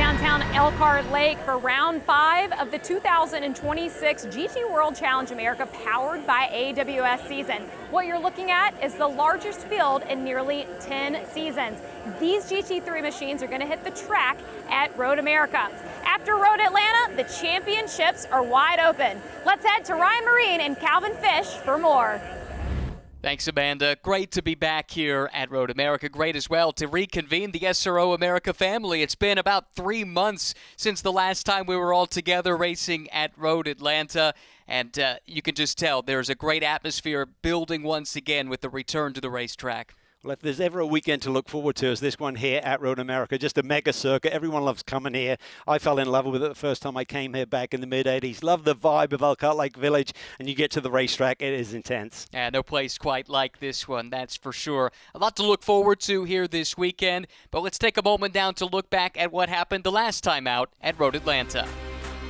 downtown Elkhart Lake for round 5 of the 2026 GT World Challenge America powered by AWS season. What you're looking at is the largest field in nearly 10 seasons. These GT3 machines are going to hit the track at Road America. After Road Atlanta, the championships are wide open. Let's head to Ryan Marine and Calvin Fish for more. Thanks, Amanda. Great to be back here at Road America. Great as well to reconvene the SRO America family. It's been about 3 months since the last time we were all together racing at Road Atlanta. And you can just tell there's a great atmosphere building once again with the return to the racetrack. Well, if there's ever a weekend to look forward to, is this one here at Road America. Just a mega circuit. Everyone loves coming here. I fell in love with it the first time I came here back in the mid-'80s. Love the vibe of Elkhart Lake Village, and you get to the racetrack, it is intense. Yeah, no place quite like this one, that's for sure. A lot to look forward to here this weekend, but let's take a moment now to look back at what happened the last time out at Road Atlanta.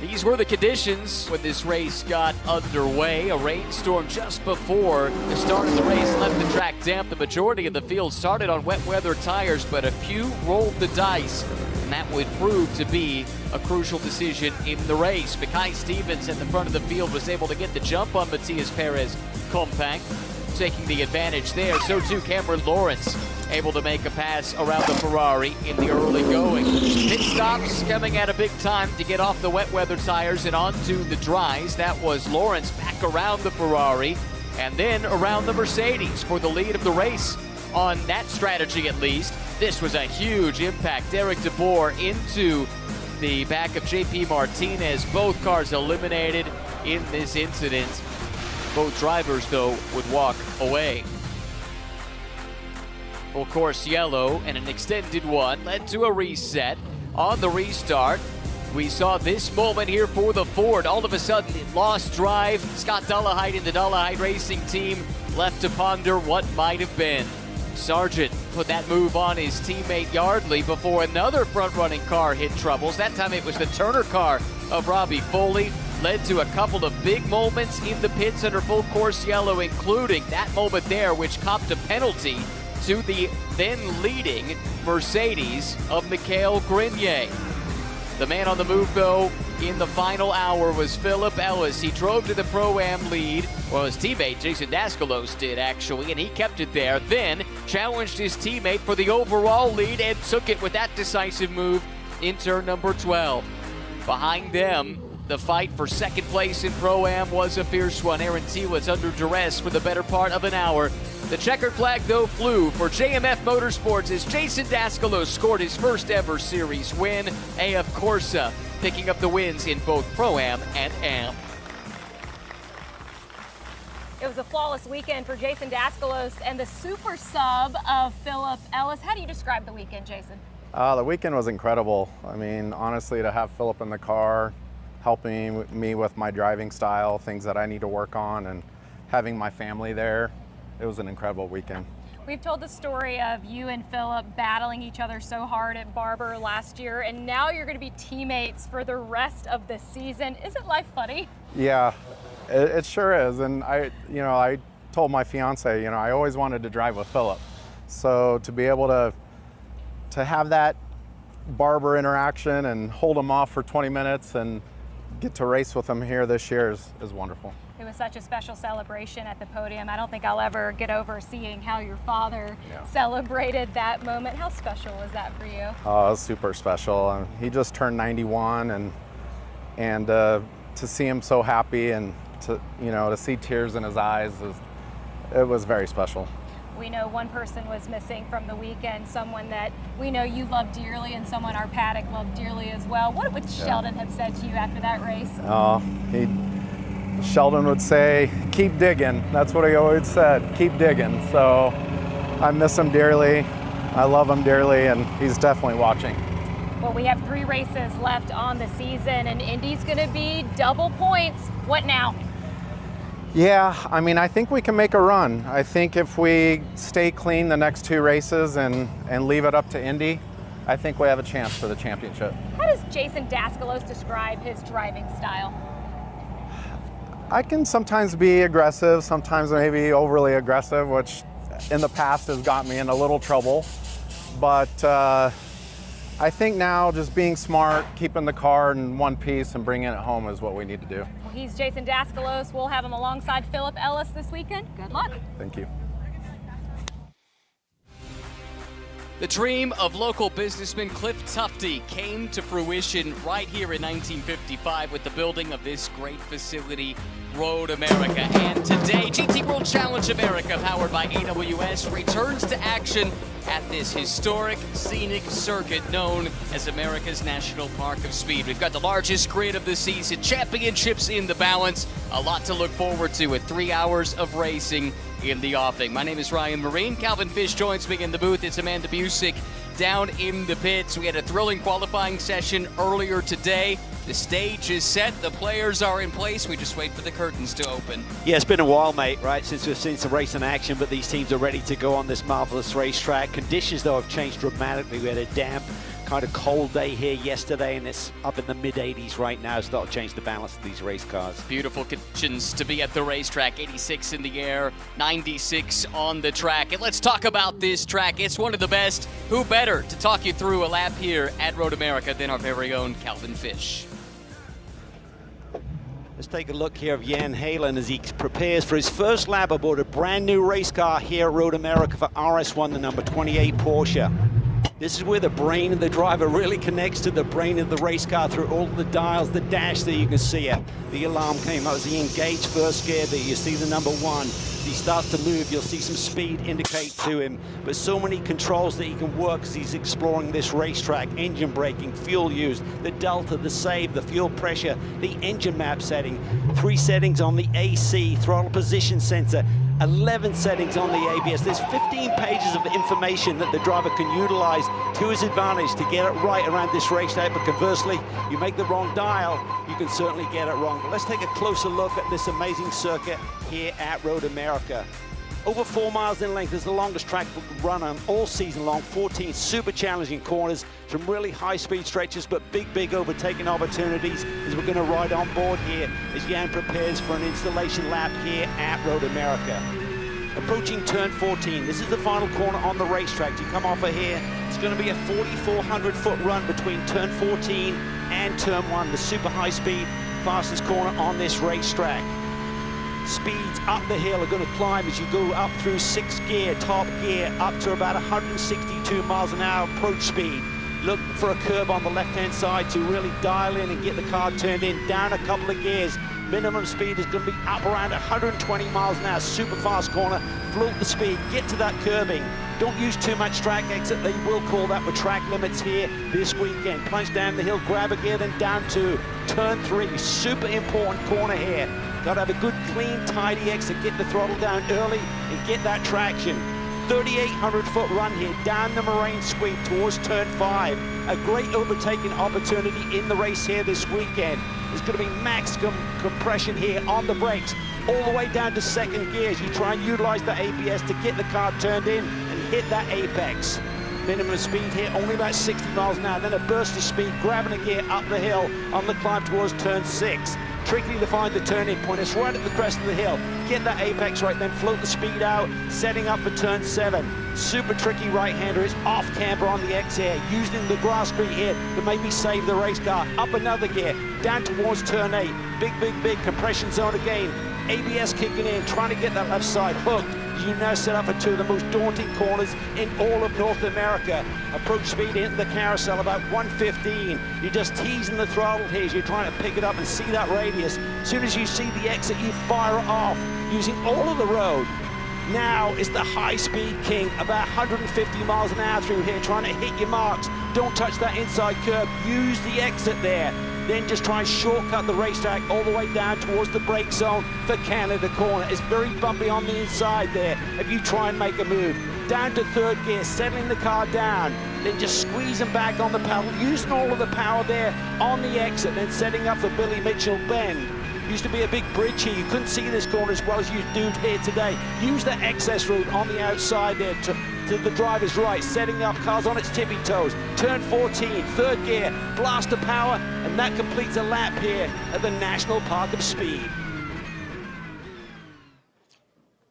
These were the conditions when this race got underway. A rainstorm just before the start of the race left the track damp. The majority of the field started on wet weather tires, but a few rolled the dice, and that would prove to be a crucial decision in the race. Mackay Stevens at the front of the field was able to get the jump on Matias Perez Compact, taking the advantage there. So too Cameron Lawrence, able to make a pass around the Ferrari in the early going. Pit stops coming at a big time to get off the wet weather tires and onto the dries. That was Lawrence back around the Ferrari and then around the Mercedes for the lead of the race. On that strategy at least, this was a huge impact. Derek DeBoer into the back of JP Martinez. Both cars eliminated in this incident. Both drivers, though, would walk away. Full course yellow and an extended one led to a reset. On the restart, we saw this moment here for the Ford. All of a sudden, it lost drive. Scott Dullahide and the Dullahide Racing team left to ponder what might have been. Sargent put that move on his teammate Yardley before another front-running car hit troubles. That time it was the Turner car of Robbie Foley. Led to a couple of big moments in the pits under full course yellow, including that moment there, which copped a penalty to the then leading Mercedes of Mikhail Grenier. The man on the move, though, in the final hour was Philip Ellis. He drove to the Pro-Am lead. Well, his teammate, Jason Daskalos, did actually, and he kept it there. Then challenged his teammate for the overall lead and took it with that decisive move in turn number 12. Behind them, the fight for second place in Pro-Am was a fierce one. Aaron T was under duress for the better part of an hour. The checkered flag, though, flew for JMF Motorsports as Jason Daskalos scored his first ever series win. AF Corsa picking up the wins in both Pro-Am and Am. It was a flawless weekend for Jason Daskalos and the super sub of Philip Ellis. How do you describe the weekend, Jason? The weekend was incredible. I mean, honestly, to have Philip in the car, helping me with my driving style, things that I need to work on, and having my family there, it was an incredible weekend. We've told the story of you and Philip battling each other so hard at Barber last year, and now you're going to be teammates for the rest of the season. Isn't life funny? Yeah, it sure is. And I told my fiance, I always wanted to drive with Philip. So to be able to have that Barber interaction and hold him off for 20 minutes and get to race with him here this year is wonderful. It was such a special celebration at the podium. I don't think I'll ever get over seeing how your father celebrated that moment. How special was that for you? Oh, it was super special. He just turned 91, and to see him so happy and to see tears in his eyes, it was very special. We know one person was missing from the weekend, someone that we know you love dearly and someone our paddock loved dearly as well. What would Sheldon have said to you after that race? Oh, Sheldon would say, keep digging. That's what he always said, keep digging. So I miss him dearly. I love him dearly, and he's definitely watching. Well, we have 3 races left on the season, and Indy's going to be double points. What now? Yeah, I mean, I think we can make a run. I think if we stay clean the next 2 races and leave it up to Indy, I think we have a chance for the championship. How does Jason Daskalos describe his driving style? I can sometimes be aggressive, sometimes maybe overly aggressive, which in the past has got me in a little trouble. But I think now just being smart, keeping the car in one piece and bringing it home is what we need to do. Well, he's Jason Daskalos. We'll have him alongside Philip Ellis this weekend. Good luck. Thank you. The dream of local businessman Cliff Tufte came to fruition right here in 1955 with the building of this great facility, Road America. And today, GT World Challenge America, powered by AWS, returns to action at this historic, scenic circuit known as America's National Park of Speed. We've got the largest grid of the season, championships in the balance, a lot to look forward to with 3 hours of racing in the offing. My name is Ryan Marine. Calvin Fish joins me in the booth. It's Amanda Busick down in the pits. We had a thrilling qualifying session earlier today. The stage is set. The players are in place. We just wait for the curtains to open. Yeah, it's been a while, mate, right, since we've seen some race in action, but these teams are ready to go on this marvelous racetrack. Conditions, though, have changed dramatically. We had a damp, kind of cold day here yesterday, and it's up in the mid-80s right now, so that'll change the balance of these race cars. Beautiful conditions to be at the racetrack. 86 in the air, 96 on the track. And let's talk about this track. It's one of the best. Who better to talk you through a lap here at Road America than our very own Calvin Fish? Let's take a look here of Jan Halen as he prepares for his first lap aboard a brand new race car here at Road America for RS1, the number 28 Porsche. This is where the brain of the driver really connects to the brain of the race car through all the dials, the dash there you can see it. The alarm came up as he engaged first gear there. You see the number 1. As he starts to move, you'll see some speed indicate to him. But so many controls that he can work as he's exploring this racetrack. Engine braking, fuel use, the delta, the save, the fuel pressure, the engine map setting. 3 settings on the AC, throttle position sensor. 11 settings on the ABS. There's 15 pages of information that the driver can utilize to his advantage to get it right around this racetrack. But conversely, you make the wrong dial, you can certainly get it wrong. But let's take a closer look at this amazing circuit here at Road America. Over 4 miles in length is the longest track run on all season long. 14 super challenging corners, some really high-speed stretches, but big overtaking opportunities as we're going to ride on board here as Jan prepares for an installation lap here at Road America. Approaching turn 14, this is the final corner on the racetrack. You come off of here, it's going to be a 4,400-foot run between turn 14 and turn 1, the super high-speed, fastest corner on this racetrack. Speeds up the hill are going to climb as you go up through 6th gear, top gear, up to about 162 miles an hour approach speed. Look for a curb on the left-hand side to really dial in and get the car turned in, down a couple of gears. Minimum speed is going to be up around 120 miles an hour, super fast corner. Float the speed, get to that curbing. Don't use too much track exit. They will call that with track limits here this weekend. Plunge down the hill, grab a gear, then down to turn 3. Super important corner here. Got to have a good, clean, tidy exit. Get the throttle down early and get that traction. 3,800-foot run here down the Moraine Sweep towards turn 5. A great overtaking opportunity in the race here this weekend. There's going to be max compression here on the brakes all the way down to 2nd gear as you try and utilize the ABS to get the car turned in and hit that apex. Minimum speed here, only about 60 miles an hour. Then a burst of speed, grabbing a gear up the hill on the climb towards turn 6. Tricky to find the turning point. It's right at the crest of the hill. Get that apex right, then float the speed out, setting up for turn 7. Super tricky right-hander. It's off camber on the X-Air, using the grass screen here to maybe save the race car. Up another gear, down towards turn 8. Big compression zone again. ABS kicking in, trying to get that left side hooked. You now set up for 2 of the most daunting corners in all of North America. Approach speed into the carousel about 115. You're just teasing the throttle here as you're trying to pick it up and see that radius. As soon as you see the exit, you fire it off using all of the road. Now is the high-speed king, about 150 miles an hour through here, trying to hit your marks. Don't touch that inside curb. Use the exit there. Then just try and shortcut the racetrack all the way down towards the brake zone for Canada Corner. It's very bumpy on the inside there if you try and make a move. Down to 3rd gear, settling the car down, then just squeezing back on the pedal, using all of the power there on the exit, then setting up for Billy Mitchell Bend. Used to be a big bridge here. You couldn't see this corner as well as you do here today. Use the excess route on the outside there to the driver's right, setting up, cars on its tippy toes. Turn 14, 3rd gear, blast of power, and that completes a lap here at the National Park of Speed.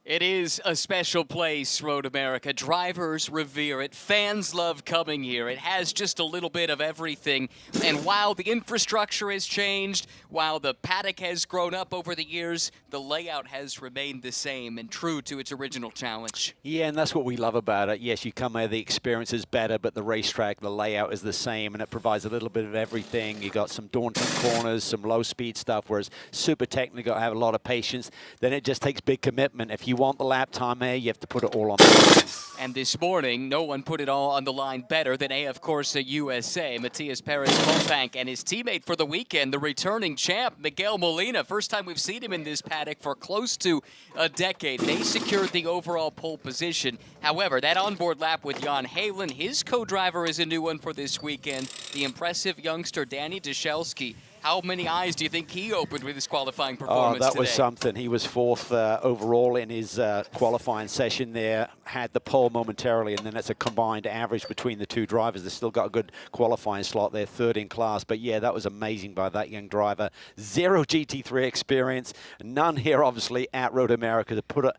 It is a special place, Road America. Drivers revere it. Fans love coming here. It has just a little bit of everything. And while the infrastructure has changed, while the paddock has grown up over the years, the layout has remained the same and true to its original challenge. Yeah, and that's what we love about it. Yes, you come here, the experience is better, but the racetrack, the layout is the same, and it provides a little bit of everything. You got some daunting corners, some low-speed stuff, whereas super technical, I have a lot of patience. Then it just takes big commitment. If you want the lap time here, you have to put it all on the line. And this morning, no one put it all on the line better than AF Corsa USA. Matias Perez-Molbank and his teammate for the weekend, the returning champ, Miguel Molina. First time we've seen him in this paddock for close to a decade. They secured the overall pole position. However, that onboard lap with Jan Halen, his co-driver, is a new one for this weekend. The impressive youngster Danny Deshelski. How many eyes do you think he opened with his qualifying performance that today? was something. He was fourth overall in his qualifying session there, had the pole momentarily, and then it's a combined average between the two drivers. They've still got a good qualifying slot there, third in class. But yeah, that was amazing by that young driver. Zero GT3 experience, none here obviously at Road America. To put it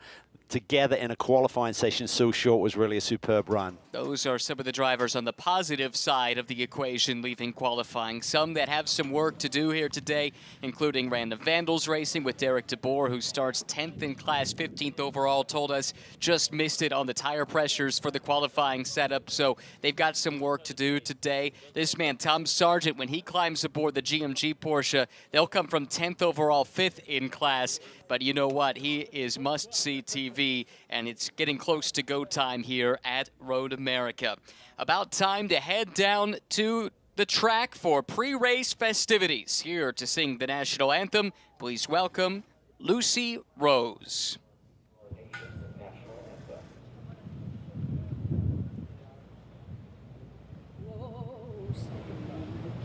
together in a qualifying session so short was really a superb run. Those are some of the drivers on the positive side of the equation leaving qualifying. Some that have some work to do here today, including Random Vandals Racing with Derek DeBoer, who starts 10th in class, 15th overall, told us just missed it on the tire pressures for the qualifying setup. So they've got some work to do today. This man, Tom Sargent, when he climbs aboard the GMG Porsche, they'll come from 10th overall, 5th in class. But you know what? He is must-see TV, and it's getting close to go time here at Road America. About time to head down to the track for pre-race festivities. Here to sing the national anthem, please welcome Lucy Rose.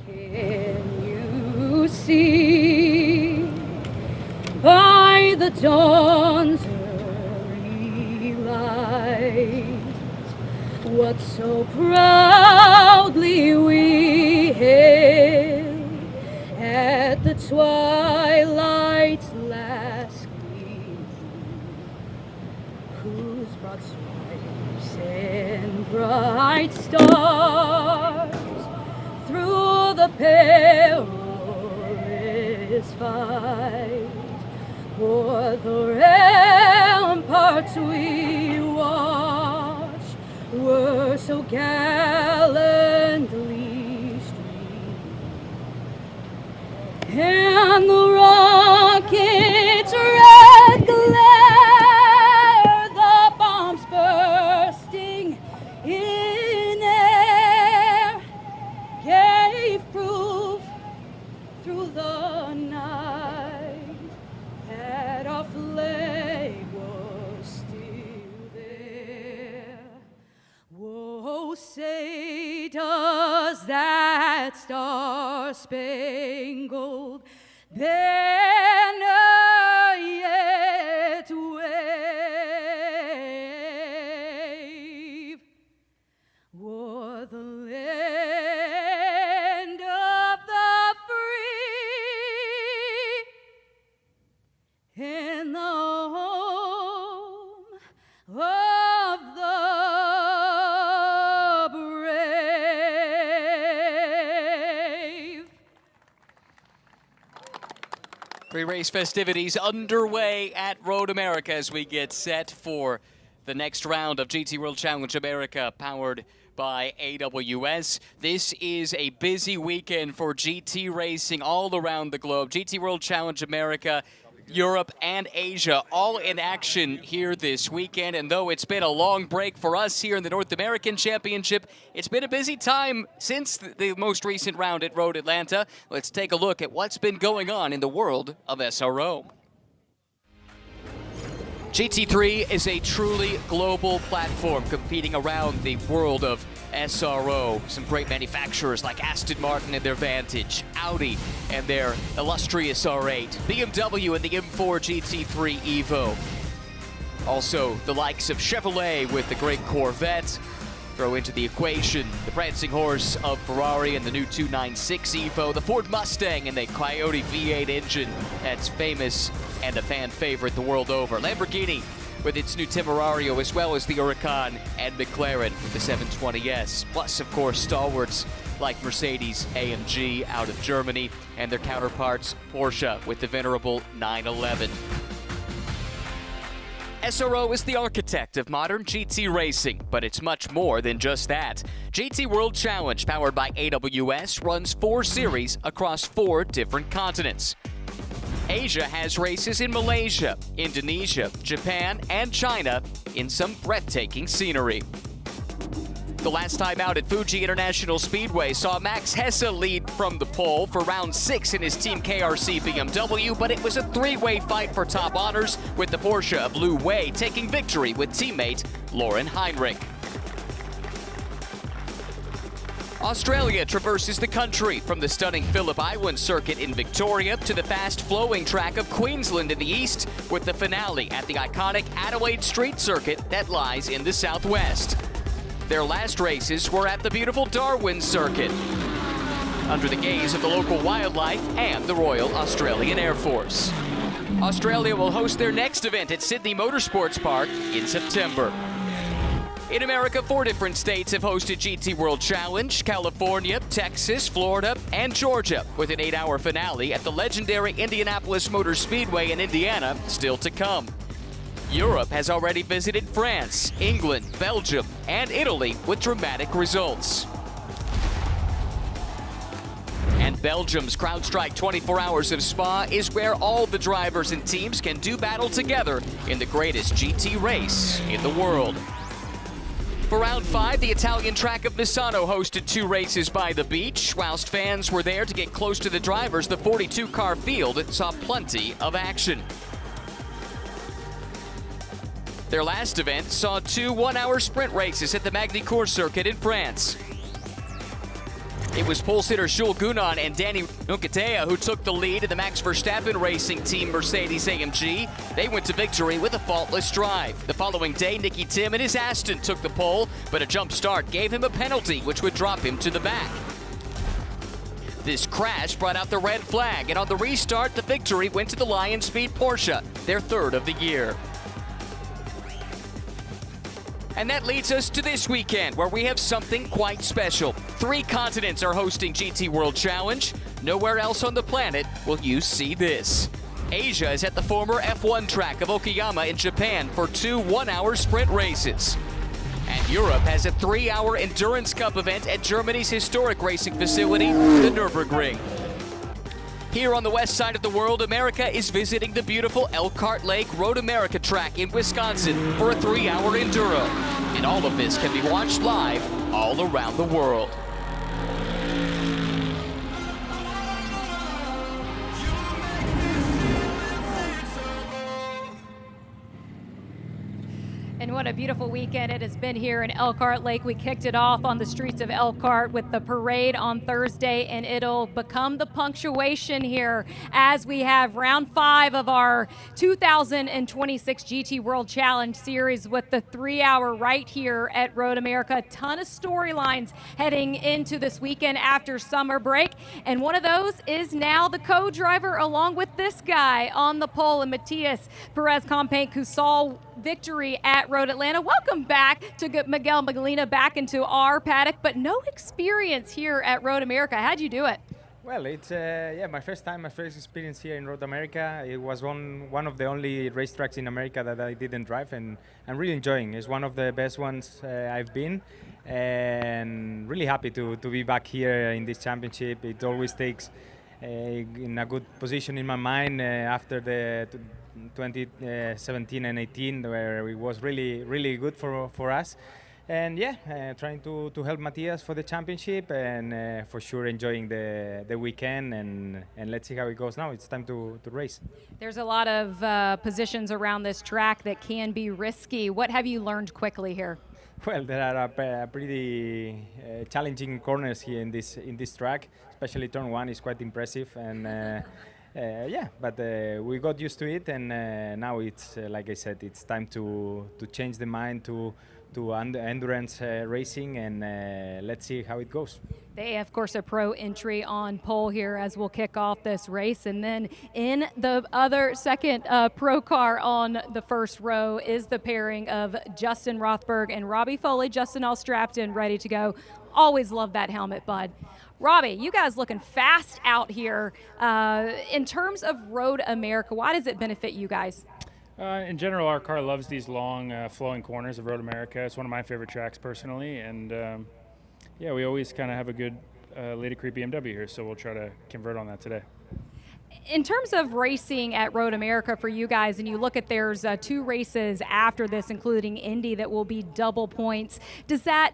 Can you see by the dawn's early light what so proudly we hailed at the twilight's last gleam, whose broad stripes and bright stars through the perilous fight o'er the ramparts we watched were so gallantly streamed, and the rocket's red glare, the bombs bursting in air, gave proof through the night that our flag was still there. Whoa, say does that star-spangled banner yet wave o'er the land of the free and the home of the brave? Pre-race festivities underway at Road America as we get set for the next round of GT World Challenge America, powered by AWS. This is a busy weekend for GT racing all around the globe. GT World Challenge America, Europe, and Asia all in action here this weekend. And though it's been a long break for us here in the North American Championship, it's been a busy time since the most recent round at Road Atlanta. Let's take a look at what's been going on in the world of SRO. GT3 is a truly global platform competing around the world of SRO. Some great manufacturers like Aston Martin and their Vantage, Audi and their illustrious R8, BMW and the M4 GT3 Evo. Also, the likes of Chevrolet with the great Corvette. Throw into the equation the prancing horse of Ferrari and the new 296 Evo, the Ford Mustang and the Coyote V8 engine that's famous and a fan favorite the world over. Lamborghini with its new Temerario, as well as the Huracan and McLaren with the 720S. Plus, of course, stalwarts like Mercedes AMG out of Germany and their counterparts Porsche with the venerable 911. SRO is the architect of modern GT racing, but it's much more than just that. GT World Challenge, powered by AWS, runs 4 series across 4 different continents. Asia has races in Malaysia, Indonesia, Japan, and China in some breathtaking scenery. The last time out at Fuji International Speedway saw Max Hesse lead from the pole for round 6 in his Team KRC BMW, but it was a 3-way fight for top honors, with the Porsche of Lu Wei taking victory with teammate Lauren Heinrich. Australia traverses the country from the stunning Phillip Island circuit in Victoria to the fast-flowing track of Queensland in the east, with the finale at the iconic Adelaide Street Circuit that lies in the southwest. Their last races were at the beautiful Darwin Circuit, under the gaze of the local wildlife and the Royal Australian Air Force. Australia will host their next event at Sydney Motorsports Park in September. In America, 4 different states have hosted GT World Challenge: California, Texas, Florida, and Georgia, with an 8-hour finale at the legendary Indianapolis Motor Speedway in Indiana still to come. Europe has already visited France, England, Belgium, and Italy with dramatic results. And Belgium's CrowdStrike 24 Hours of Spa is where all the drivers and teams can do battle together in the greatest GT race in the world. For round 5, the Italian track of Misano hosted 2 races by the beach. Whilst fans were there to get close to the drivers, the 42-car field saw plenty of action. Their last event saw 2 one-hour sprint races at the Magny-Cours circuit in France. It was pole sitter Jules Gounon and Danny Nuncatea who took the lead in the Max Verstappen racing team Mercedes AMG. They went to victory with a faultless drive. The following day, Nicky Tim and his Aston took the pole, but a jump start gave him a penalty, which would drop him to the back. This crash brought out the red flag, and on the restart, the victory went to the Lion Speed Porsche, their 3rd of the year. And that leads us to this weekend, where we have something quite special. 3 continents are hosting GT World Challenge. Nowhere else on the planet will you see this. Asia is at the former F1 track of Okayama in Japan for 2 one-hour sprint races. And Europe has a 3-hour Endurance Cup event at Germany's historic racing facility, the Nürburgring. Here on the west side of the world, America is visiting the beautiful Elkhart Lake Road America track in Wisconsin for a 3-hour enduro. And all of this can be watched live all around the world. And what a beautiful weekend it has been here in Elkhart Lake. We kicked it off on the streets of Elkhart with the parade on Thursday, and it'll become the punctuation here as we have round 5 of our 2026 GT World Challenge series with the 3-hour right here at Road America. A ton of storylines heading into this weekend after summer break, and one of those is now the co-driver along with this guy on the pole, and Matthias Perez-Companc, who saw victory at Road Atlanta. Welcome back to Miguel Magdalena, back into our paddock, but no experience here at Road America. How'd you do it? Well, it's my first experience here in Road America. It was one of the only racetracks in America that I didn't drive, and I'm really enjoying. It's one of the best ones I've been, and really happy to be back here in this championship. It always takes in a good position in my mind after the 2017 and 18, where it was really good for us. And trying to help Matthias for the championship, and for sure enjoying the weekend, and let's see how it goes now. It's time to race. There's a lot of positions around this track that can be risky. What have you learned quickly here? Well, there are pretty challenging corners here in this track, especially turn 1 is quite impressive, and but we got used to it, and now it's like I said, it's time to change the mind, to endurance racing, and let's see how it goes. They, of course, a pro entry on pole here as we'll kick off this race. And then in the other second pro car on the first row is the pairing of Justin Rothberg and Robbie Foley. Justin all strapped in, ready to go. Always love that helmet, bud. Robbie, you guys looking fast out here. In terms of Road America, why does it benefit you guys? In general, our car loves these long, flowing corners of Road America. It's one of my favorite tracks personally, and yeah, we always kind of have a good Lady Creep BMW here, so we'll try to convert on that today. In terms of racing at Road America for you guys, and you look at there's 2 races after this, including Indy, that will be double points. Does that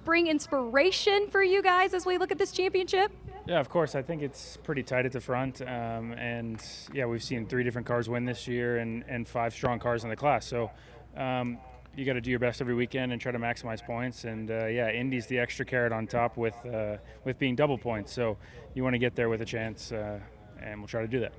bring inspiration for you guys as we look at this championship? Yeah, of course. I think it's pretty tight at the front, and yeah, we've seen 3 different cars win this year and 5 strong cars in the class. So you got to do your best every weekend and try to maximize points. And yeah, Indy's the extra carrot on top with being double points. So you want to get there with a chance, and we'll try to do that.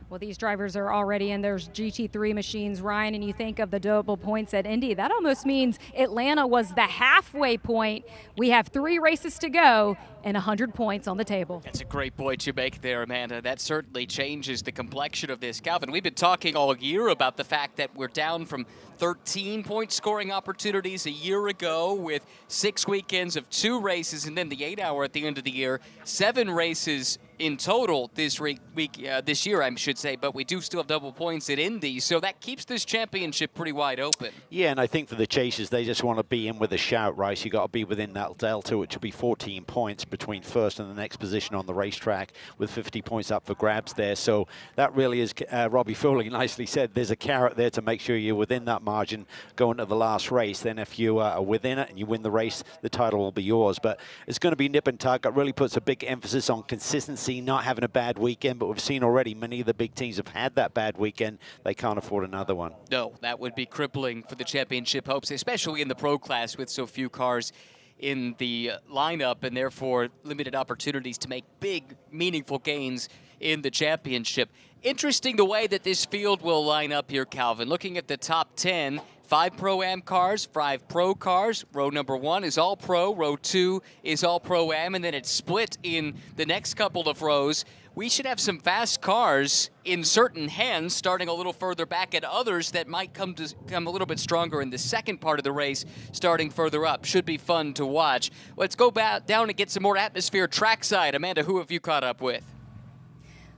Well, these drivers are already in their GT3 machines, Ryan, and you think of the double points at Indy. That almost means Atlanta was the halfway point. We have 3 races to go and 100 points on the table. That's a great point you make there, Amanda. That certainly changes the complexion of this. Calvin, we've been talking all year about the fact that we're down from 13 point scoring opportunities a year ago with 6 weekends of 2 races and then the 8-hour at the end of the year. 7 races in total this year, I should say, but we do still have double points at Indy, so that keeps this championship pretty wide open. Yeah, and I think for the chasers, they just want to be in with a shout, right? So you got to be within that delta, which will be 14 points between first and the next position on the racetrack, with 50 points up for grabs there. So that really is, Robbie Foley nicely said, there's a carrot there to make sure you're within that margin going to the last race. Then if you are within it and you win the race, the title will be yours. But it's going to be nip and tuck. It really puts a big emphasis on consistency, not having a bad weekend, but we've seen already many of the big teams have had that bad weekend. They can't afford another one. No, that would be crippling for the championship hopes, especially in the pro class with so few cars in the lineup and therefore limited opportunities to make big, meaningful gains in the championship. Interesting the way that this field will line up here, Calvin. Looking at the top 10, 5 Pro-Am cars, 5 Pro cars. Row number 1 is all Pro, row 2 is all Pro-Am, and then it's split in the next couple of rows. We should have some fast cars in certain hands starting a little further back, and others that might come a little bit stronger in the second part of the race starting further up. Should be fun to watch. Let's go back down and get some more atmosphere trackside. Amanda, who have you caught up with?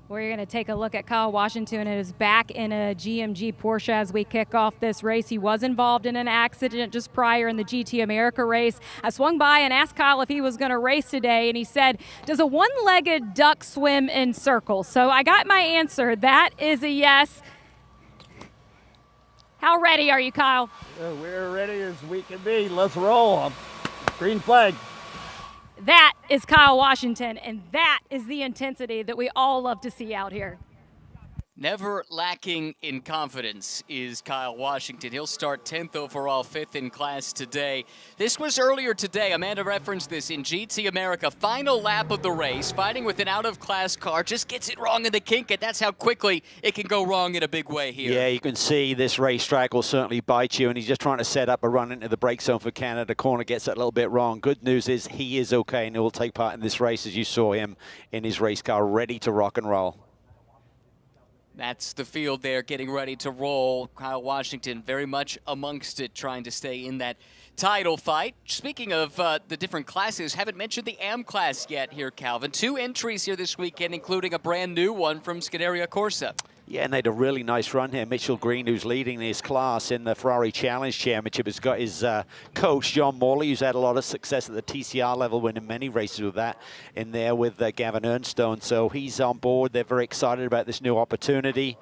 We're going to take a look at Kyle Washington, who is back in a GMG Porsche as we kick off this race. He was involved in an accident just prior in the GT America race. I swung by and asked Kyle if he was going to race today, and he said, does a one-legged duck swim in circles? So I got my answer. That is a yes. How ready are you, Kyle? We're ready as we can be. Let's roll. Green flag. That is Kyle Washington, and that is the intensity that we all love to see out here. Never lacking in confidence is Kyle Washington. He'll start 10th overall, 5th in class today. This was earlier today. Amanda referenced this in GT America. Final lap of the race, fighting with an out-of-class car. Just gets it wrong in the kink, and that's how quickly it can go wrong in a big way here. Yeah, you can see this racetrack will certainly bite you, and he's just trying to set up a run into the brake zone for Canada. Corner gets it a little bit wrong. Good news is he is okay, and he will take part in this race, as you saw him in his race car, ready to rock and roll. That's the field there getting ready to roll. Kyle Washington very much amongst it, trying to stay in that title fight. Speaking of the different classes, haven't mentioned the AM class yet here, Calvin. 2 entries here this weekend, including a brand new one from Scuderia Corsa. Yeah, and they had a really nice run here. Mitchell Green, who's leading his class in the Ferrari Challenge Championship, has got his coach, John Morley, who's had a lot of success at the TCR level, winning many races with that in there with Gavin Ernstone. So he's on board. They're very excited about this new opportunity.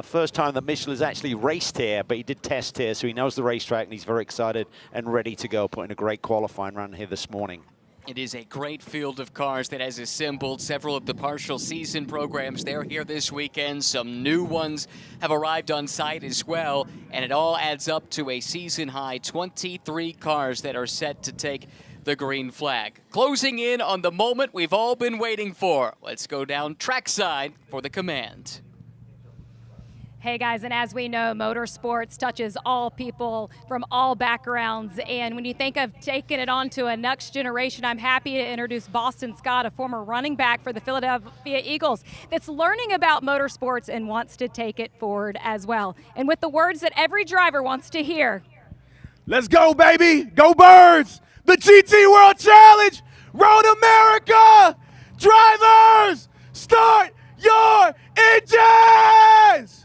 First time that Mitchell has actually raced here, but he did test here, so he knows the racetrack, and he's very excited and ready to go, putting a great qualifying run here this morning. It is a great field of cars that has assembled several of the partial season programs. They're here this weekend. Some new ones have arrived on site as well, and it all adds up to a season-high 23 cars that are set to take the green flag. Closing in on the moment we've all been waiting for. Let's go down trackside for the command. Hey guys, and as we know, motorsports touches all people from all backgrounds. And when you think of taking it on to a next generation, I'm happy to introduce Boston Scott, a former running back for the Philadelphia Eagles, that's learning about motorsports and wants to take it forward as well. And with the words that every driver wants to hear. Let's go, baby. Go Birds. The GT World Challenge. Road America. Drivers, start your engines.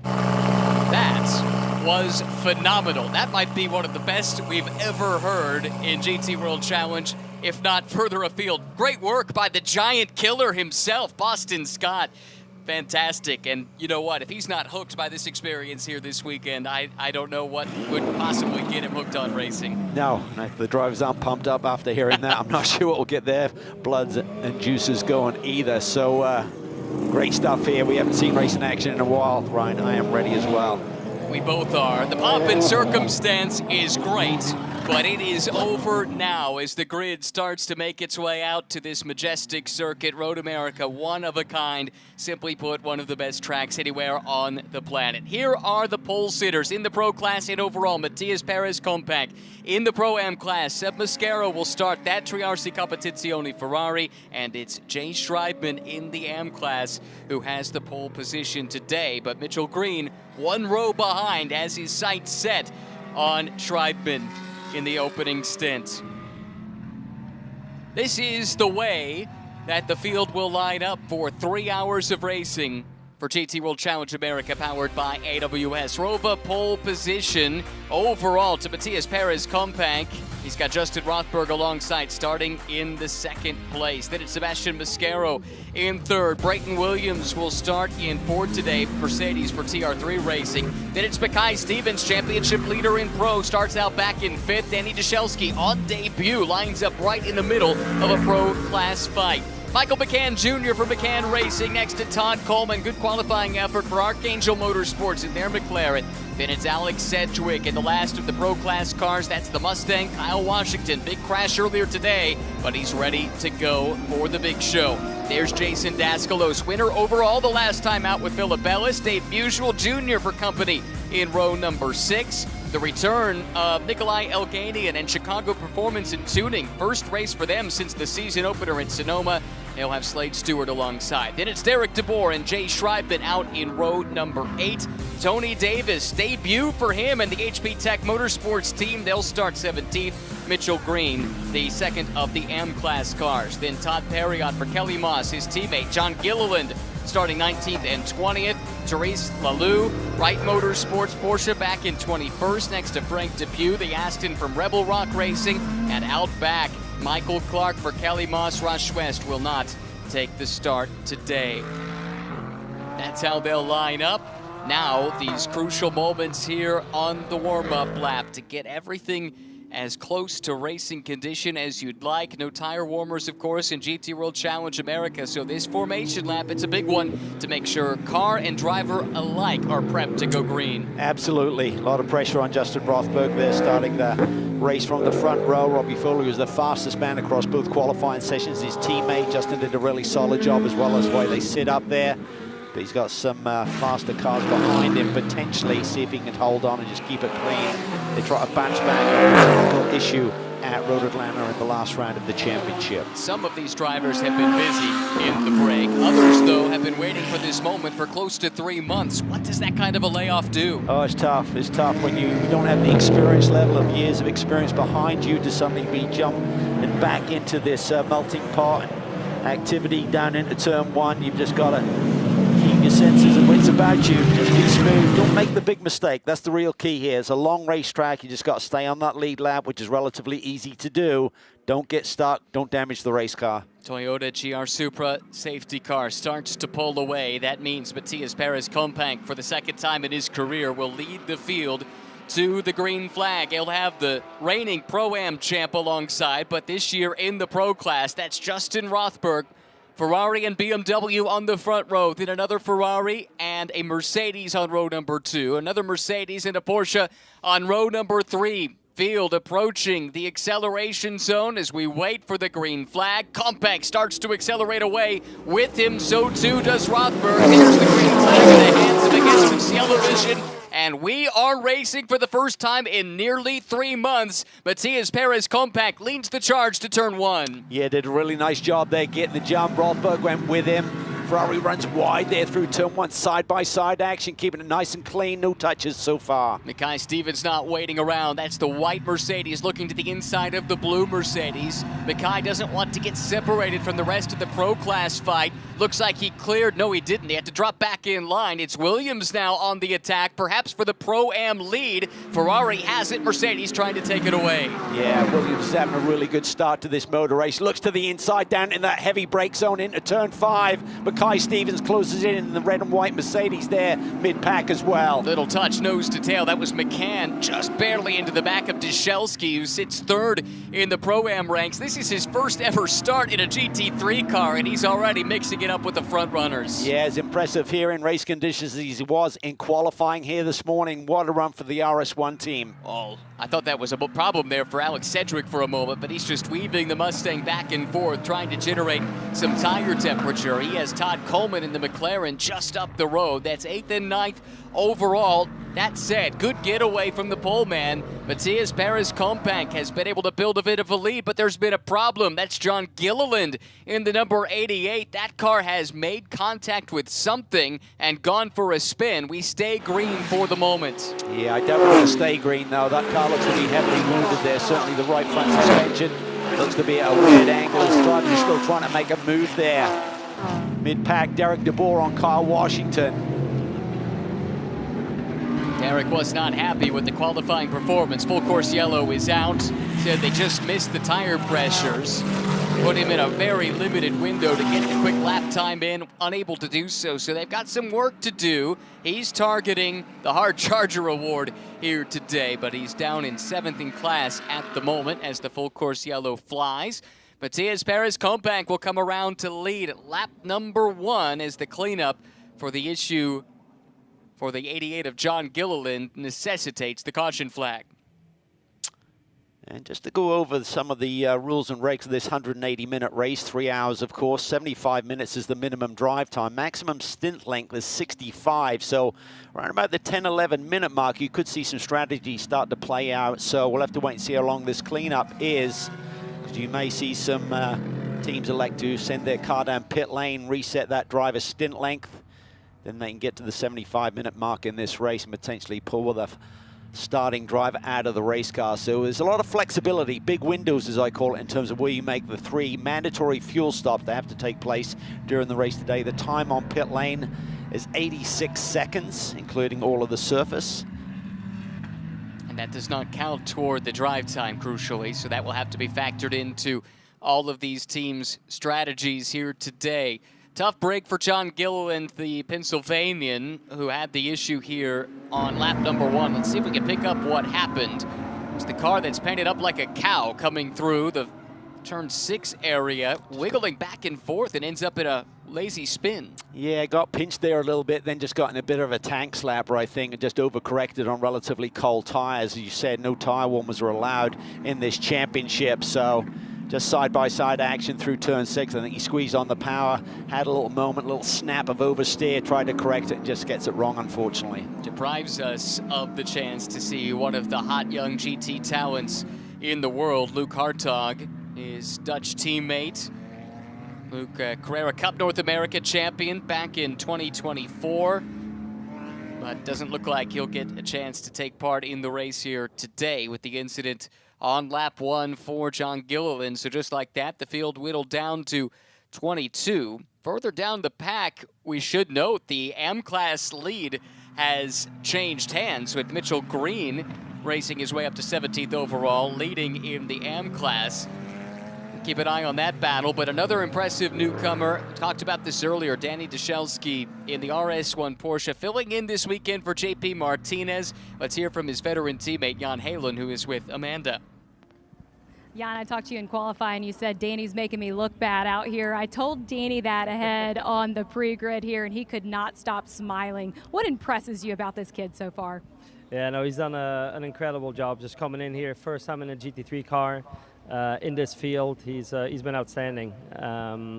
That was phenomenal. That might be one of the best we've ever heard in GT World Challenge, if not further afield. Great work by the giant killer himself, Boston Scott. Fantastic. And you know what? If he's not hooked by this experience here this weekend, I don't know what would possibly get him hooked on racing. No, the drivers aren't pumped up after hearing that. I'm not sure what will get their bloods and juices going either. So great stuff here. We haven't seen racing action in a while. Ryan, I am ready as well. We both are. The pomp and circumstance is great, but it is over now as the grid starts to make its way out to this majestic circuit. Road America, one of a kind. Simply put, one of the best tracks anywhere on the planet. Here are the pole sitters in the Pro Class and overall. Matias Perez Compact. In the Pro-Am class, Seb Mascaro will start that Triarsi Competizione Ferrari, and it's Jay Schreibman in the Am class who has the pole position today. But Mitchell Green, one row behind, as his sights set on Schreibman in the opening stint. This is the way that the field will line up for 3 hours of racing for GT World Challenge America, powered by AWS. Rova pole position overall to Matias Perez Compact. He's got Justin Rothberg alongside, starting in the second place. Then it's Sebastian Mascaro in third. Brayton Williams will start in fourth today, Mercedes for TR3 Racing. Then it's Mackay Stevens, championship leader in Pro, starts out back in fifth. Danny Dashelski on debut lines up right in the middle of a Pro class fight. Michael McCann Jr. for McCann Racing next to Todd Coleman. Good qualifying effort for Archangel Motorsports in their McLaren. Then it's Alex Sedgwick in the last of the Pro Class cars. That's the Mustang, Kyle Washington. Big crash earlier today, but he's ready to go for the big show. There's Jason Daskalos, winner overall the last time out with Philip Ellis. Dave Musial Jr. for company in row number 6. The return of Nikolai Elganian and Chicago Performance and Tuning. First race for them since the season opener in Sonoma. They'll have Slade Stewart alongside. Then it's Derek DeBoer and Jay Schreibman out in row number 8. Tony Davis, debut for him and the HP Tech Motorsports team. They'll start 17th. Mitchell Green, the second of the Am Class cars. Then Todd Perriott for Kelly Moss, his teammate. John Gilliland starting 19th and 20th. Therese Laloux, Wright Motorsports Porsche back in 21st, next to Frank Depew, the Aston from Rebel Rock Racing. And out back, Michael Clark for Kelly Moss. Rush West will not take the start today. That's how they'll line up. Now, these crucial moments here on the warm-up lap to get everything as close to racing condition as you'd like. No tire warmers, of course, in GT World Challenge America. So this formation lap, it's a big one to make sure car and driver alike are prepped to go green. Absolutely. A lot of pressure on Justin Rothberg there, starting the race from the front row. Robbie Fuller was the fastest man across both qualifying sessions. His teammate, Justin, did a really solid job, as well as the way they sit up there. But he's got some faster cars behind him, potentially. See if he can hold on and just keep it clean. They try to bounce back a technical issue at Road Atlanta in the last round of the championship. Some of these drivers have been busy in the break. Others, though, have been waiting for this moment for close to 3 months. What does that kind of a layoff do? Oh, it's tough. It's tough when you don't have the experience level of years of experience behind you to suddenly be jumped and back into this melting pot activity down into turn 1. You've just got to keep your senses and wits about you. Just be smooth. Don't make the big mistake. That's the real key here. It's a long racetrack. You just got to stay on that lead lap, which is relatively easy to do. Don't get stuck. Don't damage the race car. Toyota GR Supra safety car starts to pull away. That means Matias Perez Compact, for the second time in his career, will lead the field to the green flag. He'll have the reigning Pro-Am champ alongside, but this year in the Pro class, that's Justin Rothberg. Ferrari and BMW on the front row, then another Ferrari and a Mercedes on row number 2, another Mercedes and a Porsche on row number 3. field approaching the acceleration zone as we wait for the green flag. Compact starts to accelerate away with him, so too does Rothberg. There's the green flag in the hands of against Yellow Vision. And we are racing for the first time in nearly 3 months. Matias Perez Compact leads the charge to turn 1. Yeah, did a really nice job there getting the jump. Rothberg went with him. Ferrari runs wide there through turn 1, side-by-side action, keeping it nice and clean, no touches so far. Mackay Stevens not waiting around. That's the white Mercedes looking to the inside of the blue Mercedes. Mackay doesn't want to get separated from the rest of the Pro Class fight. Looks like he cleared. No, he didn't. He had to drop back in line. It's Williams now on the attack, perhaps for the Pro-Am lead. Ferrari has it. Mercedes trying to take it away. Yeah, Williams is having a really good start to this motor race. Looks to the inside, down in that heavy brake zone into turn 5. Mackay Stevens closes in the red and white Mercedes there, mid-pack as well. Little touch, nose to tail. That was McCann just barely into the back of Dyshelski, who sits 3rd in the Pro-Am ranks. This is his first ever start in a GT3 car, and he's already mixing it up with the front runners. Yeah, as impressive here in race conditions as he was in qualifying here this morning. What a run for the RS1 team. Oh, I thought that was a problem there for Alex Sedgwick for a moment, but he's just weaving the Mustang back and forth, trying to generate some tire temperature. He has Todd Coleman in the McLaren just up the road. That's 8th and 9th overall. That said, good getaway from the pole man. Matias Perez Compact has been able to build a bit of a lead, but there's been a problem. That's John Gilliland in the number 88. That car has made contact with something and gone for a spin. We stay green for the moment. Yeah, I don't want to stay green though. That car looks to be heavily wounded there. Certainly the right front suspension looks to be at a weird angle. His driver's still trying to make a move there. Mid-pack, Derek DeBoer on Kyle Washington. Derek was not happy with the qualifying performance. Full course yellow is out. Said they just missed the tire pressures. Put him in a very limited window to get the quick lap time in. Unable to do so, so they've got some work to do. He's targeting the Hard Charger Award here today, but he's down in 7th in class at the moment as the full course yellow flies. Matias Perez Compact will come around to lead lap number 1 as the cleanup for the issue for the 88 of John Gilliland necessitates the caution flag. And just to go over some of the rules and regs of this 180-minute race, 3 hours, of course, 75 minutes is the minimum drive time. Maximum stint length is 65, so around about the 10-11 minute mark, you could see some strategies start to play out. So we'll have to wait and see how long this cleanup is, because you may see some teams elect to send their car down pit lane, reset that driver's stint length. Then they can get to the 75-minute mark in this race and potentially pull the starting driver out of the race car. So there's a lot of flexibility, big windows as I call it, in terms of where you make the 3 mandatory fuel stops that have to take place during the race today. The time on pit lane is 86 seconds, including all of the surface. And that does not count toward the drive time, crucially, so that will have to be factored into all of these teams' strategies here today. Tough break for John Gilliland, the Pennsylvanian, who had the issue here on lap number 1. Let's see if we can pick up what happened. It's the car that's painted up like a cow coming through the turn 6 area, wiggling back and forth and ends up in a lazy spin. Yeah, got pinched there a little bit, then just got in a bit of a tank slapper, I think, and just overcorrected on relatively cold tires. As you said, no tire warmers are allowed in this championship, so just side-by-side action through turn 6. I think he squeezed on the power, had a little moment, a little snap of oversteer, tried to correct it and just gets it wrong, unfortunately. Deprives us of the chance to see one of the hot young GT talents in the world. Luke Hartog, his Dutch teammate. Luke, Carrera Cup North America champion back in 2024. But doesn't look like he'll get a chance to take part in the race here today with the incident on lap 1 for John Gilliland. So just like that, the field whittled down to 22. Further down the pack, we should note the M-Class lead has changed hands with Mitchell Green racing his way up to 17th overall, leading in the M-Class. Keep an eye on that battle, but another impressive newcomer, talked about this earlier, Danny Dyshelski in the RS1 Porsche, filling in this weekend for JP Martinez. Let's hear from his veteran teammate, Jan Halen, who is with Amanda. Jan, I talked to you in qualifying. You said Danny's making me look bad out here. I told Danny that ahead on the pre-grid here, and he could not stop smiling. What impresses you about this kid so far? Yeah, no, he's done an incredible job just coming in here. First time in a GT3 car in this field. He's been outstanding.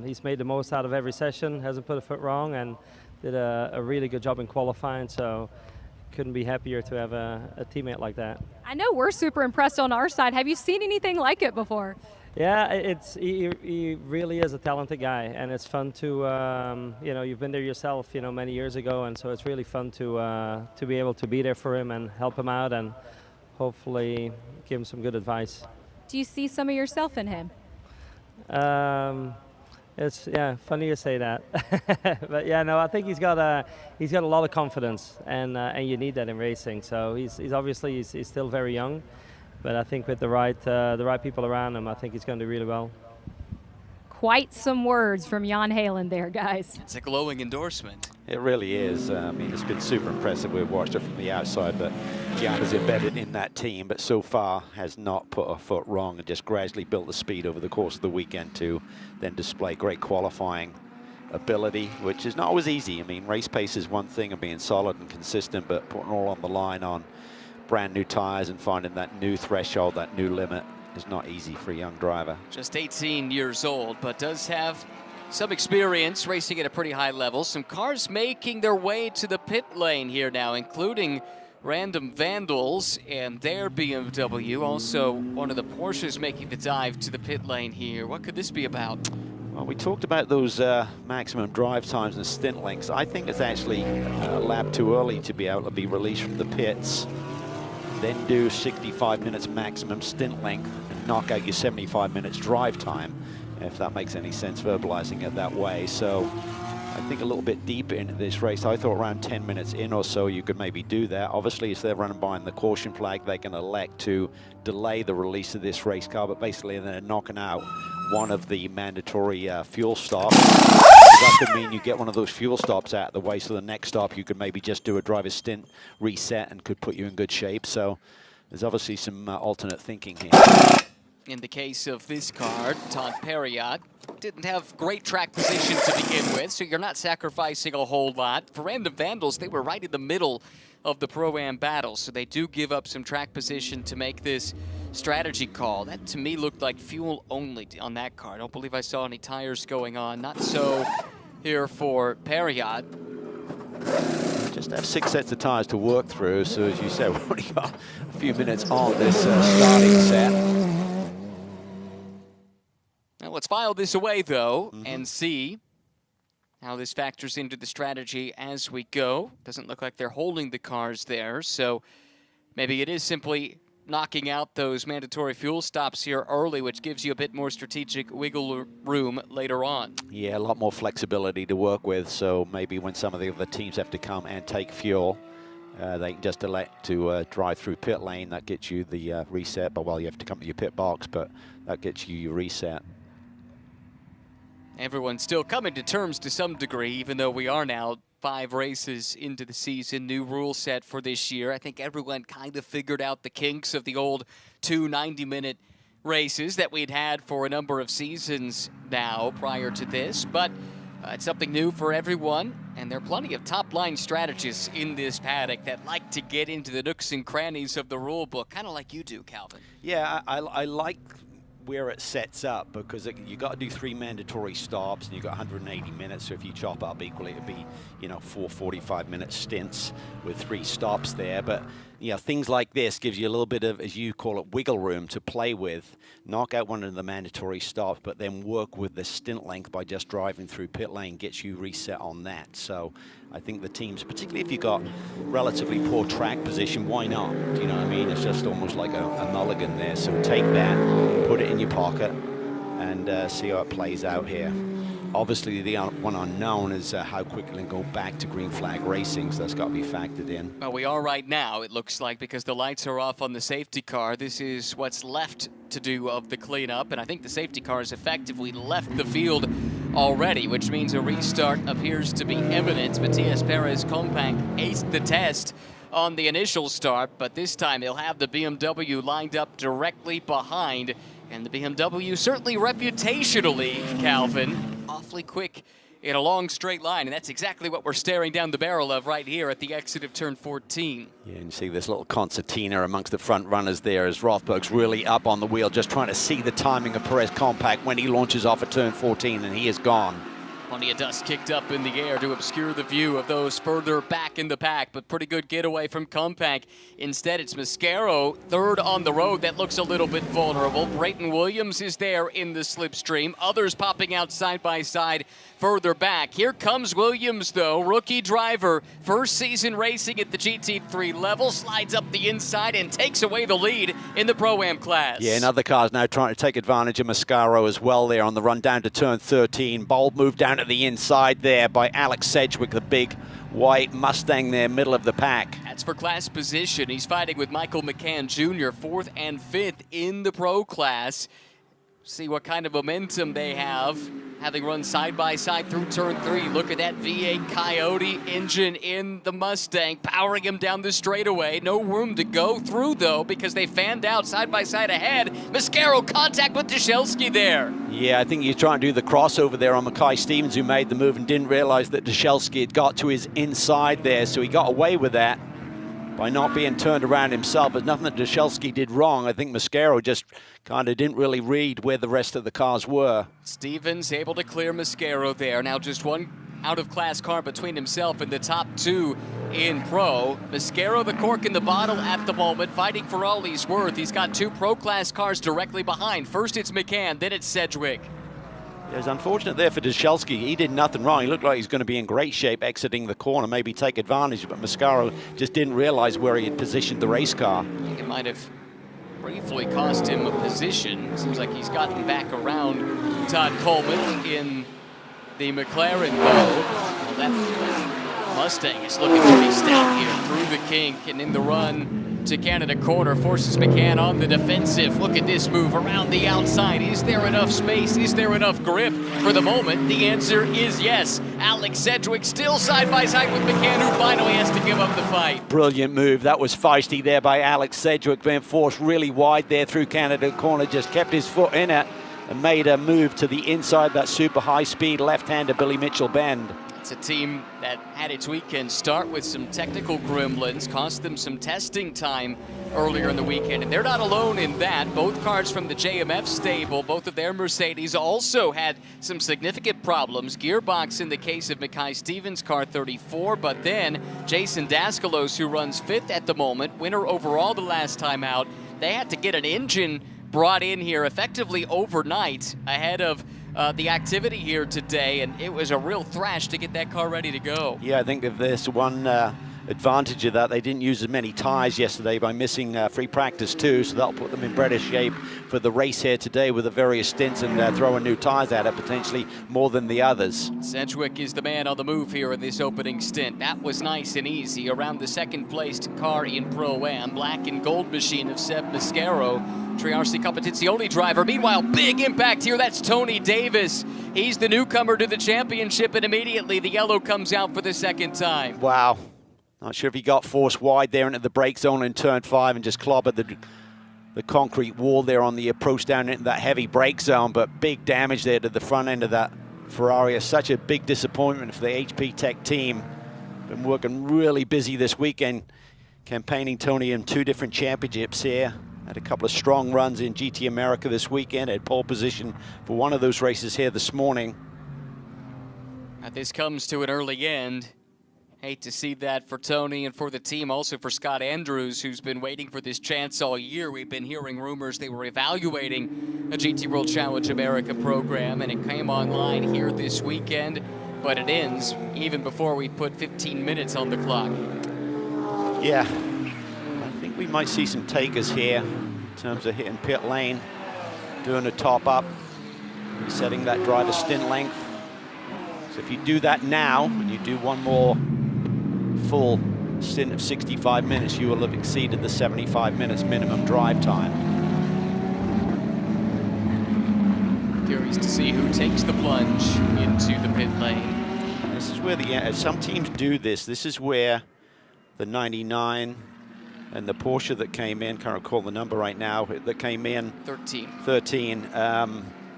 He's made the most out of every session, hasn't put a foot wrong, and did a really good job in qualifying. So couldn't be happier to have a teammate like that. I know we're super impressed on our side. Have you seen anything like it before? Yeah, he really is a talented guy, and it's fun to you've been there yourself, many years ago, and so it's really fun to be able to be there for him and help him out, and hopefully give him some good advice. Do you see some of yourself in him? It's funny you say that, but yeah, no, I think he's got a lot of confidence, and you need that in racing. So he's obviously still very young. But I think with the right people around him, I think he's going to do really well. Quite some words from Jan Halen there, guys. It's a glowing endorsement. It really is. I mean, it's been super impressive. We've watched it from the outside, but Jan is embedded in that team, but so far has not put a foot wrong and just gradually built the speed over the course of the weekend to then display great qualifying ability, which is not always easy. I mean, race pace is one thing and being solid and consistent, but putting all on the line on brand new tires and finding that new threshold, that new limit, is not easy for a young driver. Just 18 years old, but does have some experience racing at a pretty high level. Some cars making their way to the pit lane here now, including Random Vandals and their BMW. Also, one of the Porsches making the dive to the pit lane here. What could this be about? Well, we talked about those maximum drive times and stint lengths. I think it's actually a lap too early to be able to be released from the pits, then do 65 minutes maximum stint length and knock out your 75 minutes drive time, if that makes any sense, verbalizing it that way. So I think a little bit deeper into this race, I thought around 10 minutes in or so you could maybe do that. Obviously, if they're running behind the caution flag, they can elect to delay the release of this race car, but basically they're knocking out one of the mandatory fuel stops. That could mean you get one of those fuel stops out of the way, so the next stop you could maybe just do a driver's stint reset and could put you in good shape. So there's obviously some alternate thinking here. In the case of this car, Todd Perriott didn't have great track position to begin with, so you're not sacrificing a whole lot. For Random Vandals, they were right in the middle of the Pro-Am battle, so they do give up some track position to make this strategy call. That to me looked like fuel only on that car. I don't believe I saw any tires going on. Not so here for Perriott. Just have 6 sets of tires to work through, so as you said, we've only got a few minutes on this starting set. Now let's file this away though and see how this factors into the strategy as we go. Doesn't look like they're holding the cars there, so maybe it is simply knocking out those mandatory fuel stops here early, which gives you a bit more strategic wiggle room later on. Yeah, a lot more flexibility to work with, so maybe when some of the other teams have to come and take fuel, they can just elect to drive through pit lane. That gets you the reset, but well, you have to come to your pit box, but that gets you your reset. Everyone's still coming to terms to some degree, even though we are now 5 races into the season, new rule set for this year. I think everyone kind of figured out the kinks of the old 2 90-minute races that we'd had for a number of seasons now prior to this, but it's something new for everyone, and there are plenty of top-line strategists in this paddock that like to get into the nooks and crannies of the rule book, kind of like you do, Calvin. Yeah, I like where it sets up, because you got to do 3 mandatory stops and you got 180 minutes, so if you chop up equally it'd be 4 45-minute stints with 3 stops there. But things like this gives you a little bit of, as you call it, wiggle room to play with. Knock out one of the mandatory stops, but then work with the stint length by just driving through pit lane, gets you reset on that. So I think the teams, particularly if you've got relatively poor track position, why not? Do you know what I mean? It's just almost like a mulligan there. So take that, put it in your pocket, and see how it plays out here. Obviously, the one unknown is how quickly they go back to green flag racing, so that's got to be factored in. Well, we are right now, it looks like, because the lights are off on the safety car. This is what's left to do of the cleanup, and I think the safety car has effectively left the field already, which means a restart appears to be imminent. Matias Perez Compact aced the test on the initial start, but this time he'll have the BMW lined up directly behind, and the BMW certainly reputationally, Calvin, awfully quick in a long straight line, and that's exactly what we're staring down the barrel of right here at the exit of turn 14. Yeah, and you see this little concertina amongst the front runners there as Rothberg's really up on the wheel, just trying to see the timing of Perez Compact when he launches off at turn 14, and he is gone. Plenty of dust kicked up in the air to obscure the view of those further back in the pack, but pretty good getaway from Compact. Instead, it's Mascaro, third on the road. That looks a little bit vulnerable. Brayton Williams is there in the slipstream. Others popping out side by side further back. Here comes Williams, though, rookie driver, first season racing at the GT3 level, slides up the inside and takes away the lead in the Pro-Am class. Yeah, and other cars now trying to take advantage of Mascaro as well there on the run down to turn 13. Bold move down to the inside there by Alex Sedgwick, the big white Mustang there, middle of the pack. That's for class position. He's fighting with Michael McCann Jr., 4th and 5th in the Pro class. See what kind of momentum they have, having run side by side through turn 3. Look at that V8 Coyote engine in the Mustang, powering him down the straightaway. No room to go through, though, because they fanned out side by side ahead. Mascaro contact with Dyshelski there. Yeah, I think he's trying to do the crossover there on Mackay Stevens, who made the move and didn't realize that Dyshelski had got to his inside there, so he got away with that by not being turned around himself. There's nothing that Dyshelski did wrong. I think Mascaro just kind of didn't really read where the rest of the cars were. Stevens able to clear Mascaro there. Now just one out-of-class car between himself and the top 2 in Pro. Mascaro the cork in the bottle at the moment, fighting for all he's worth. He's got 2 Pro-class cars directly behind. First it's McCann, then it's Sedgwick. It was unfortunate there for Dyshelski. He did nothing wrong. He looked like he's going to be in great shape exiting the corner, maybe take advantage, but Mascaro just didn't realize where he had positioned the race car. I think it might have briefly cost him a position. Seems like he's gotten back around Todd Coleman in the McLaren, though. Well, that Mustang is looking pretty stout here through the kink and in the run to Canada corner, forces McCann on the defensive. Look at this move around the outside. Is there enough space? Is there enough grip? For the moment, the answer is yes. Alex Sedgwick still side by side with McCann, who finally has to give up the fight. Brilliant move. That was feisty there by Alex Sedgwick, being forced really wide there through Canada corner, just kept his foot in it and made a move to the inside that super high-speed left-hander Billy Mitchell bend. It's a team that had its weekend start with some technical gremlins, cost them some testing time earlier in the weekend, and they're not alone in that. Both cars from the JMF stable, both of their Mercedes, also had some significant problems. Gearbox in the case of Mackay Stevens' car 34, but then Jason Daskalos, who runs 5th at the moment, winner overall the last time out, they had to get an engine brought in here effectively overnight ahead of the activity here today, and it was a real thrash to get that car ready to go. Yeah, I think if there's one advantage of that, they didn't use as many tires yesterday by missing free practice too, so that'll put them in better shape for the race here today with the various stints and throwing new tires at it, potentially more than the others. Sedgwick is the man on the move here in this opening stint. That was nice and easy around the second placed car in Pro-Am, black and gold machine of Seb Mascaro, Triarci Competizione driver. Meanwhile, big impact here. That's Tony Davis. He's the newcomer to the championship, and immediately the yellow comes out for the second time. Wow. Not sure if he got forced wide there into the brake zone in turn 5 and just clobbered the concrete wall there on the approach down into that heavy brake zone, but big damage there to the front end of that Ferrari. It's such a big disappointment for the HP Tech team. Been working really busy this weekend, campaigning Tony in 2 different championships here. Had a couple of strong runs in GT America this weekend. Had pole position for one of those races here this morning. This comes to an early end. Hate to see that for Tony and for the team, also for Scott Andrews, who's been waiting for this chance all year. We've been hearing rumors they were evaluating a GT World Challenge America program, and it came online here this weekend, but it ends even before we put 15 minutes on the clock. Yeah. I think we might see some takers here in terms of hitting pit lane, doing a top up, resetting that driver stint length. So if you do that now, and you do one more full stint of 65 minutes, you will have exceeded the 75 minutes minimum drive time. Curious to see who takes the plunge into the pit lane. This is where some teams do this. This is where the 99 and the Porsche that came in, can't recall the number right now, that came in 13.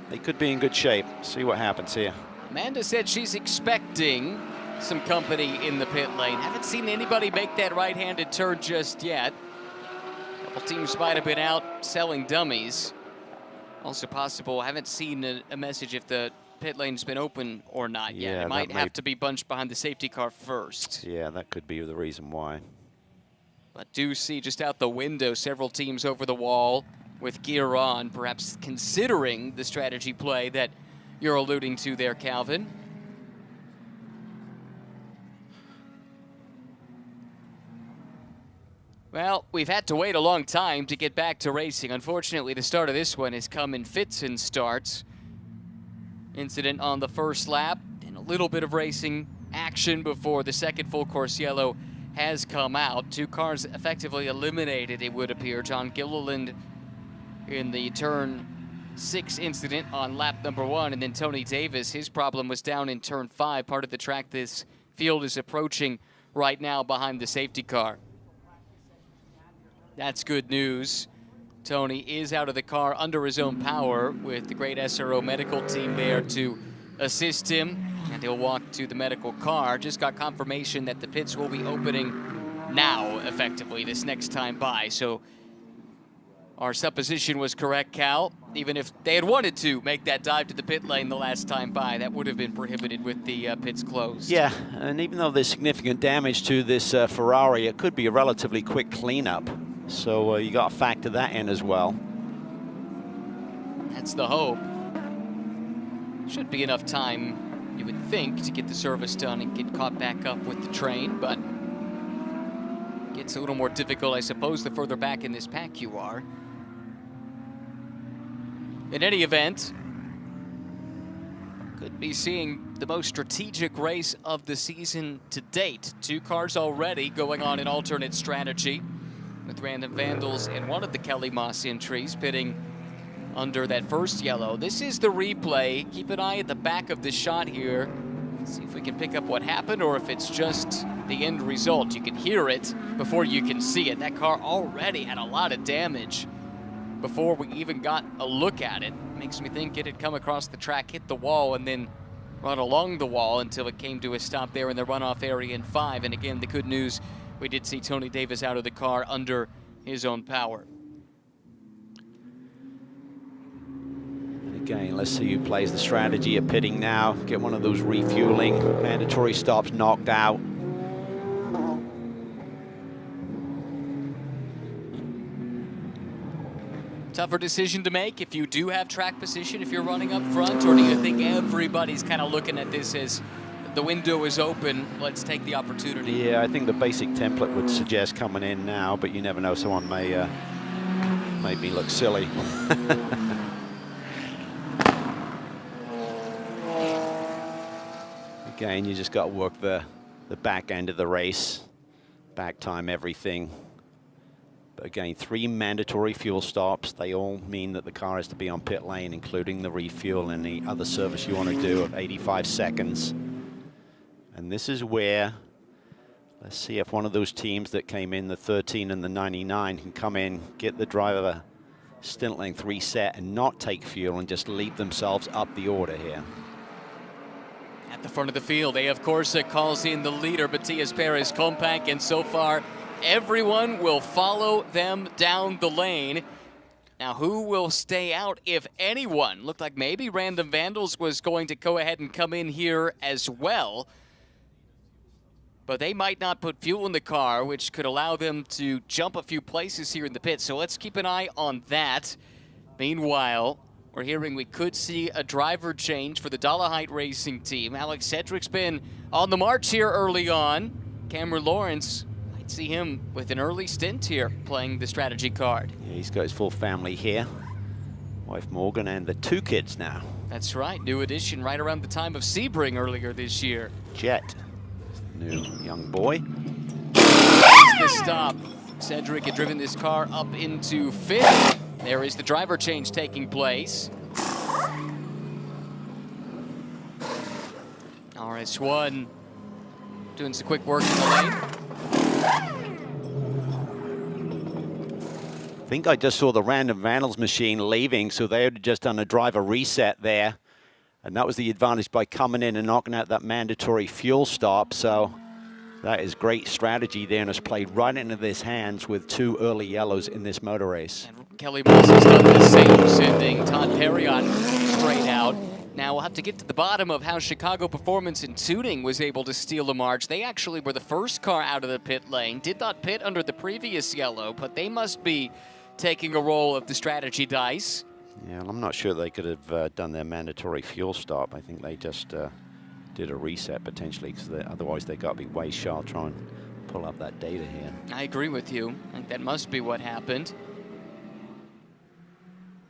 They could be in good shape. See what happens here. Amanda said she's expecting some company in the pit lane. Haven't seen anybody make that right-handed turn just yet. A couple teams might have been out selling dummies. Also possible, haven't seen a message if the pit lane's been open or not yet. Yeah, it might have to be bunched behind the safety car first. Yeah, that could be the reason why. But do see just out the window several teams over the wall with gear on, perhaps considering the strategy play that you're alluding to there, Calvin. Well, we've had to wait a long time to get back to racing. Unfortunately, the start of this one has come in fits and starts. Incident on the first lap and a little bit of racing action before the second full course yellow has come out. Two cars effectively eliminated, it would appear. John Gilliland in the turn 6 incident on lap number 1, and then Tony Davis, his problem was down in turn 5, part of the track this field is approaching right now behind the safety car. That's good news. Tony is out of the car under his own power with the great SRO medical team there to assist him, and he'll walk to the medical car. Just got confirmation that the pits will be opening now, effectively, this next time by. So our supposition was correct, Cal. Even if they had wanted to make that dive to the pit lane the last time by, that would have been prohibited with the pits closed. Yeah, and even though there's significant damage to this Ferrari, it could be a relatively quick cleanup. So you got to factor that in as well. That's the hope. Should be enough time, you would think, to get the service done and get caught back up with the train, but gets a little more difficult, I suppose, the further back in this pack you are. In any event, could be seeing the most strategic race of the season to date. Two cars already going on an alternate strategy, with Random Vandals and one of the Kelly Moss entries pitting under that first yellow. This is the replay. Keep an eye at the back of the shot here. See if we can pick up what happened or if it's just the end result. You can hear it before you can see it. That car already had a lot of damage before we even got a look at it. Makes me think it had come across the track, hit the wall, and then run along the wall until it came to a stop there in the runoff area in 5. And again, the good news, we did see Tony Davis out of the car under his own power. Again, let's see who plays the strategy of pitting now. Get one of those refueling mandatory stops knocked out. Tougher decision to make if you do have track position, if you're running up front, or do you think everybody's kind of looking at this as the window is open, let's take the opportunity? Yeah, I think the basic template would suggest coming in now, but you never know, someone may make me look silly. Again, you just got to work the back end of the race, back time everything. But again, 3 mandatory fuel stops. They all mean that the car has to be on pit lane, including the refuel and the other service you want to do of 85 seconds. And this is where, let's see if one of those teams that came in, the 13 and the 99, can come in, get the driver stint length reset and not take fuel and just leap themselves up the order here. At the front of the field, of course, calls in the leader, Matias Perez Compact, and so far, everyone will follow them down the lane. Now, who will stay out, if anyone? Looked like maybe Random Vandals was going to go ahead and come in here as well. But they might not put fuel in the car, which could allow them to jump a few places here in the pit. So let's keep an eye on that. Meanwhile, we're hearing we could see a driver change for the Dollarhide Racing team. Alex Cedric's been on the march here early on. Cameron Lawrence, might see him with an early stint here playing the strategy card. Yeah, he's got his full family here. Wife Morgan and the 2 kids now. That's right, new addition right around the time of Sebring earlier this year. Jet, new young boy. The stop. Cedric had driven this car up into 5th. There is the driver change taking place. RS1 doing some quick work in the lane. I think I just saw the Random Vandals machine leaving, so they had just done a driver reset there. And that was the advantage by coming in and knocking out that mandatory fuel stop. So that is great strategy there, and has played right into his hands with 2 early yellows in this motor race. And Kelly Moss has done the same, sending Todd Perriott straight out. Now we'll have to get to the bottom of how Chicago Performance and Tuning was able to steal the march. They actually were the first car out of the pit lane, did not pit under the previous yellow, but they must be taking a roll of the strategy dice. Yeah, well, I'm not sure they could have done their mandatory fuel stop. I think they just did a reset potentially, because otherwise they got to be way sharp trying to pull up that data here. I agree with you. I think that must be what happened.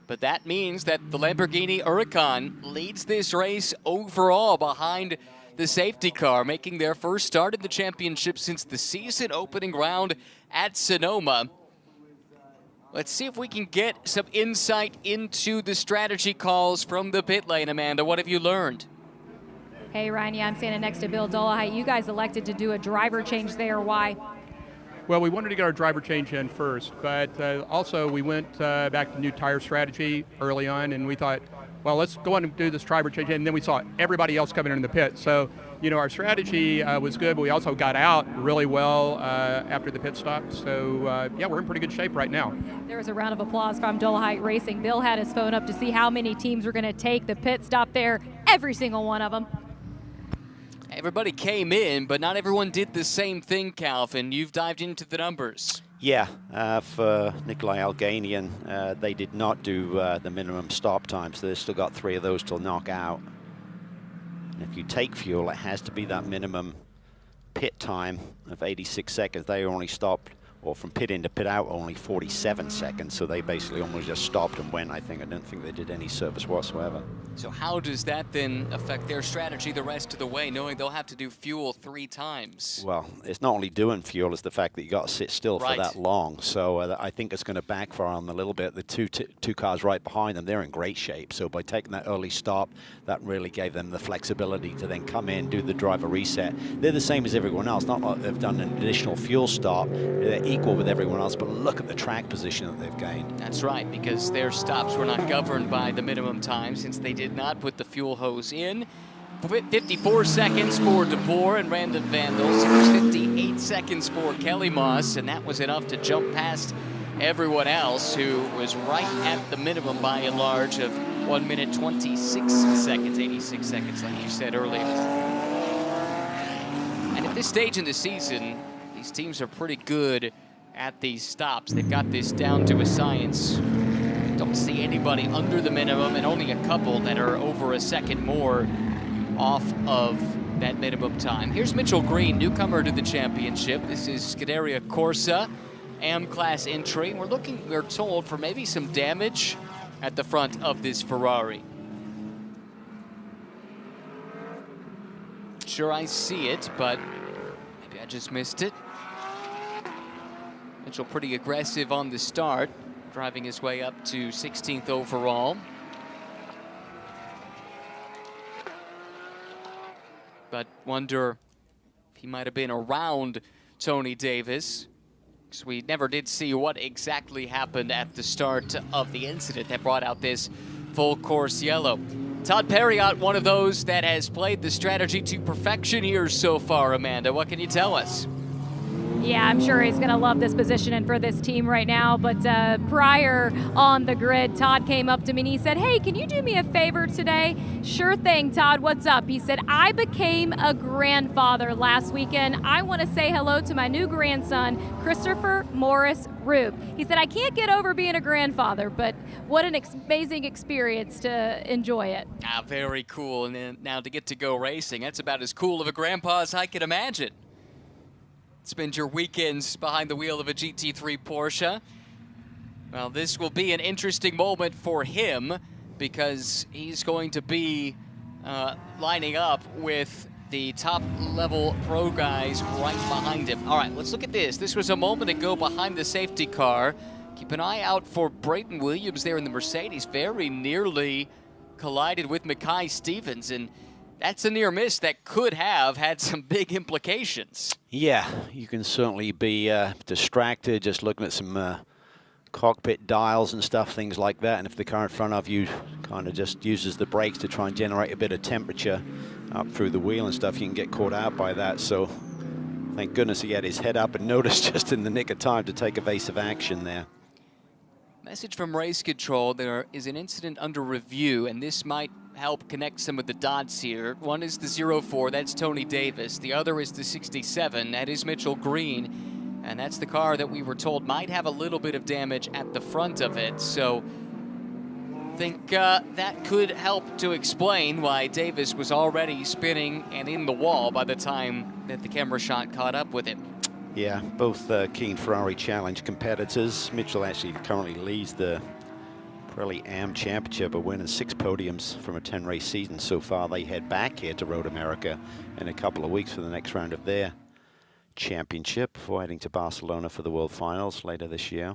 But that means that the Lamborghini Huracan leads this race overall behind the safety car, making their first start in the championship since the season opening round at Sonoma. Let's see if we can get some insight into the strategy calls from the pit lane. Amanda, what have you learned? Hey, Ryan, yeah, I'm standing next to Bill Dolehite. You guys elected to do a driver change there. Why? Well, we wanted to get our driver change in first, but also we went back to new tire strategy early on, and we thought, well, let's go on and do this driver change, and then we saw everybody else coming in the pit. So, you know, our strategy was good, but we also got out really well after the pit stop. So, yeah, we're in pretty good shape right now. There was a round of applause from Dolehite Racing. Bill had his phone up to see how many teams were going to take the pit stop there, every single one of them. Everybody came in, but not everyone did the same thing, Calvin. You've dived into the numbers. Yeah, for Nikolai Alganian, they did not do the minimum stop time, so they've still got 3 of those to knock out. And if you take fuel, it has to be that minimum pit time of 86 seconds. They only stopped, or from pit in to pit out, only 47 seconds, so they basically almost just stopped and went. I don't think they did any service whatsoever. So how does that then affect their strategy the rest of the way, knowing they'll have to do fuel 3 times? Well, it's not only doing fuel, it's the fact that you got to sit still for that long. So I think it's going to backfire on them a little bit. The two cars right behind them, they're in great shape. So by taking that early stop, that really gave them the flexibility to then come in, do the driver reset. They're the same as everyone else. Not like they've done an additional fuel stop. They're equal with everyone else, but look at the track position that they've gained. That's right, because their stops were not governed by the minimum time, since they did not put the fuel hose in. 54 seconds for DeBoer and Random Vandals. It was 58 seconds for Kelly Moss, and that was enough to jump past everyone else, who was right at the minimum by and large of 1 minute 26 seconds, 86 seconds, like you said earlier. And at this stage in the season, these teams are pretty good at these stops. They've got this down to a science. Don't see anybody under the minimum, and only a couple that are over a second more off of that minimum time. Here's Mitchell Green, newcomer to the championship. This is Scuderia Corsa, AM-class entry. We're told, for maybe some damage at the front of this Ferrari. Sure, I see it, but maybe I just missed it. Mitchell pretty aggressive on the start, driving his way up to 16th overall. But wonder if he might have been around Tony Davis, because we never did see what exactly happened at the start of the incident that brought out this full course yellow. Todd Perriott, one of those that has played the strategy to perfection here so far. Amanda, what can you tell us? Yeah, I'm sure he's going to love this position and for this team right now. But prior on the grid, Todd came up to me and he said, hey, can you do me a favor today? Sure thing, Todd, what's up? He said, I became a grandfather last weekend. I want to say hello to my new grandson, Christopher Morris Rube. He said, I can't get over being a grandfather, but what an amazing experience to enjoy it. Ah, very cool. And then now to get to go racing, that's about as cool of a grandpa as I can imagine. Spend your weekends behind the wheel of a GT3 Porsche. Well, this will be an interesting moment for him, because he's going to be lining up with the top-level pro guys right behind him. All right, let's look at this. This was a moment ago behind the safety car. Keep an eye out for Brayton Williams there in the Mercedes. Very nearly collided with Mackay Stevens, and that's a near miss that could have had some big implications. Yeah, you can certainly be distracted just looking at some cockpit dials and stuff, things like that. And if the car in front of you Kind of just uses the brakes to try and generate a bit of temperature up through the wheel and stuff. You can get caught out by that. So thank goodness he had his head up and noticed just in the nick of time to take evasive action there. Message from race control, there is an incident under review, and this might help connect some of the dots here. One is the 04, that's Tony Davis. The other is the 67, that is Mitchell Green. And that's the car that we were told might have a little bit of damage at the front of it. So I think that could help to explain why Davis was already spinning and in the wall by the time that the camera shot caught up with him. Yeah, both keen Ferrari Challenge competitors. Mitchell actually currently leads the Pirelli AM Championship, a winning 6 podiums from a 10-race season so far. They head back here to Road America in a couple of weeks for the next round of their championship before heading to Barcelona for the World Finals later this year.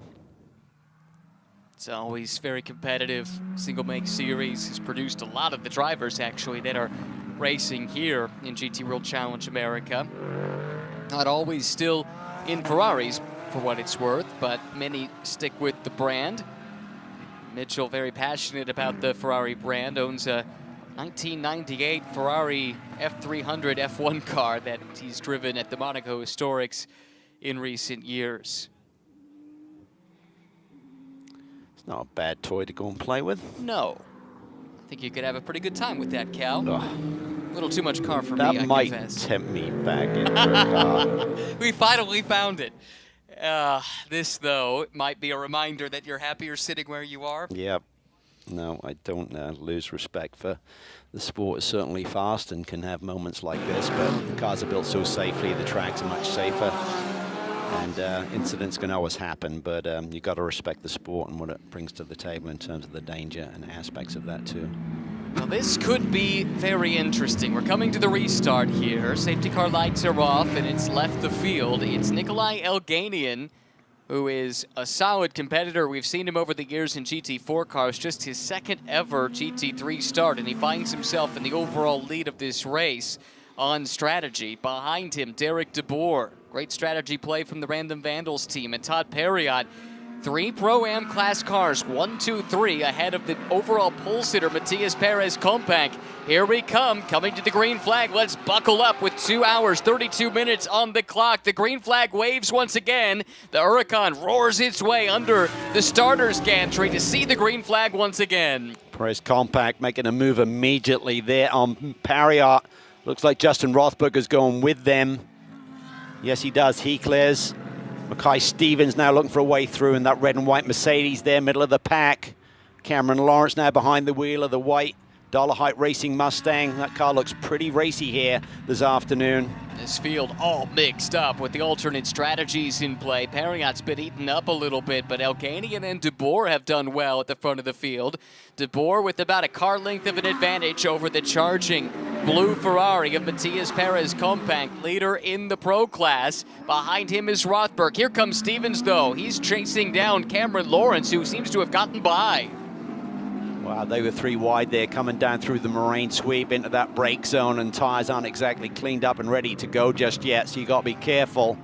It's always very competitive. Single make series has produced a lot of the drivers actually that are racing here in GT World Challenge America. Not always still in Ferraris for what it's worth, but many stick with the brand. Mitchell very passionate about the Ferrari brand, owns a 1998 Ferrari F300 F1 car that he's driven at the Monaco Historics in recent years. It's not a bad toy to go and play with. No. I think you could have a pretty good time with that, Cal. Ugh. A little too much car for me, That I might confess. tempt me back into a car. We finally found it. This, though, might be a reminder that you're happier sitting where you are. Yep. No, I don't lose respect for the sport. Is certainly fast and can have moments like this, but the cars are built so safely, the tracks are much safer, and incidents can always happen, but you got to respect the sport and what it brings to the table in terms of the danger and aspects of that too. Well, this could be very interesting. We're coming to the restart here. Safety car lights are off, and it's left the field. It's Nikolai Elganian, who is a solid competitor. We've seen him over the years in GT4 cars, just his second ever GT3 start, and he finds himself in the overall lead of this race on strategy. Behind him, Derek DeBoer. Great strategy play from the Random Vandals team, and Todd Perriott. 3 Pro-Am class cars, 1, 2, 3, ahead of the overall pole sitter, Matías Pérez-Compán. Here we come, coming to the green flag. Let's buckle up with 2 hours, 32 minutes on the clock. The green flag waves once again. The Huracan roars its way under the starter's gantry to see the green flag once again. Pérez-Compán making a move immediately there on Perriott. Looks like Justin Rothberger's going with them. Yes, he does. He clears. Mackay Stevens now looking for a way through in that red and white Mercedes there, middle of the pack. Cameron Lawrence now behind the wheel of the white Dollar Height Racing Mustang. That car looks pretty racy here this afternoon. This field all mixed up with the alternate strategies in play. Perriott's been eaten up a little bit, but Elganian and DeBoer have done well at the front of the field. DeBoer with about a car length of an advantage over the charging blue Ferrari of Matías Pérez-Compán, leader in the pro class. Behind him is Rothberg. Here comes Stevens, though. He's chasing down Cameron Lawrence, who seems to have gotten by. Wow, they were 3 wide there, coming down through the Moraine sweep into that brake zone, and tires aren't exactly cleaned up and ready to go just yet, so you got to be careful.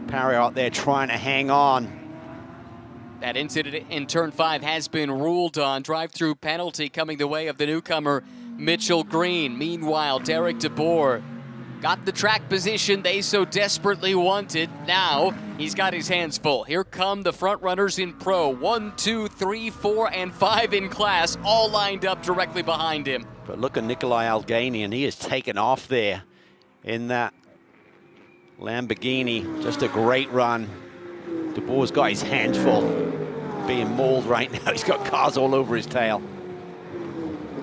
Perriott there trying to hang on. That incident in turn 5 has been ruled on. Drive-through penalty coming the way of the newcomer Mitchell Green. Meanwhile, Derek DeBoer got the track position they so desperately wanted. Now he's got his hands full. Here come the front runners in pro. 1, 2, 3, 4, and 5 in class, all lined up directly behind him. But look at Nikolai Elganian. He has taken off there in that Lamborghini. Just a great run. DeBoer's got his hands full, being mauled right now. He's got cars all over his tail.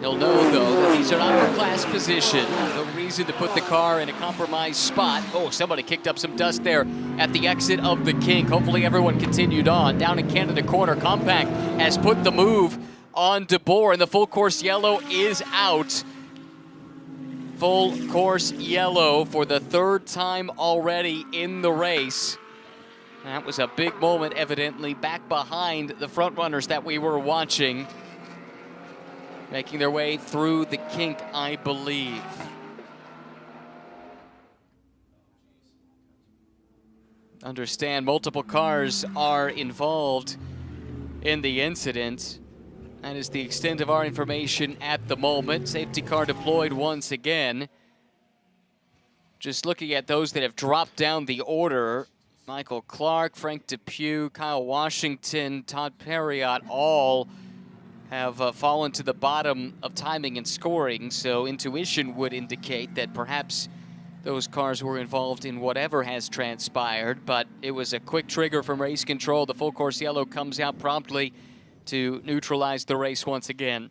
He'll know, though, that these are not for class position. No reason to put the car in a compromised spot. Oh, somebody kicked up some dust there at the exit of the kink. Hopefully everyone continued on. Down in Canada corner, Compact has put the move on DeBoer, and the full course yellow is out. Full course yellow for the 3rd time already in the race. That was a big moment, evidently, back behind the front runners that we were watching. Making their way through the kink, I believe. Understand multiple cars are involved in the incident. That is the extent of our information at the moment. Safety car deployed once again. Just looking at those that have dropped down the order, Michael Clark, Frank Depew, Kyle Washington, Todd Perriott, all have fallen to the bottom of timing and scoring, so intuition would indicate that perhaps those cars were involved in whatever has transpired, but it was a quick trigger from race control. The full course yellow comes out promptly to neutralize the race once again.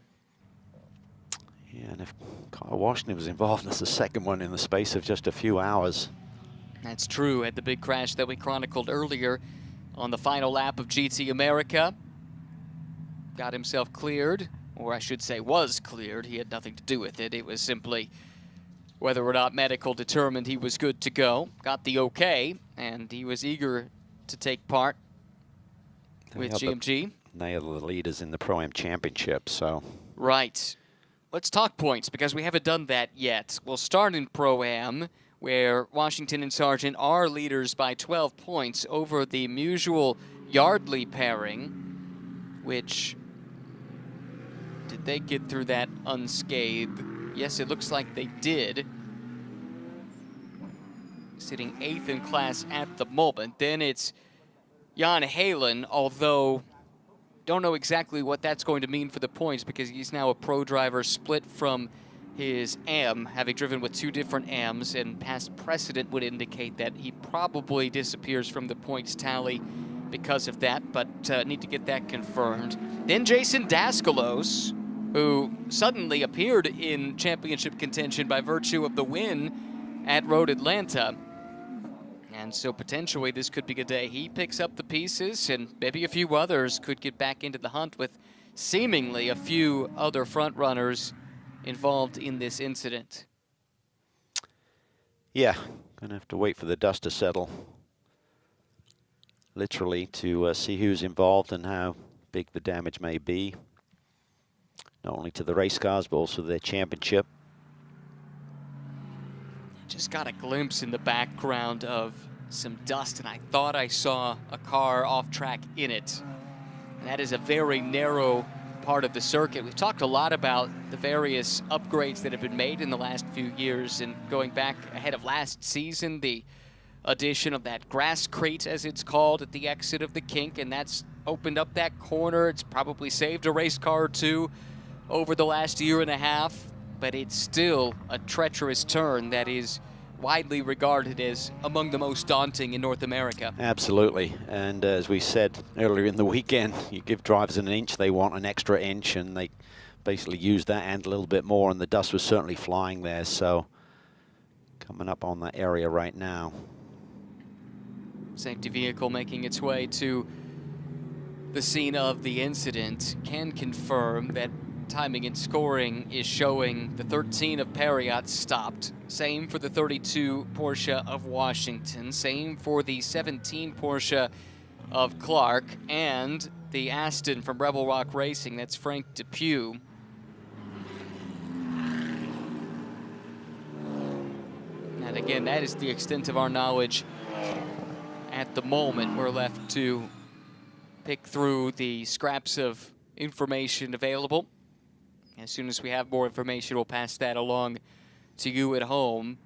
Yeah, and if Kyle Washington was involved, that's the second one in the space of just a few hours. That's true. At the big crash that we chronicled earlier on the final lap of GT America, got himself cleared, or I should say was cleared. He had nothing to do with it. It was simply whether or not medical determined he was good to go. Got the okay, and he was eager to take part with GMG. They are the leaders in the Pro-Am Championship, so. Right. Let's talk points, because we haven't done that yet. We'll start in Pro-Am, where Washington and Sargent are leaders by 12 points over the Musial Yardley pairing, which, did they get through that unscathed? Yes, it looks like they did. Sitting 8th in class at the moment. Then it's Jan Halen, although don't know exactly what that's going to mean for the points, because he's now a pro driver split from his AM, having driven with 2 different AMs, and past precedent would indicate that he probably disappears from the points tally because of that, but need to get that confirmed. Then Jason Daskalos, who suddenly appeared in championship contention by virtue of the win at Road Atlanta. And so potentially this could be a day he picks up the pieces, and maybe a few others could get back into the hunt, with seemingly a few other front runners involved in this incident. Yeah, gonna have to wait for the dust to settle, literally, to see who's involved and how big the damage may be, not only to the race cars but also their championship. Just got a glimpse in the background of some dust, and I thought I saw a car off track in it. And that is a very narrow part of the circuit. We've talked a lot about the various upgrades that have been made in the last few years, and going back ahead of last season, the addition of that grass crate, as it's called, at the exit of the kink, and that's opened up that corner. It's probably saved a race car or two over the last year and a half, but it's still a treacherous turn that is widely regarded as among the most daunting in North America. Absolutely, and as we said earlier in the weekend, you give drivers an inch, they want an extra inch, and they basically used that and a little bit more, and the dust was certainly flying there, so coming up on that area right now. Safety vehicle making its way to the scene of the incident. Can confirm that timing and scoring is showing the 13 of Perriott stopped. Same for the 32 Porsche of Washington. Same for the 17 Porsche of Clark, and the Aston from Rebel Rock Racing. That's Frank Depew. And again, that is the extent of our knowledge at the moment. We're left to pick through the scraps of information available. As soon as we have more information, we'll pass that along to you at home.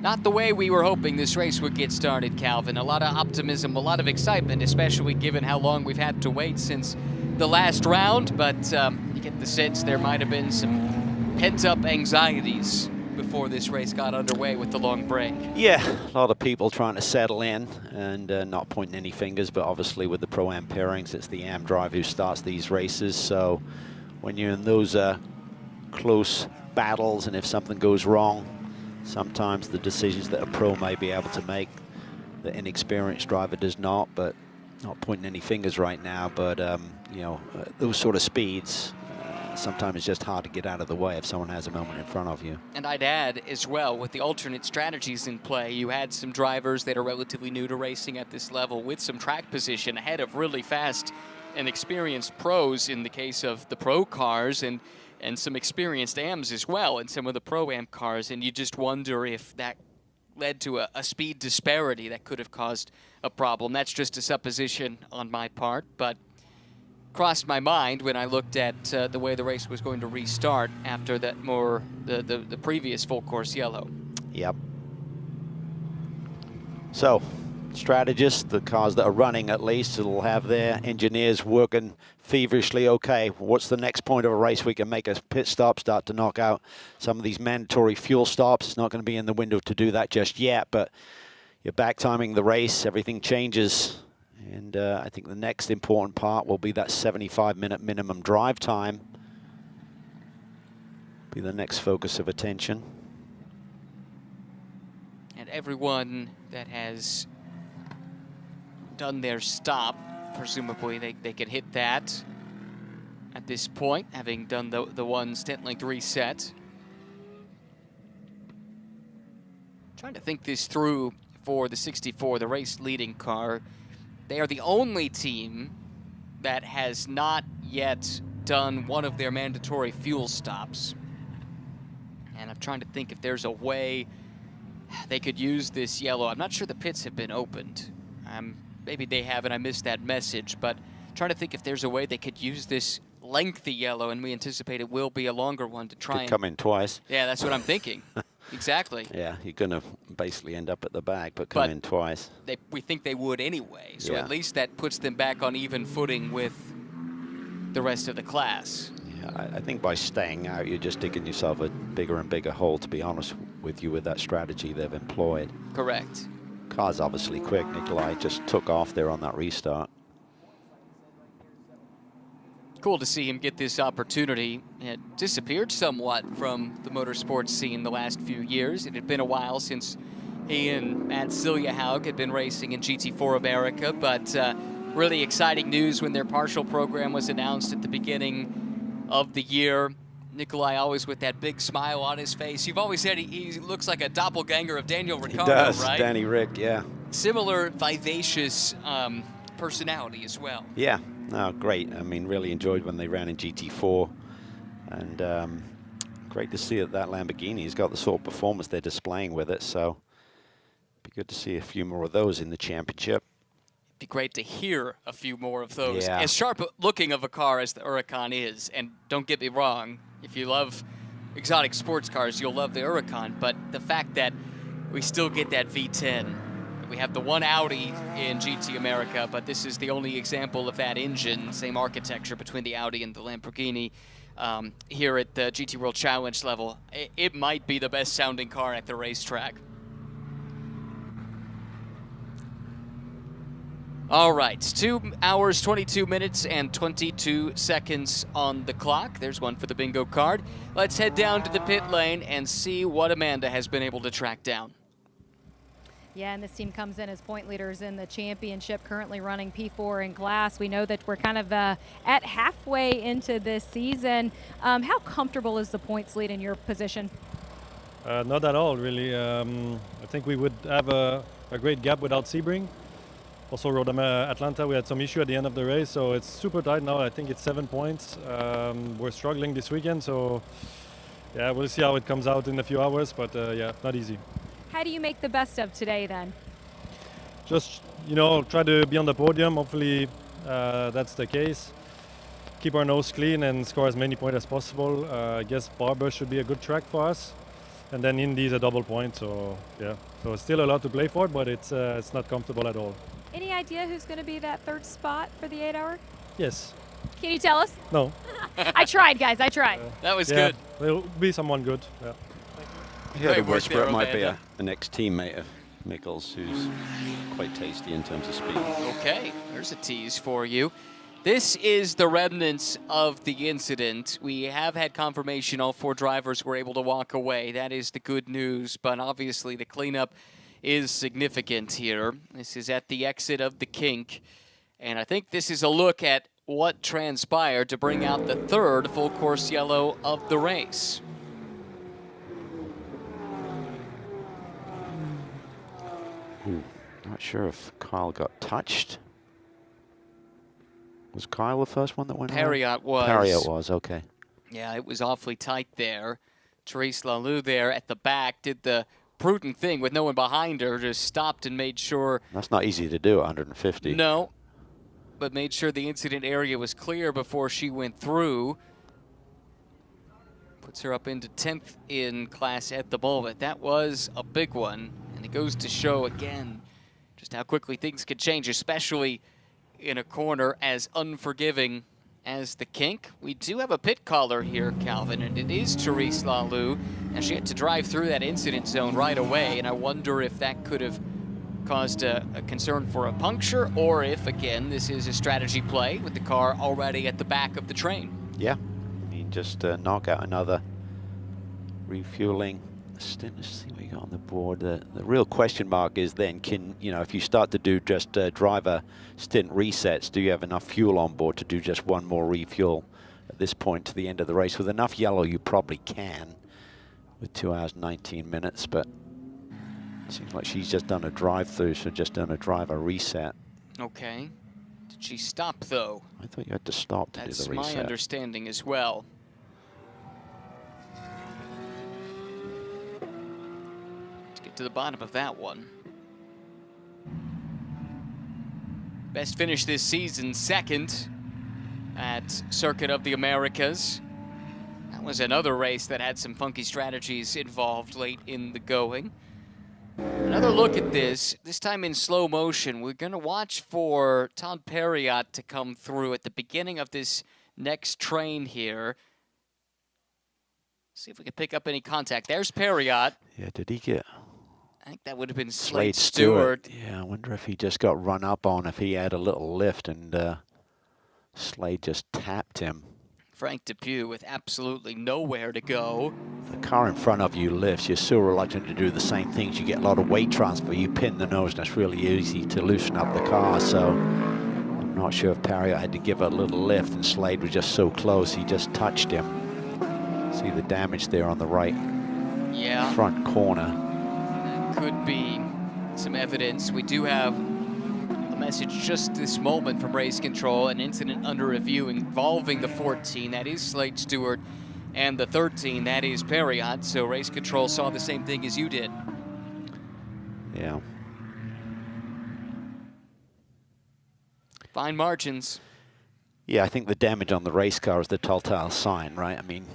Not the way we were hoping this race would get started, Calvin. A lot of optimism, a lot of excitement, especially given how long we've had to wait since the last round. But you get the sense there might have been some pent-up anxieties before this race got underway with the long break. Yeah, a lot of people trying to settle in and not pointing any fingers, but obviously with the Pro-Am pairings, it's the AM driver who starts these races. So when you're in those close battles, and if something goes wrong, sometimes the decisions that a pro may be able to make, the inexperienced driver does not. But not pointing any fingers right now, but you know, those sort of speeds, sometimes it's just hard to get out of the way if someone has a moment in front of you. And I'd add as well, with the alternate strategies in play, you had some drivers that are relatively new to racing at this level with some track position ahead of really fast and experienced pros in the case of the pro cars, and some experienced AMs as well in some of the Pro-Am cars. And you just wonder if that led to a speed disparity that could have caused a problem. That's just a supposition on my part, but crossed my mind when I looked at the way the race was going to restart after that the previous full course yellow. Yep. So, strategists, the cars that are running at least, will have their engineers working feverishly. Okay, what's the next point of a race? We can make a pit stop, start to knock out some of these mandatory fuel stops. It's not going to be in the window to do that just yet, but you're back timing the race. Everything changes. And I think the next important part will be that 75-minute minimum drive time. Be the next focus of attention. And everyone that has done their stop, presumably they could hit that at this point, having done the one stint length reset. Trying to think this through for the 64, the race leading car. They are the only team that has not yet done one of their mandatory fuel stops. And I'm trying to think if there's a way they could use this yellow. I'm not sure the pits have been opened. Maybe they have and I missed that message, but trying to think if there's a way they could use this lengthy yellow, and we anticipate it will be a longer one to try Could come in twice. Yeah, that's what I'm thinking. Exactly. Yeah, you're going to basically end up at the back, but come in twice. We think they would anyway, so Yeah. at least that puts them back on even footing with the rest of the class. Yeah, I think by staying out, you're just digging yourself a bigger and bigger hole, to be honest with you, with that strategy they've employed. Correct. Car's obviously quick. Nikolai just took off there on that restart. Cool to see him get this opportunity. It disappeared somewhat from the motorsports scene the last few years. It had been a while since he and Matt Siljahaug had been racing in GT4 America, but really exciting news when their partial program was announced at the beginning of the year. Nikolai always with that big smile on his face. You've always said he looks like a doppelganger of Daniel Ricciardo, He does, right? Danny Rick, yeah. Similar vivacious personality as well. Yeah, no, great. I mean, really enjoyed when they ran in GT4. And great to see that Lamborghini's got the sort of performance they're displaying with it. So be good to see a few more of those in the championship. Be great to hear a few more of those. Yeah. As sharp looking of a car as the Huracan is, and don't get me wrong, if you love exotic sports cars, you'll love the Huracan, but the fact that we still get that V10, we have the one Audi in GT America, but this is the only example of that engine, same architecture between the Audi and the Lamborghini here at the GT World Challenge level. It might be the best sounding car at the racetrack. All right, 2 hours, 22 minutes, and 22 seconds on the clock. There's one for the bingo card. Let's head down to the pit lane and see what Amanda has been able to track down. Yeah, and this team comes in as point leaders in the championship, currently running P4 in glass. We know that we're kind of at halfway into this season. How comfortable is the points lead in your position? Not at all, really. I think we would have a great gap without Sebring. Also, Atlanta, we had some issue at the end of the race, so it's super tight now. I think it's 7 points. We're struggling this weekend, so yeah, we'll see how it comes out in a few hours, but yeah, not easy. How do you make the best of today then? Just, try to be on the podium. Hopefully that's the case. Keep our nose clean and score as many points as possible. I guess Barber should be a good track for us. And then Indy's a double point, so yeah. So still a lot to play for, but it's not comfortable at all. Any idea who's going to be that third spot for the 8-hour? Yes. Can you tell us? No. I tried, guys, I tried. That was yeah, good. There'll be someone good, yeah. Yeah, the work there, Westbrook might be Amanda. an ex-teammate of Mickles, who's quite tasty in terms of speed. Okay, there's a tease for you. This is the remnants of the incident. We have had confirmation all 4 drivers were able to walk away. That is the good news, but obviously the cleanup is significant here. This is at the exit of the kink, and I think this is a look at what transpired to bring out the 3rd full course yellow of the race. Not sure if Kyle got touched. Was Kyle the first one that went Harriot was. Harriot was, okay. Yeah, it was awfully tight there. Therese Lalou there at the back did the prudent thing with no one behind her, just stopped and made sure. That's not easy to do at 150. No, but made sure the incident area was clear before she went through. Puts her up into 10th in class at the moment. That was a big one, and it goes to show again just how quickly things could change, especially in a corner as unforgiving as the kink. We do have a pit caller here, Calvin, and it is Therese Lalou, and she had to drive through that incident zone right away, and I wonder if that could have caused a concern for a puncture, or if, again, this is a strategy play with the car already at the back of the train. Yeah, I mean, just knock out another refueling stint. Let's see what you got on the board. The real question mark is then, if you start to do just driver stint resets, do you have enough fuel on board to do just one more refuel at this point to the end of the race? With enough yellow, you probably can with 2 hours, 19 minutes, but seems like she's just done a drive-through, so just done a driver reset. Okay. Did she stop, though? I thought you had to stop to do the reset. That's my understanding as well. Let's get to the bottom of that one. Best finish this season, second at Circuit of the Americas. That was another race that had some funky strategies involved late in the going. Another look at this time in slow motion. We're going to watch for Todd Perriott to come through at the beginning of this next train here. See if we can pick up any contact. There's Perriott. Yeah, did he get... I think that would have been Slade Stewart. Yeah, I wonder if he just got run up on, if he had a little lift and Slade just tapped him. Frank Depew with absolutely nowhere to go. The car in front of you lifts. You're so reluctant to do the same things. You get a lot of weight transfer. You pin the nose, and it's really easy to loosen up the car. So I'm not sure if Perriott had to give a little lift, and Slade was just so close, he just touched him. See the damage there on the right front corner. That could be some evidence. We do have message just this moment from race control, an incident under review involving the 14, that is Slade Stewart, and the 13, that is Perriott. So race control saw the same thing as you did. Yeah. Fine margins. Yeah, I think the damage on the race car is the telltale sign, right? I mean,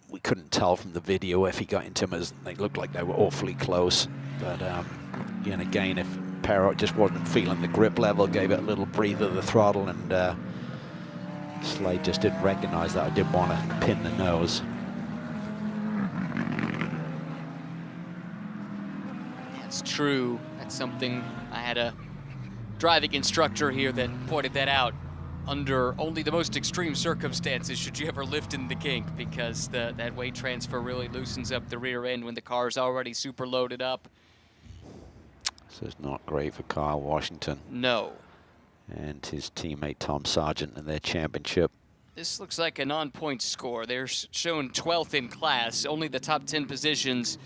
we couldn't tell from the video if he got into them, as they looked like they were awfully close. But and again, if Perriott just wasn't feeling the grip level, gave it a little breather of the throttle, and Slade just didn't recognize that. I didn't want to pin the nose. That's true. That's something I had a driving instructor here that pointed that out. Under only the most extreme circumstances should you ever lift in the kink, because that weight transfer really loosens up the rear end when the car's already super loaded up. So it's not great for Kyle Washington. No. And his teammate Tom Sargent in their championship. This looks like a non-point score. They're shown 12th in class. Only the top 10 positions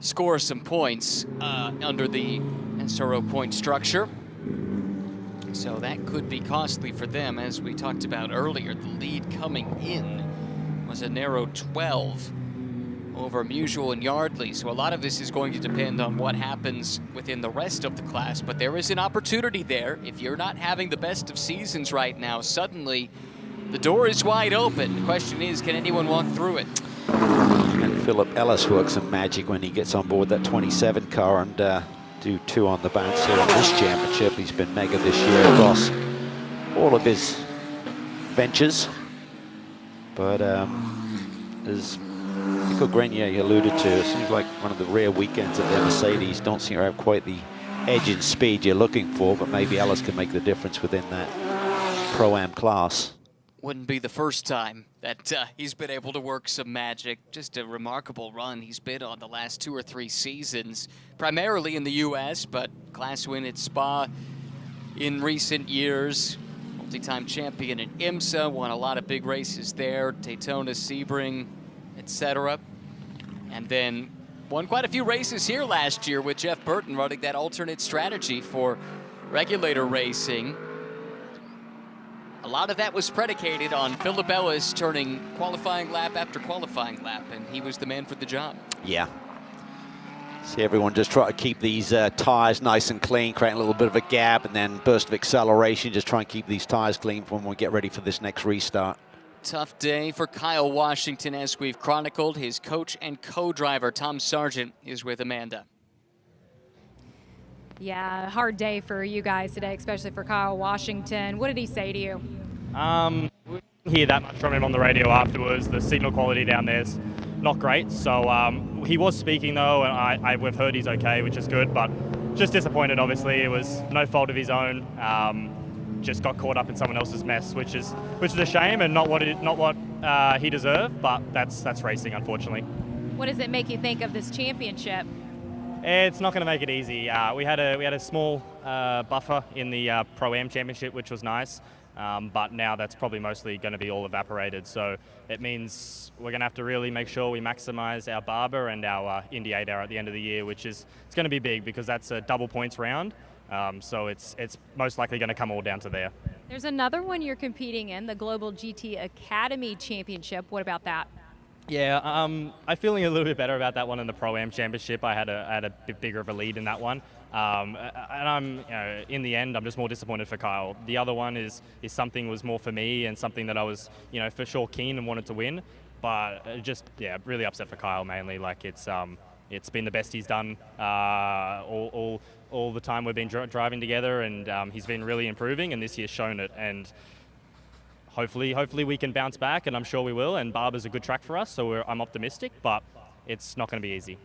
score some points under the SRO point structure. So that could be costly for them. As we talked about earlier, the lead coming in was a narrow 12 over Musial and Yardley. So a lot of this is going to depend on what happens within the rest of the class, but there is an opportunity there. If you're not having the best of seasons right now, suddenly the door is wide open. The question is, can anyone walk through it? And Philip Ellis works some magic when he gets on board that 27 car and do 2 on the bounce here in this championship. He's been mega this year across all of his ventures. But as Nico Grenier alluded to, it seems like one of the rare weekends that the Mercedes don't seem to have quite the edge and speed you're looking for, but maybe Ellis can make the difference within that Pro-Am class. Wouldn't be the first time that he's been able to work some magic. Just a remarkable run he's been on the last 2 or 3 seasons, primarily in the US, but class win at Spa in recent years. Multi-time champion at IMSA, won a lot of big races there, Daytona, Sebring, etc. And then won quite a few races here last year with Jeff Burton running that alternate strategy for regulator racing. A lot of that was predicated on Philip Ellis turning qualifying lap after qualifying lap, and he was the man for the job. Yeah. See everyone just try to keep these tires nice and clean, create a little bit of a gap, and then burst of acceleration. Just try and keep these tires clean for when we get ready for this next restart. Tough day for Kyle Washington, as we've chronicled. His coach and co-driver, Tom Sargent, is with Amanda. Yeah, hard day for you guys today, especially for Kyle Washington. What did he say to you? We didn't hear that much from him on the radio afterwards. The signal quality down there's not great. So he was speaking though, and we've heard he's okay, which is good. But just disappointed. Obviously, it was no fault of his own. Just got caught up in someone else's mess, which is a shame and not what he deserved. But that's racing, unfortunately. What does it make you think of this championship? It's not going to make it easy. We had a small buffer in the Pro-Am Championship, which was nice, but now that's probably mostly going to be all evaporated. So it means we're going to have to really make sure we maximize our Barber and our Indy 8-hour at the end of the year, which is it's going to be big because that's a double points round. So it's most likely going to come all down to there. There's another one you're competing in, the Global GT Academy Championship. What about that? Yeah, I'm feeling a little bit better about that one than the Pro-Am Championship. I had a bit bigger of a lead in that one. And I'm, in the end, I'm just more disappointed for Kyle. The other one is something was more for me and something that I was, for sure keen and wanted to win. But really upset for Kyle mainly. Like it's been the best he's done all the time we've been driving together, and he's been really improving, and this year's shown it. And hopefully we can bounce back, and I'm sure we will. And Barber's a good track for us, so I'm optimistic, but it's not going to be easy.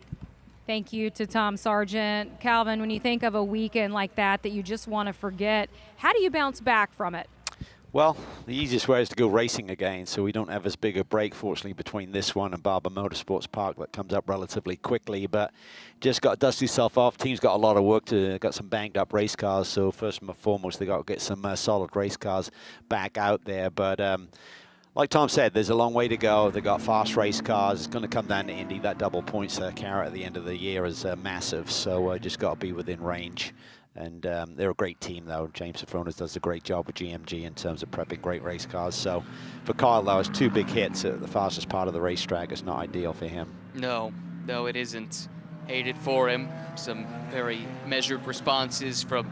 Thank you to Tom Sargent. Calvin, when you think of a weekend like that you just want to forget, how do you bounce back from it? Well, the easiest way is to go racing again, so we don't have as big a break, fortunately, between this one and Barber Motorsports Park that comes up relatively quickly, but just got to dust yourself off. Team's got a lot of work to, got some banged up race cars, so first and foremost, they got to get some solid race cars back out there, but like Tom said, there's a long way to go. They've got fast race cars. It's going to come down to Indy. That double points carrot at the end of the year is massive, so just got to be within range. And they're a great team, though. James Safronas does a great job with GMG in terms of prepping great race cars. So for Kyle, though, it's 2 big hits at the fastest part of the racetrack. It's not ideal for him. No, it isn't. Hated for him. Some very measured responses from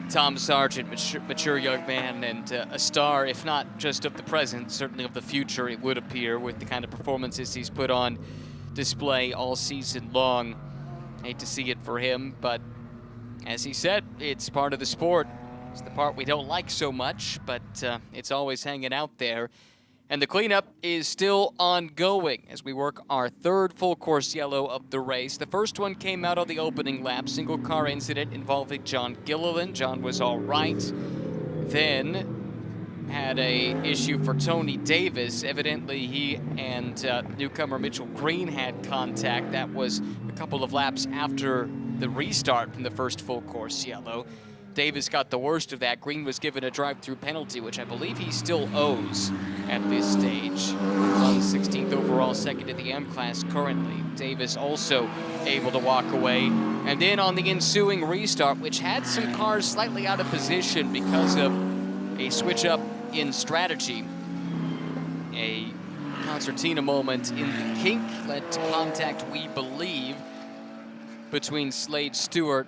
Tom Sargent, mature young man, and a star, if not just of the present, certainly of the future, it would appear, with the kind of performances he's put on display all season long. Hate to see it for him, but as he said, it's part of the sport. It's the part we don't like so much, but it's always hanging out there. And the cleanup is still ongoing as we work our 3rd full course yellow of the race. The first one came out on the opening lap, single car incident involving John Gilliland. John was all right. Then had a issue for Tony Davis. Evidently he and newcomer Mitchell Green had contact. That was a couple of laps after the restart from the first full course yellow. Davis got the worst of that. Green was given a drive-through penalty, which I believe he still owes at this stage. On 16th overall, second in the M class currently. Davis also able to walk away. And then on the ensuing restart, which had some cars slightly out of position because of a switch up in strategy, a concertina moment in the kink led to contact, we believe, between Slade Stewart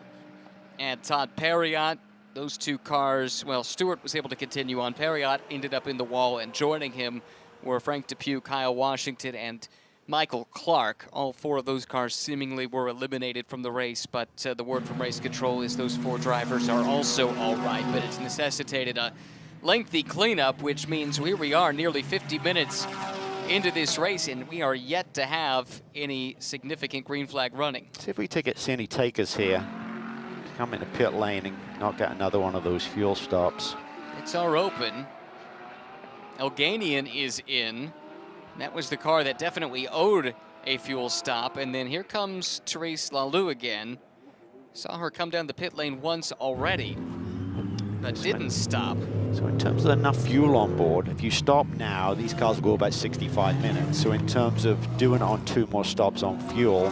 and Todd Perriott. Those 2 cars, well, Stewart was able to continue on. Perriott ended up in the wall, and joining him were Frank Depew, Kyle Washington, and Michael Clark. All 4 of those cars seemingly were eliminated from the race, but the word from race control is those 4 drivers are also all right, but it's necessitated a lengthy cleanup, which means here we are nearly 50 minutes into this race, and we are yet to have any significant green flag running. See if we see any takers here. Come into pit lane and not get another one of those fuel stops. Pits are open. Elganian is in. That was the car that definitely owed a fuel stop. And then here comes Therese Laloux again. Saw her come down the pit lane once already, but didn't stop. So in terms of enough fuel on board, if you stop now, these cars will go about 65 minutes. So in terms of doing it on 2 more stops on fuel,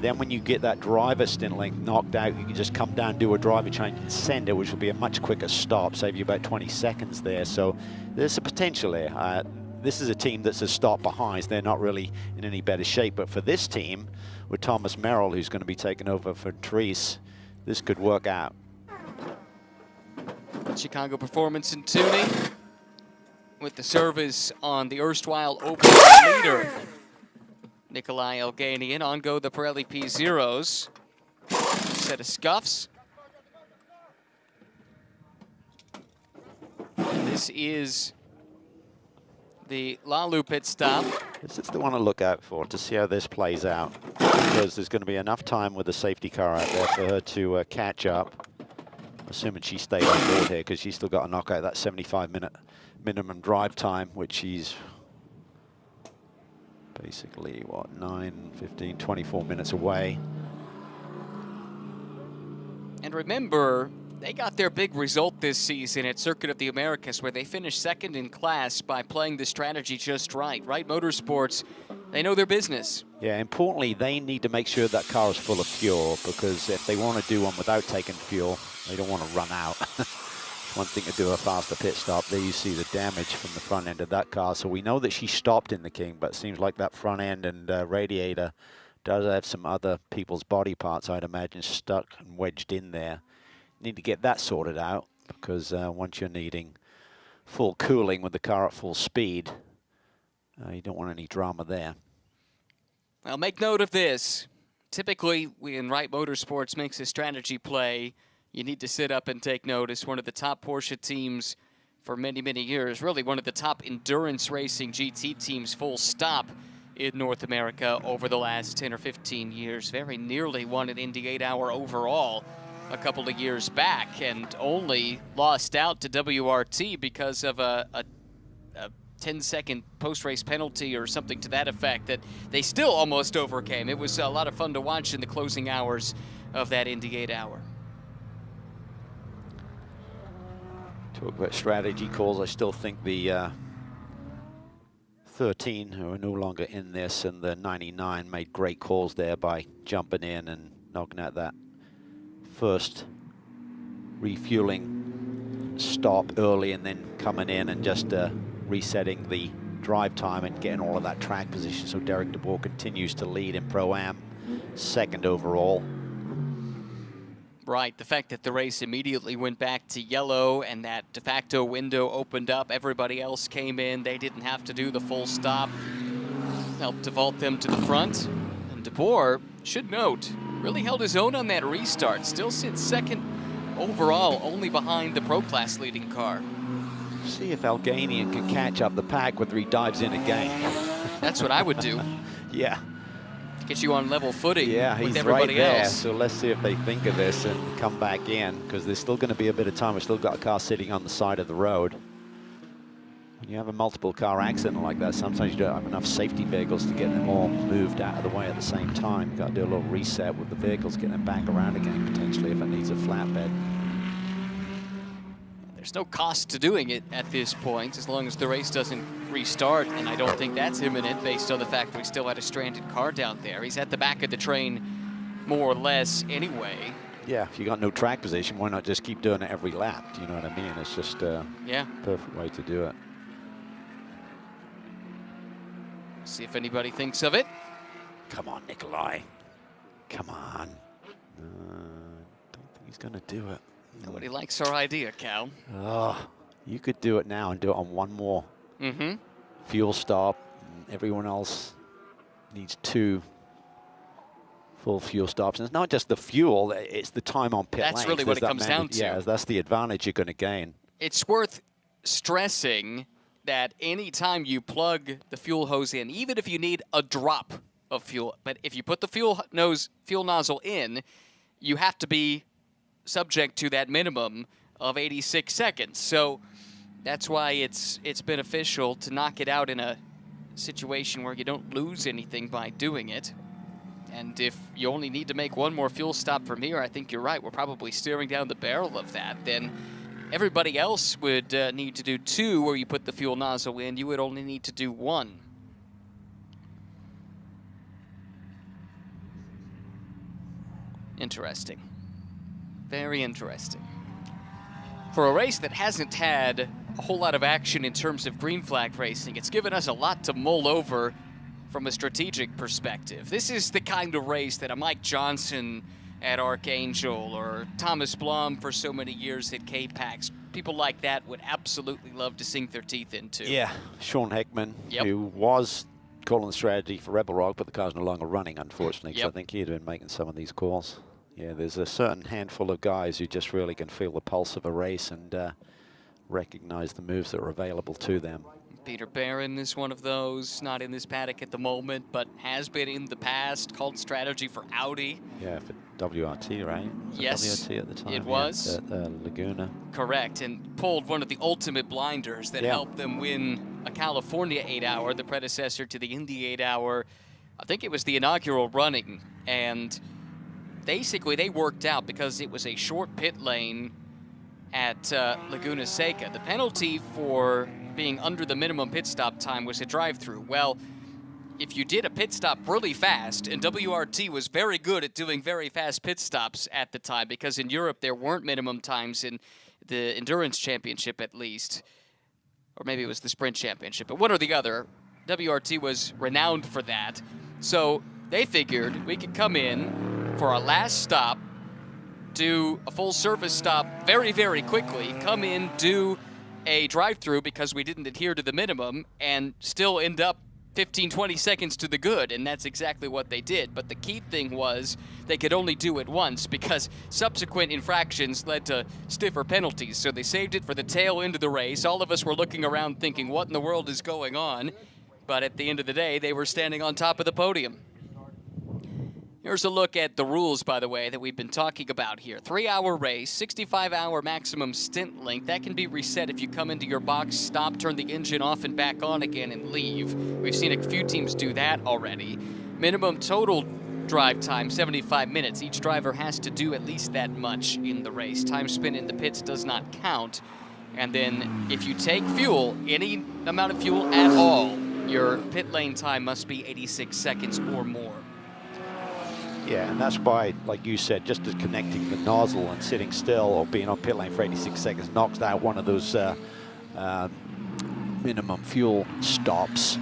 then when you get that driver stint length knocked out, you can just come down, do a driver change, and send it, which will be a much quicker stop, save you about 20 seconds there. So there's a potential there. this is a team that's a stop behind. They're not really in any better shape. But for this team, with Thomas Merrill, who's going to be taking over for Therese, this could work out. Chicago Performance and Tuning with the service on the erstwhile overall leader, Nikolai Elganian. On go the Pirelli P0s. Set of scuffs. And this is the Lalu pit stop. This is the one to look out for, to see how this plays out, because there's going to be enough time with the safety car out there for her to catch up. Assuming she stayed on board here, because she's still got to knock out that 75-minute minimum drive time, which she's basically, what, 9, 15, 24 minutes away. And remember, they got their big result this season at Circuit of the Americas, where they finished second in class by playing the strategy just right. Right Motorsports, they know their business. Yeah, importantly, they need to make sure that car is full of fuel, because if they want to do one without taking fuel, they don't want to run out. One thing to do a faster pit stop. There you see the damage from the front end of that car. So we know that she stopped in the King, but it seems like that front end and radiator does have some other people's body parts, I'd imagine, stuck and wedged in there. Need to get that sorted out, because once you're needing full cooling with the car at full speed, you don't want any drama there. Well, make note of this. Typically, when Wright Motorsports makes a strategy play, you need to sit up and take notice. One of the top Porsche teams for many, many years, really one of the top endurance racing GT teams, full stop, in North America over the last 10 or 15 years. Very nearly won an Indy 8-hour overall a couple of years back, and only lost out to WRT because of a 10-second post-race penalty or something to that effect that they still almost overcame. It was a lot of fun to watch in the closing hours of that Indy 8-hour. Talk about strategy calls. I still think the 13, who are no longer in this, and the 99 made great calls there by jumping in and knocking out that first refueling stop early, and then coming in and just resetting the drive time and getting all of that track position. So Derek DeBoer continues to lead in Pro-Am, second overall. Right, the fact that the race immediately went back to yellow and that de facto window opened up, everybody else came in, they didn't have to do the full stop, helped to vault them to the front. And DeBoer, should note, really held his own on that restart, still sits second overall, only behind the Pro Class leading car. See if Elganian can catch up the pack whether he dives in again. That's what I would do. Yeah. Get you on level footing with everybody right there. else. So let's see if they think of this and come back in, because there's still going to be a bit of time. We've still got a car sitting on the side of the road. When you have a multiple car accident like that, sometimes you don't have enough safety vehicles to get them all moved out of the way at the same time. You've got to do a little reset with the vehicles, get them back around again, potentially, if it needs a flatbed. There's no cost to doing it at this point, as long as the race doesn't restart, and I don't think that's imminent based on the fact that we still had a stranded car down there. He's at the back of the train more or less anyway. Yeah, if you got no track position, why not just keep doing it every lap? Do you know what I mean? It's just a perfect way to do it. See if anybody thinks of it. Come on, Nikolai. Come on. Don't think he's going to do it. Nobody likes our idea, Cal. Oh, you could do it now and do it on one more fuel stop. Everyone else needs 2 full fuel stops. And it's not just the fuel, it's the time on pit lanes. That's really what it comes down to. Yeah, that's the advantage you're going to gain. It's worth stressing that anytime you plug the fuel hose in, even if you need a drop of fuel, but if you put the fuel nozzle in, you have to be subject to that minimum of 86 seconds. So that's why it's beneficial to knock it out in a situation where you don't lose anything by doing it. And if you only need to make one more fuel stop from here, I think you're right. We're probably steering down the barrel of that. Then everybody else would need to do 2 where you put the fuel nozzle in. You would only need to do 1. Interesting. Very interesting. For a race that hasn't had a whole lot of action in terms of green flag racing. It's given us a lot to mull over from a strategic perspective. This is the kind of race that a Mike Johnson at Archangel or Thomas Blum for so many years at K-Pax, people like that would absolutely love to sink their teeth into. Yeah, Sean Heckman, who was calling the strategy for Rebel Rock, but the car's no longer running, unfortunately, because I think he'd been making some of these calls. Yeah, there's a certain handful of guys who just really can feel the pulse of a race and recognize the moves that are available to them. Peter Barron is one of those, not in this paddock at the moment, but has been in the past, called strategy for Audi. Yeah, for WRT, right? Yes, WRT at the time. it was. At Laguna. Correct, and pulled one of the ultimate blinders that helped them win a California 8-hour, the predecessor to the Indy 8-hour. I think it was the inaugural running, and basically they worked out because it was a short pit lane at Laguna Seca. The penalty for being under the minimum pit stop time was a drive-through. Well, if you did a pit stop really fast, and WRT was very good at doing very fast pit stops at the time, because in Europe there weren't minimum times in the Endurance Championship at least, or maybe it was the Sprint Championship, but one or the other. WRT was renowned for that. So they figured we could come in for our last stop, do a full service stop very, very quickly, come in, do a drive-through because we didn't adhere to the minimum, and still end up 15, 20 seconds to the good, and that's exactly what they did. But the key thing was they could only do it once because subsequent infractions led to stiffer penalties. So they saved it for the tail end of the race. All of us were looking around thinking, what in the world is going on? But at the end of the day, they were standing on top of the podium. Here's a look at the rules, by the way, that we've been talking about here. 3-hour race, 65-hour maximum stint length. That can be reset if you come into your box, stop, turn the engine off and back on again and leave. We've seen a few teams do that already. Minimum total drive time, 75 minutes. Each driver has to do at least that much in the race. Time spent in the pits does not count. And then if you take fuel, any amount of fuel at all, your pit lane time must be 86 seconds or more. Yeah, and that's by, like you said, just connecting the nozzle and sitting still or being on pit lane for 86 seconds knocks out one of those minimum fuel stops.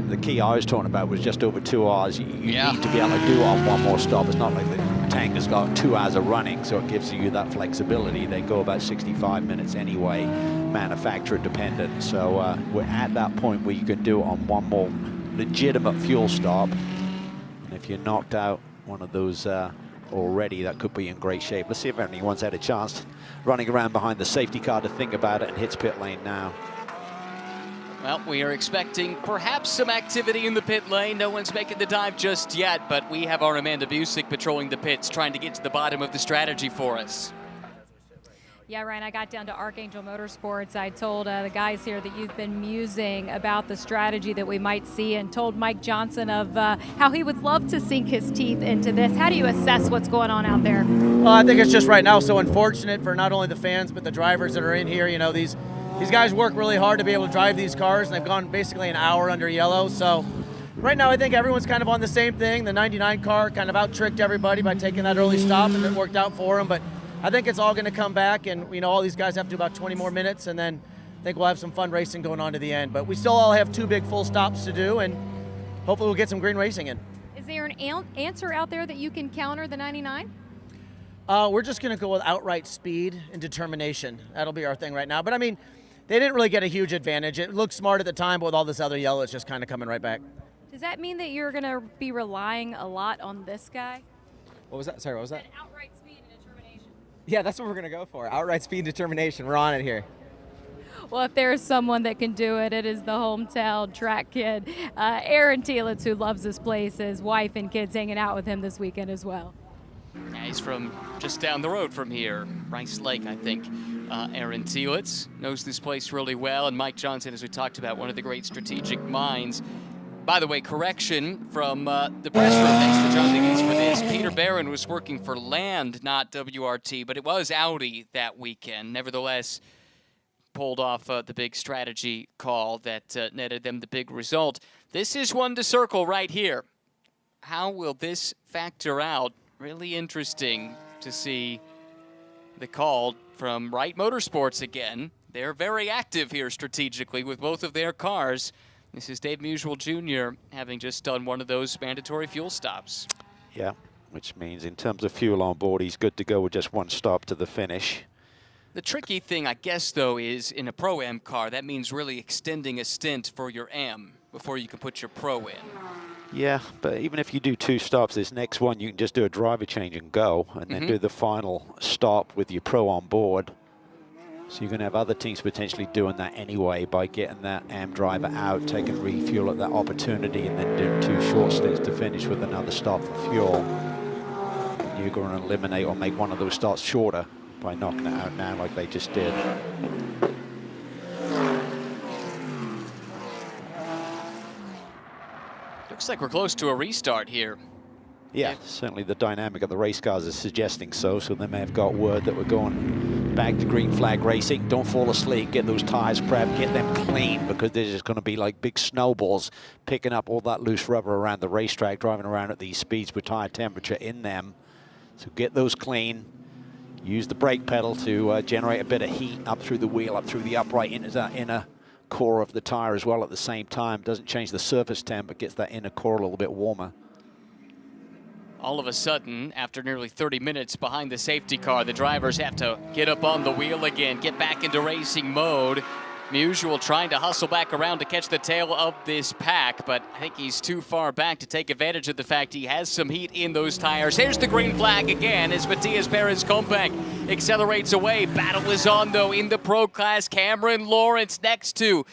The key I was talking about was just over 2 hours. You need to be able to do on one more stop. It's not like the tank has got 2 hours of running, so it gives you that flexibility. They go about 65 minutes anyway, manufacturer dependent. So we're at that point where you can do it on one more legitimate fuel stop. And if you're knocked out one of those already, that could be in great shape. Let's see if anyone's had a chance running around behind the safety car to think about it and hits pit lane now. Well, we are expecting perhaps some activity in the pit lane. No one's making the dive just yet, but we have our Amanda Busick patrolling the pits, trying to get to the bottom of the strategy for us. Yeah, Ryan, I got down to Archangel Motorsports. I told the guys here that you've been musing about the strategy that we might see, and told Mike Johnson of how he would love to sink his teeth into this. How do you assess what's going on out there? Well, I think it's just right now so unfortunate for not only the fans but the drivers that are in here. You know, these guys work really hard to be able to drive these cars, and they've gone basically an hour under yellow. So right now I think everyone's kind of on the same thing. The 99 car kind of out-tricked everybody by taking that early stop, and it worked out for them. But I think it's all going to come back, and you know, all these guys have to do about 20 more minutes, and then I think we'll have some fun racing going on to the end. But we still all have 2 big full stops to do, and hopefully we'll get some green racing in. Is there an answer out there that you can counter the 99? We're just going to go with outright speed and determination. That'll be our thing right now. But I mean, they didn't really get a huge advantage. It looked smart at the time, but with all this other yellow, it's just kind of coming right back. Does that mean that you're going to be relying a lot on this guy? What was that? Sorry, what was that? Outright speed and determination. Yeah, that's what we're going to go for. Outright speed and determination. We're on it here. Well, if there's someone that can do it, it is the hometown track kid, Aaron Tielitz, who loves this place. His wife and kids hanging out with him this weekend as well. Yeah, he's from just down the road from here, Rice Lake, I think. Aaron Tielitz knows this place really well, and Mike Johnson, as we talked about, one of the great strategic minds. By the way, correction from the press room, thanks to John Diggins for this. Peter Barron was working for Land, not WRT, but it was Audi that weekend. Nevertheless, pulled off the big strategy call that netted them the big result. This is one to circle right here. How will this factor out? Really interesting to see the call from Wright Motorsports again. They're very active here strategically with both of their cars. This is Dave Musial Jr. having just done one of those mandatory fuel stops. Yeah, which means in terms of fuel on board, he's good to go with just one stop to the finish. The tricky thing, I guess, though, is in a Pro-Am car, that means really extending a stint for your Am before you can put your Pro in. Yeah, but even if you do 2 stops, this next one, you can just do a driver change and go, and then do the final stop with your Pro on board. So you're going to have other teams potentially doing that anyway by getting that Am driver out, taking refuel at that opportunity, and then doing 2 short stints to finish with another stop for fuel. You're going to eliminate or make one of those starts shorter by knocking it out now like they just did. Looks like we're close to a restart here. Yeah, certainly the dynamic of the race cars is suggesting so they may have got word that we're going back to green flag racing. Don't fall asleep, get those tires prepped, get them clean, because they're just going to be like big snowballs picking up all that loose rubber around the racetrack, driving around at these speeds with tire temperature in them. So get those clean. Use the brake pedal to generate a bit of heat up through the wheel, up through the upright, into that inner core of the tire as well at the same time. Doesn't change the surface temp, but gets that inner core a little bit warmer. All of a sudden, after nearly 30 minutes behind the safety car, the drivers have to get up on the wheel again, get back into racing mode. Musial trying to hustle back around to catch the tail of this pack, but I think he's too far back to take advantage of the fact he has some heat in those tires. Here's the green flag again as Matias Perez-Compang accelerates away. Battle is on, though, in the Pro class. Cameron Lawrence next to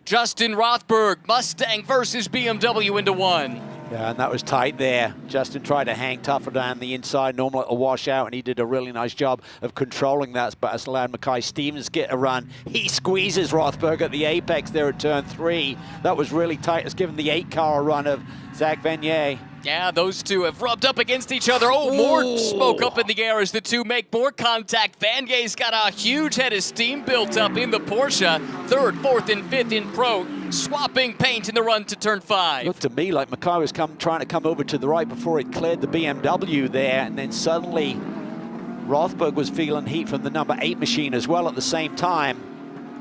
Justin Rothberg. Mustang versus BMW into one. Yeah, and that was tight there. Justin tried to hang tougher down the inside, normal a washout, and he did a really nice job of controlling that, but it's allowed Mackay Stevens to get a run. He squeezes Rothberg at the apex there at turn 3. That was really tight. It's given the 8-car run of Zach Vanier. Yeah, those two have rubbed up against each other. Oh, more smoke up in the air as the two make more contact. Vanier's got a huge head of steam built up in the Porsche. 3rd, 4th, and 5th in Pro, swapping paint in the run to turn 5. Looked to me like Mackay was trying to come over to the right before it cleared the BMW there, and then suddenly Rothberg was feeling heat from the number 8 machine as well at the same time.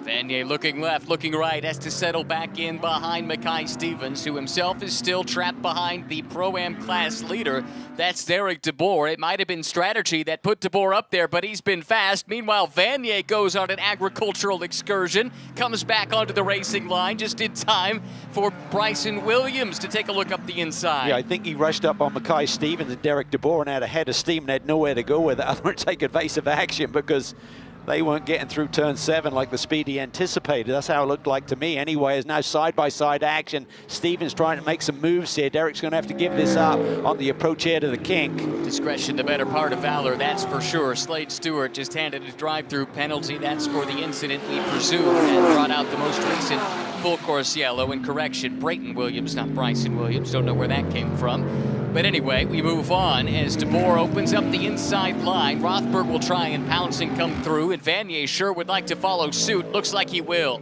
Vanier looking left, looking right, has to settle back in behind Mackay Stevens, who himself is still trapped behind the Pro-Am class leader. That's Derek DeBoer. It might have been strategy that put DeBoer up there, but he's been fast. Meanwhile, Vanier goes on an agricultural excursion, comes back onto the racing line just in time for Bryson Williams to take a look up the inside. Yeah, I think he rushed up on Mackay Stevens and Derek DeBoer and had a head of steam and had nowhere to go with it other than take evasive action, because they weren't getting through turn 7 like the speed he anticipated. That's how it looked like to me anyway. It's now side-by-side action. Stevens trying to make some moves here. Derek's going to have to give this up on the approach here to the kink. Discretion, the better part of valor, that's for sure. Slade Stewart just handed a drive-through penalty. That's for the incident we presume and brought out the most recent full course yellow. And correction, Brayton Williams, not Bryson Williams. Don't know where that came from. But anyway, we move on as DeBoer opens up the inside line. Rothberg will try and pounce and come through, and Vanier sure would like to follow suit. Looks like he will.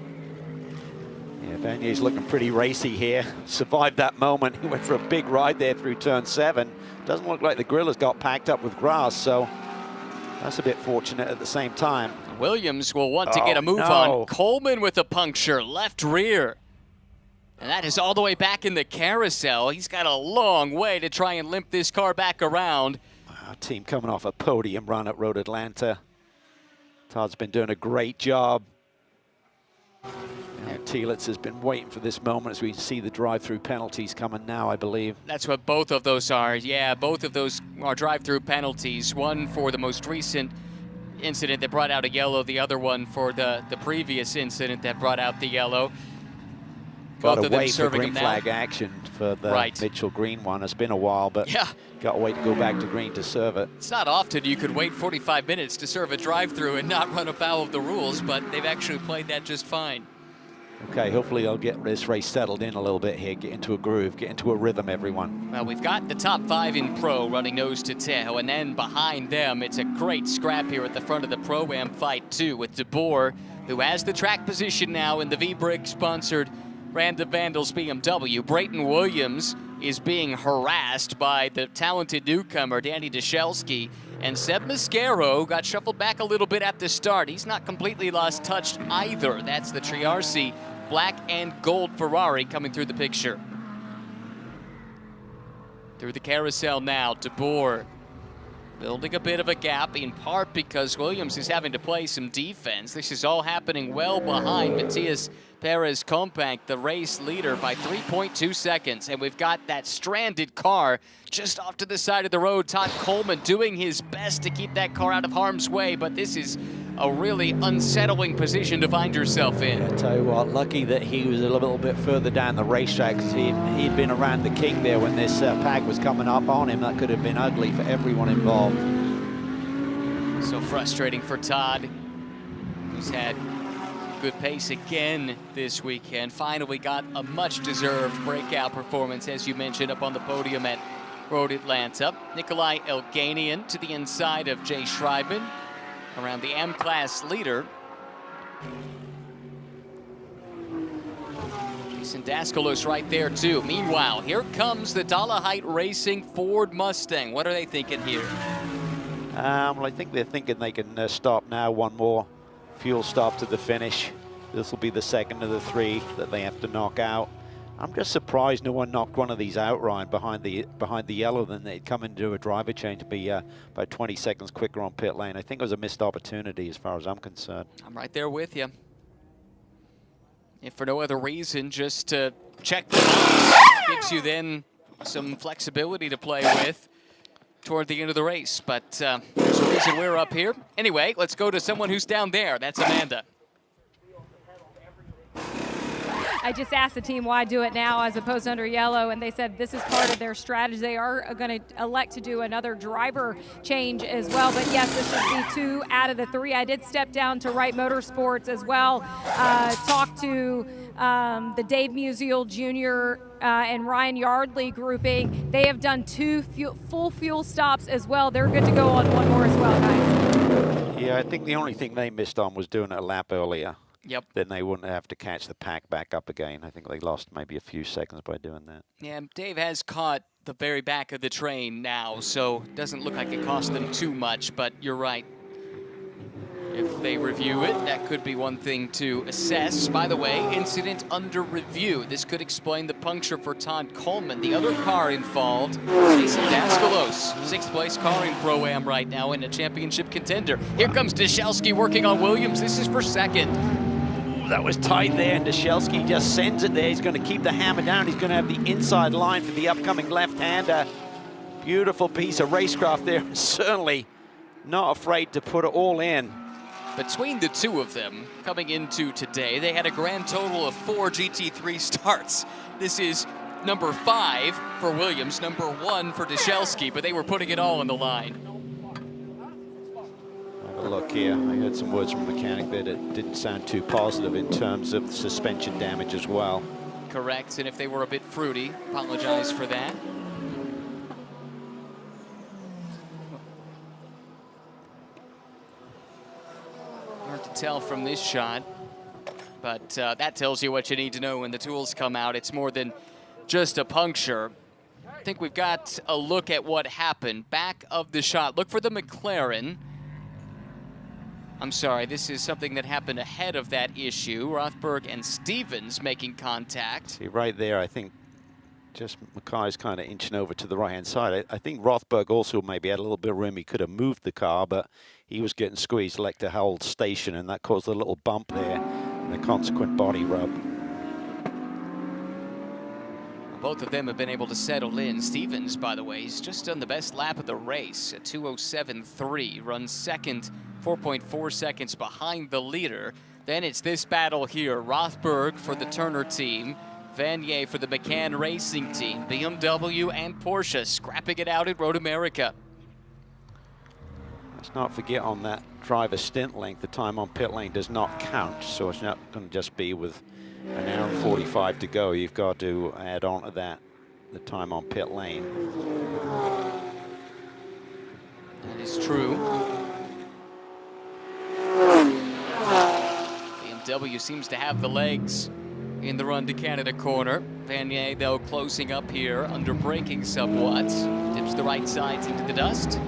Yeah, Vanier's looking pretty racy here. Survived that moment. He went for a big ride there through turn 7. Doesn't look like the grill has got packed up with grass, so that's a bit fortunate at the same time. Williams will want to get a move on. Coleman with a puncture, left rear. And that is all the way back in the carousel. He's got a long way to try and limp this car back around. Our team coming off a podium run at Road Atlanta. Todd's been doing a great job. Thielitz has been waiting for this moment as we see the drive-through penalties coming now, I believe. That's what both of those are. Yeah, both of those are drive-through penalties. One for the most recent incident that brought out a yellow, the other one for the previous incident that brought out the yellow. Got to wait for green flag action for the Mitchell Green one. It's been a while, but got to wait to go back to green to serve it. It's not often you could wait 45 minutes to serve a drive-through and not run afoul of the rules, but they've actually played that just fine. Okay, hopefully they'll get this race settled in a little bit here, get into a groove, get into a rhythm, everyone. Well, we've got the top 5 in Pro running nose to tail, and then behind them, it's a great scrap here at the front of the Pro-Am fight, too, with DeBoer, who has the track position now in the V-Brick-sponsored Random Vandals BMW. Brayton Williams is being harassed by the talented newcomer, Danny Deshelski. And Seb Mascaro got shuffled back a little bit at the start. He's not completely lost touch either. That's the Triarci black and gold Ferrari coming through the picture. Through the carousel now, DeBoer building a bit of a gap, in part because Williams is having to play some defense. This is all happening well behind Matias Perez-Compact, the race leader, by 3.2 seconds. And we've got that stranded car just off to the side of the road. Todd Coleman doing his best to keep that car out of harm's way, but this is a really unsettling position to find yourself in. I tell you what, lucky that he was a little bit further down the racetrack, because he'd been around the king there when this pack was coming up on him. That could have been ugly for everyone involved. So frustrating for Todd, who's had good pace again this weekend. Finally got a much-deserved breakout performance, as you mentioned, up on the podium at Road Atlanta. Nikolai Elganian to the inside of Jay Schreiben around the M-Class leader. Jason Daskalos right there, too. Meanwhile, here comes the Dollarhide Racing Ford Mustang. What are they thinking here? Well, I think they're thinking they can stop now. One more fuel stop to the finish. This will be the second of the 3 that they have to knock out. I'm just surprised no one knocked one of these out, Ryan, behind the yellow. Then they'd come into a driver change to be about 20 seconds quicker on pit lane. I think it was a missed opportunity as far as I'm concerned. I'm right there with you. If for no other reason, just to check the box. Gives you then some flexibility to play with toward the end of the race. But there's a reason we're up here. Anyway, let's go to someone who's down there. That's Amanda. I just asked the team why do it now as opposed to under yellow, and they said this is part of their strategy. They are going to elect to do another driver change as well. But yes, this should be 2 out of the 3. I did step down to Wright Motorsports as well, talk to the Dave Musial Jr. And Ryan Yardley grouping. They have done 2 full fuel stops as well. They're good to go on 1 more as well, guys. Yeah, I think the only thing they missed on was doing a lap earlier. Yep. Then they wouldn't have to catch the pack back up again. I think they lost maybe a few seconds by doing that. Yeah, Dave has caught the very back of the train now, so it doesn't look like it cost them too much, but you're right. If they review it, that could be one thing to assess. By the way, incident under review. This could explain the puncture for Todd Coleman. The other car involved, Jason Daskalos, 6th place car in Pro-Am right now in a championship contender. Here comes Deshelski working on Williams. This is for 2nd. That was tight there, and Deshelski just sends it there. He's going to keep the hammer down. He's going to have the inside line for the upcoming left-hander. Beautiful piece of racecraft there. Certainly not afraid to put it all in. Between the 2 of them coming into today, they had a grand total of 4 GT3 starts. This is number 5 for Williams, number 1 for Deshelski, but they were putting it all on the line. Have a look here. I heard some words from the mechanic that it didn't sound too positive in terms of suspension damage as well. Correct, and if they were a bit fruity, apologize for that. Hard to tell from this shot, but that tells you what you need to know when the tools come out. It's more than just a puncture. I think we've got a look at what happened. Back of the shot. Look for the McLaren. I'm sorry, this is something that happened ahead of that issue. Rothberg and Stevens making contact. See, right there, I think just Mackay's kind of inching over to the right-hand side. I think Rothberg also maybe had a little bit of room. He could have moved the car, but he was getting squeezed like to hold station, and that caused a little bump there and a consequent body rub. Both of them have been able to settle in. Stevens, by the way, he's just done the best lap of the race at 2:07.3, runs 2nd, 4.4 seconds behind the leader. Then it's this battle here. Rothberg for the Turner team, Vanier for the McCann Racing team, BMW and Porsche scrapping it out at Road America. Let's not forget on that driver stint length, the time on pit lane does not count, so it's not going to just be with an hour and 45 to go. You've got to add on to that the time on pit lane. That is true. BMW seems to have the legs in the run to Canada corner. Vanier, though, closing up here, under braking somewhat. Dips the right sides into the dust.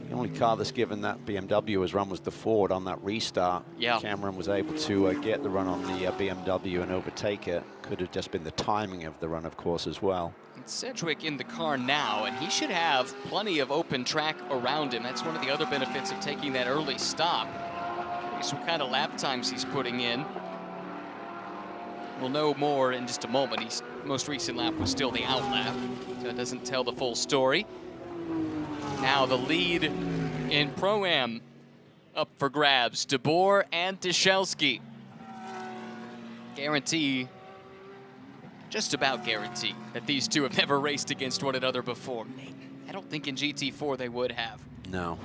The only car that's given that BMW his run was the Ford on that restart. Yeah. Cameron was able to get the run on the BMW and overtake it. Could have just been the timing of the run, of course, as well. It's Sedgwick in the car now, and he should have plenty of open track around him. That's one of the other benefits of taking that early stop. Curious what kind of lap times he's putting in. We'll know more in just a moment. His most recent lap was still the out lap, so it doesn't tell the full story. Now the lead in Pro-Am up for grabs. De Boer and Dyszelski. Guarantee, just about guarantee, that these two have never raced against one another before. I don't think in GT4 they would have. No.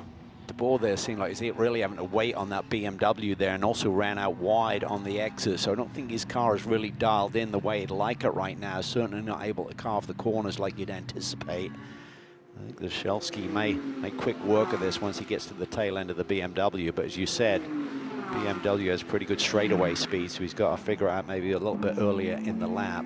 De Boer there seemed like he's really having to wait on that BMW there, and also ran out wide on the exit, so I don't think his car is really dialed in the way he'd like it right now. Certainly not able to carve the corners like you'd anticipate. I think Dyszelski may make quick work of this once he gets to the tail end of the BMW, but as you said, BMW has pretty good straightaway speed, so he's got to figure out maybe a little bit earlier in the lap.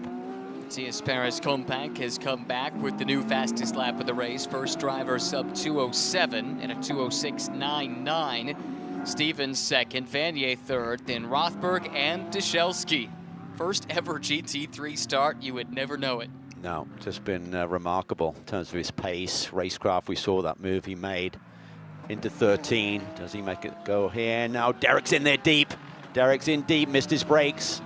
Matthias Perez Compact has come back with the new fastest lap of the race. First driver sub 207 and a 206.99. Stevens second, Vanier third, then Rothberg and Dyszelski. First ever GT3 start, you would never know it. No, just been remarkable in terms of his pace. Racecraft, we saw that move he made into 13. Does he make it go here? Now Derek's in there deep. Derek's in deep, missed his brakes.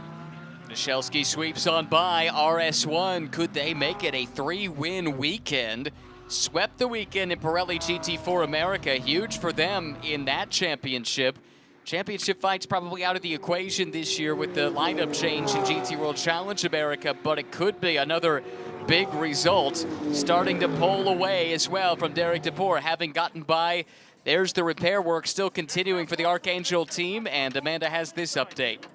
Dyszelski sweeps on by RS1. Could they make it a 3-win weekend? Swept the weekend in Pirelli GT4 America. Huge for them in that championship. Championship fight's probably out of the equation this year with the lineup change in GT World Challenge America, but it could be another big result. Starting to pull away as well from Derek De Boer, having gotten by. There's the repair work still continuing for the Archangel team, and Amanda has this update.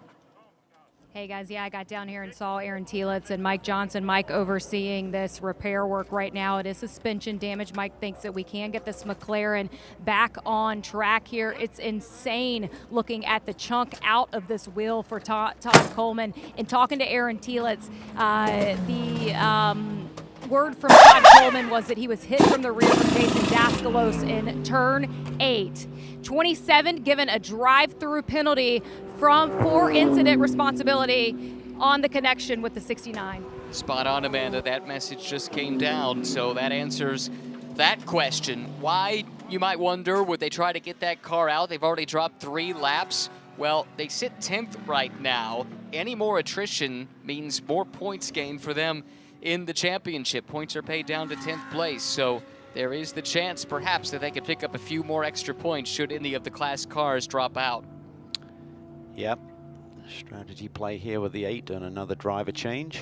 Hey guys, yeah, I got down here and saw Aaron Tielitz and Mike Johnson. Mike overseeing this repair work right now. It is suspension damage. Mike thinks that we can get this McLaren back on track here. It's insane looking at the chunk out of this wheel for Todd Coleman. And talking to Aaron Tielitz, word from Todd Coleman was that he was hit from the rear from Jason Daskalos in turn 8. 27 given a drive-through penalty for incident responsibility on the connection with the 69. Spot on, Amanda. That message just came down, so that answers that question. Why, you might wonder, would they try to get that car out? They've already dropped 3 laps. Well, they sit 10th right now. Any more attrition means more points gained for them in the championship. Points are paid down to 10th place, so there is the chance perhaps that they could pick up a few more extra points should any of the class cars drop out. Yep, strategy play here with the 8 and another driver change.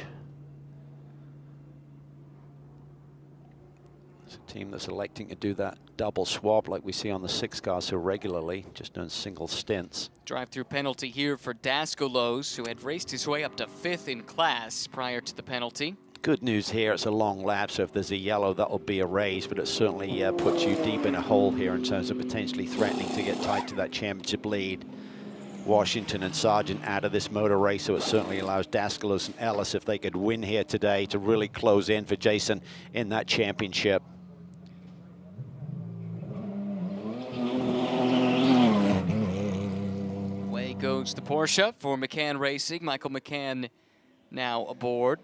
It's a team that's electing to do that double swap like we see on the 6 car so regularly, just doing single stints. Drive-through penalty here for Daskalos, who had raced his way up to 5th in class prior to the penalty. Good news here, it's a long lap, so if there's a yellow, that'll be a raise, but it certainly puts you deep in a hole here in terms of potentially threatening to get tied to that championship lead. Washington and Sargent out of this motor race, so it certainly allows Daskalos and Ellis, if they could win here today, to really close in for Jason in that championship. Away goes the Porsche for McCann Racing. Michael McCann now aboard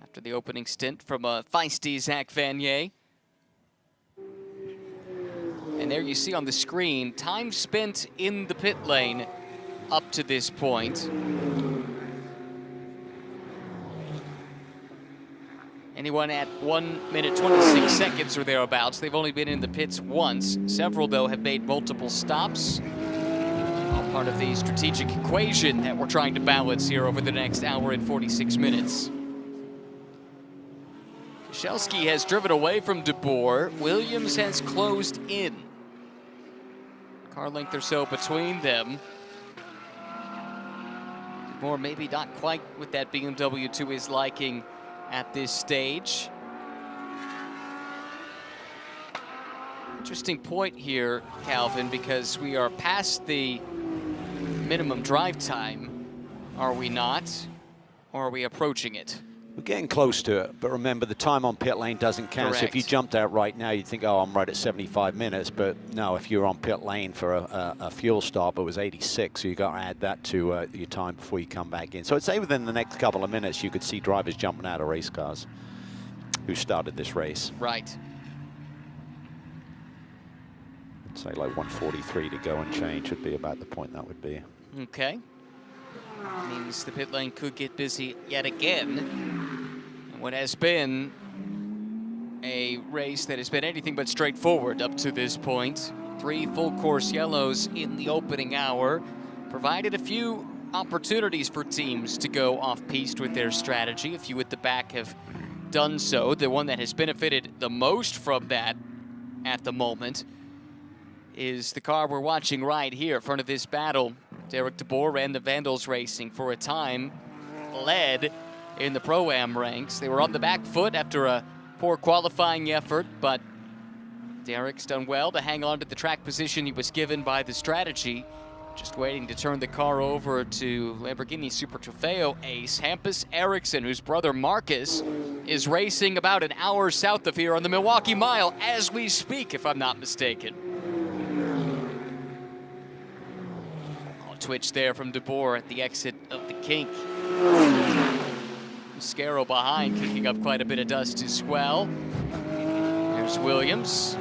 after the opening stint from a feisty Zach Vanier. And there you see on the screen, time spent in the pit lane up to this point. Anyone at 1 minute 26 seconds or thereabouts. They've only been in the pits once. Several, though, have made multiple stops. All part of the strategic equation that we're trying to balance here over the next hour and 46 minutes. Dyszelski has driven away from De Boer. Williams has closed in. Car length or so between them. De Boer maybe not quite with that BMW to his liking at this stage. Interesting point here, Calvin, because we are past the minimum drive time. Are we not? Or are we approaching it? We're getting close to it, but remember the time on pit lane doesn't count. So if you jumped out right now, you'd think, oh, I'm right at 75 minutes. But no, if you're on pit lane for a fuel stop, it was 86. So you got to add that to your time before you come back in. So I'd say within the next couple of minutes, you could see drivers jumping out of race cars who started this race. Right. I'd say like 143 to go and change would be about the point that would be. Okay. Means the pit lane could get busy yet again. And what has been a race that has been anything but straightforward up to this point. 3 full course yellows in the opening hour. Provided a few opportunities for teams to go off-piste with their strategy. A few at the back have done so. The one that has benefited the most from that at the moment is the car we're watching right here in front of this battle. Derek DeBoer ran the Vandals Racing for a time, led in the Pro-Am ranks. They were on the back foot after a poor qualifying effort, but Derek's done well to hang on to the track position he was given by the strategy. Just waiting to turn the car over to Lamborghini Super Trofeo ace Hampus Eriksson, whose brother Marcus is racing about an hour south of here on the Milwaukee Mile as we speak, if I'm not mistaken. Twitch there from DeBoer at the exit of the kink. Mascaro behind, kicking up quite a bit of dust as well. There's Williams.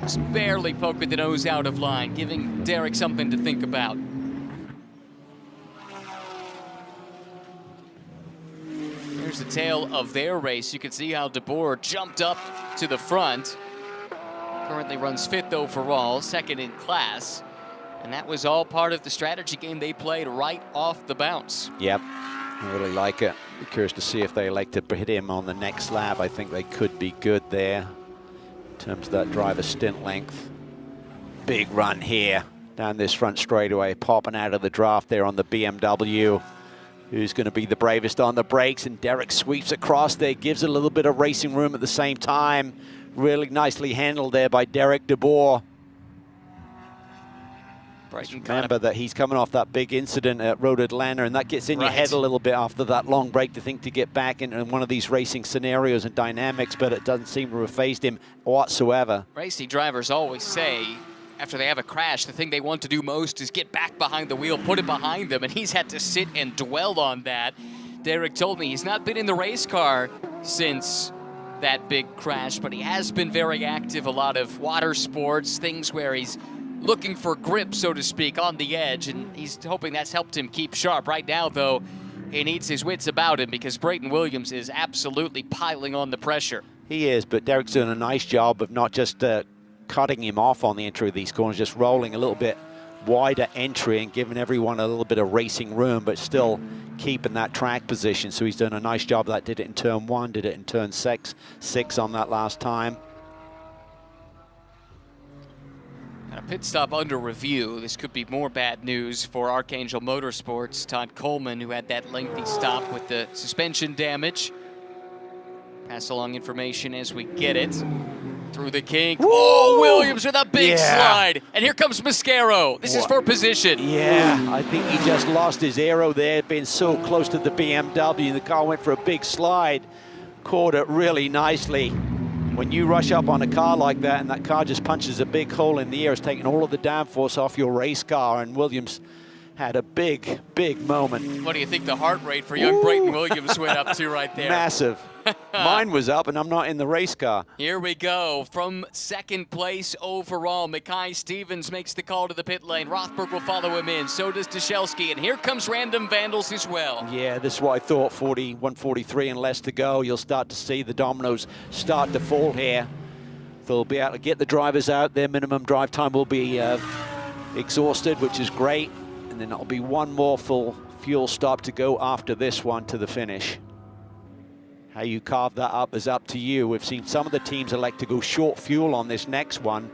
Just barely poking the nose out of line, giving Derek something to think about. Here's the tail of their race. You can see how DeBoer jumped up to the front. Currently runs 5th overall, 2nd in class. And that was all part of the strategy game they played right off the bounce. Yep, I really like it. Be curious to see if they like to hit him on the next lap. I think they could be good there in terms of that driver stint length. Big run here down this front straightaway, popping out of the draft there on the BMW. Who's going to be the bravest on the brakes? And Derek sweeps across there, gives a little bit of racing room at the same time. Really nicely handled there by Derek DeBoer. Remember that he's coming off that big incident at Road Atlanta, and that gets in your head a little bit after that long break to think to get back in one of these racing scenarios and dynamics, but it doesn't seem to have phased him whatsoever. Racing drivers always say, after they have a crash, the thing they want to do most is get back behind the wheel, put it behind them, and he's had to sit and dwell on that. Derek told me he's not been in the race car since that big crash, but he has been very active, a lot of water sports, things where he's looking for grip, so to speak, on the edge, and he's hoping that's helped him keep sharp. Right now, though, he needs his wits about him because Brayton Williams is absolutely piling on the pressure. He is, but Derek's doing a nice job of not just cutting him off on the entry of these corners, just rolling a little bit wider entry and giving everyone a little bit of racing room, but still keeping that track position. So he's doing a nice job of that. Did it in turn 1, did it in turn 6 on that last time. A pit stop under review. This could be more bad news for Archangel Motorsports. Todd Coleman, who had that lengthy stop with the suspension damage. Pass along information as we get it. Through the kink. Woo! Oh, Williams with a big slide. And here comes Mascaro. This is for position. Yeah, I think he just lost his aero there, being so close to the BMW. The car went for a big slide, caught it really nicely. When you rush up on a car like that and that car just punches a big hole in the air, it's taking all of the downforce off your race car, and Williams had a big, big moment. What do you think the heart rate for young Brayton Williams went up to right there? Massive. Mine was up, and I'm not in the race car. Here we go. From 2nd place overall, Mackay Stevens makes the call to the pit lane. Rothberg will follow him in. So does Dushelski. And here comes Random Vandals as well. Yeah, this is what I thought. 143 and less to go. You'll start to see the dominoes start to fall here. They'll be able to get the drivers out. Their minimum drive time will be exhausted, which is great. And then it'll be one more full fuel stop to go after this one to the finish. How you carve that up is up to you. We've seen some of the teams elect to go short fuel on this next one.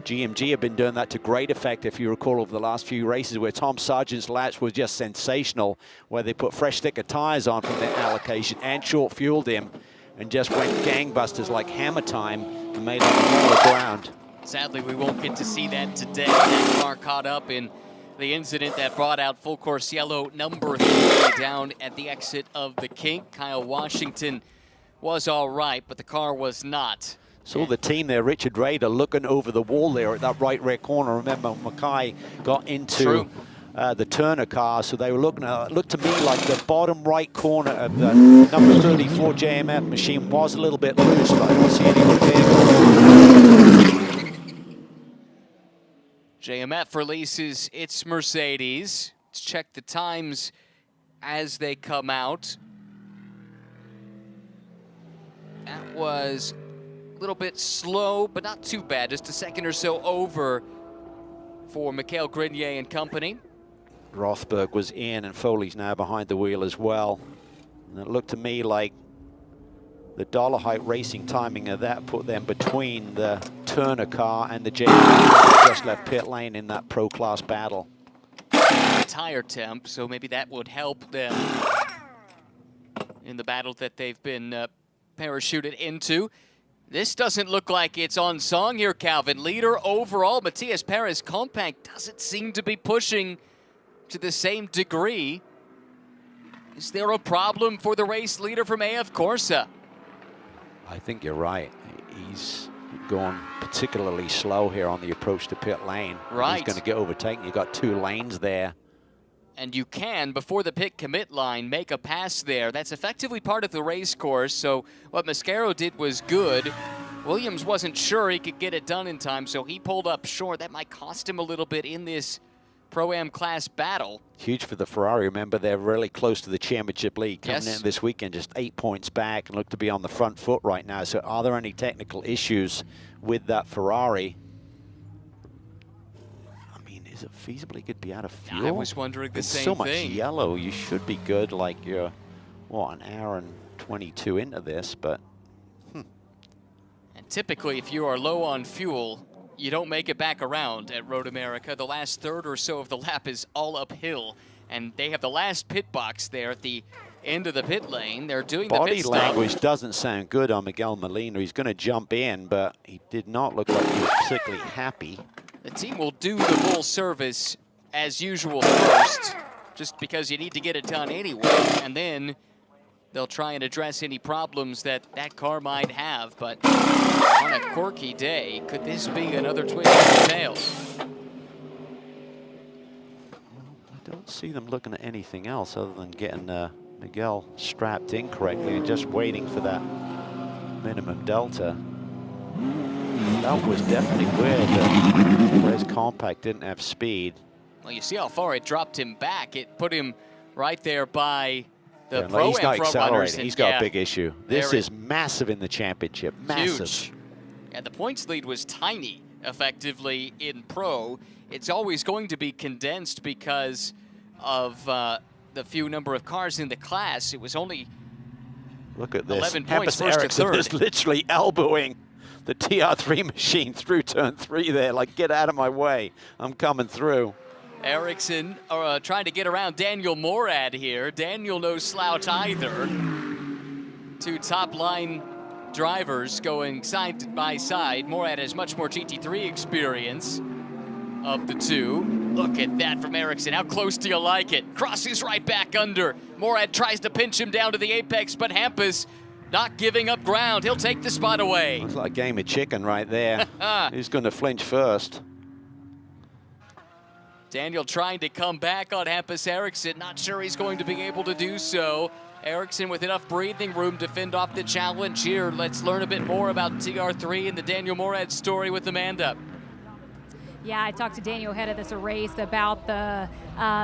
GMG have been doing that to great effect, if you recall, over the last few races, where Tom Sargent's laps were just sensational, where they put fresh thicker tires on from their allocation and short fueled him and just went gangbusters like hammer time and made up all the ground. Sadly, we won't get to see that today. That car caught up in the incident that brought out full course yellow number 3 down at the exit of the kink. Kyle Washington was all right, but the car was not. Saw the team there, Richard Rader, looking over the wall there at that right rear corner. Remember, Mackay got into the Turner car, so they were looking at, looked to me like the bottom right corner of the number 34 JMF machine was a little bit loose, but I don't see any repair. JMF releases its Mercedes. Let's check the times as they come out. That was a little bit slow, but not too bad. Just a second or so over for Mikhail Grenier and company. Rothberg was in, and Foley's now behind the wheel as well. And it looked to me like the Dollar Height Racing timing of that put them between the Turner car and the JMF that just left pit lane in that Pro Class battle. Tire temp, so maybe that would help them in the battle that they've been parachuted into. This doesn't look like it's on song here, Calvin. Leader overall, Matias Perez Compact doesn't seem to be pushing to the same degree. Is there a problem for the race leader from AF Corsa? I think you're right. He's going particularly slow here on the approach to pit lane. Right. He's going to get overtaken. You've got 2 lanes there. And you can, before the pit commit line, make a pass there. That's effectively part of the race course, so what Mascaro did was good. Williams wasn't sure he could get it done in time, so he pulled up short. That might cost him a little bit in this Pro-Am class battle. Huge for the Ferrari. Remember, they're really close to the championship lead. Coming in this weekend, just 8 points back and look to be on the front foot right now. So are there any technical issues with that Ferrari? I mean, is it feasible he could be out of fuel? I was wondering the same so much thing. yellow. You should be good, like you're, what, an hour and 22 into this, but And typically, if you are low on fuel, you don't make it back around at Road America. The last third or so of the lap is all uphill, and they have the last pit box there at the end of the pit lane. They're doing the body pit stop. language doesn't sound good on Miguel Molina. He's going to jump in, but he did not look like he was particularly happy. The team will do the full service as usual first, just because you need to get it done anyway, and then they'll try and address any problems that that car might have. But on a quirky day, could this be another twist of the tail? I don't see them looking at anything else other than getting Miguel strapped in correctly and just waiting for that minimum delta. That was definitely weird that Perez Compact didn't have speed. Well, you see how far it dropped him back. It put him right there by the Yeah, Pro-Am he's not front accelerating. runners. He's got a big issue. This There is massive in the championship. Massive. Huge. Yeah, the points lead was tiny, effectively, in Pro. It's always going to be condensed because of the few number of cars in the class. It was only Look at this. 11 points Hampus first to Ericsson third. is literally elbowing the TR3 machine through turn 3 there. Like, get out of my way. I'm coming through. Ericsson trying to get around Daniel Morad here. Daniel no slouch either. 2 top line drivers going side by side. Morad has much more GT3 experience of the 2. Look at that from Ericsson. How close do you like it? Crosses right back under. Morad tries to pinch him down to the apex, but Hampus not giving up ground. He'll take the spot away. Looks like a game of chicken right there. Who's going to flinch first? Daniel trying to come back on Hampus Ericsson. Not sure he's going to be able to do so. Ericsson with enough breathing room to fend off the challenge here. Let's learn a bit more about TR3 and the Daniel Morad story with Amanda. Yeah, I talked to Daniel ahead of this race about the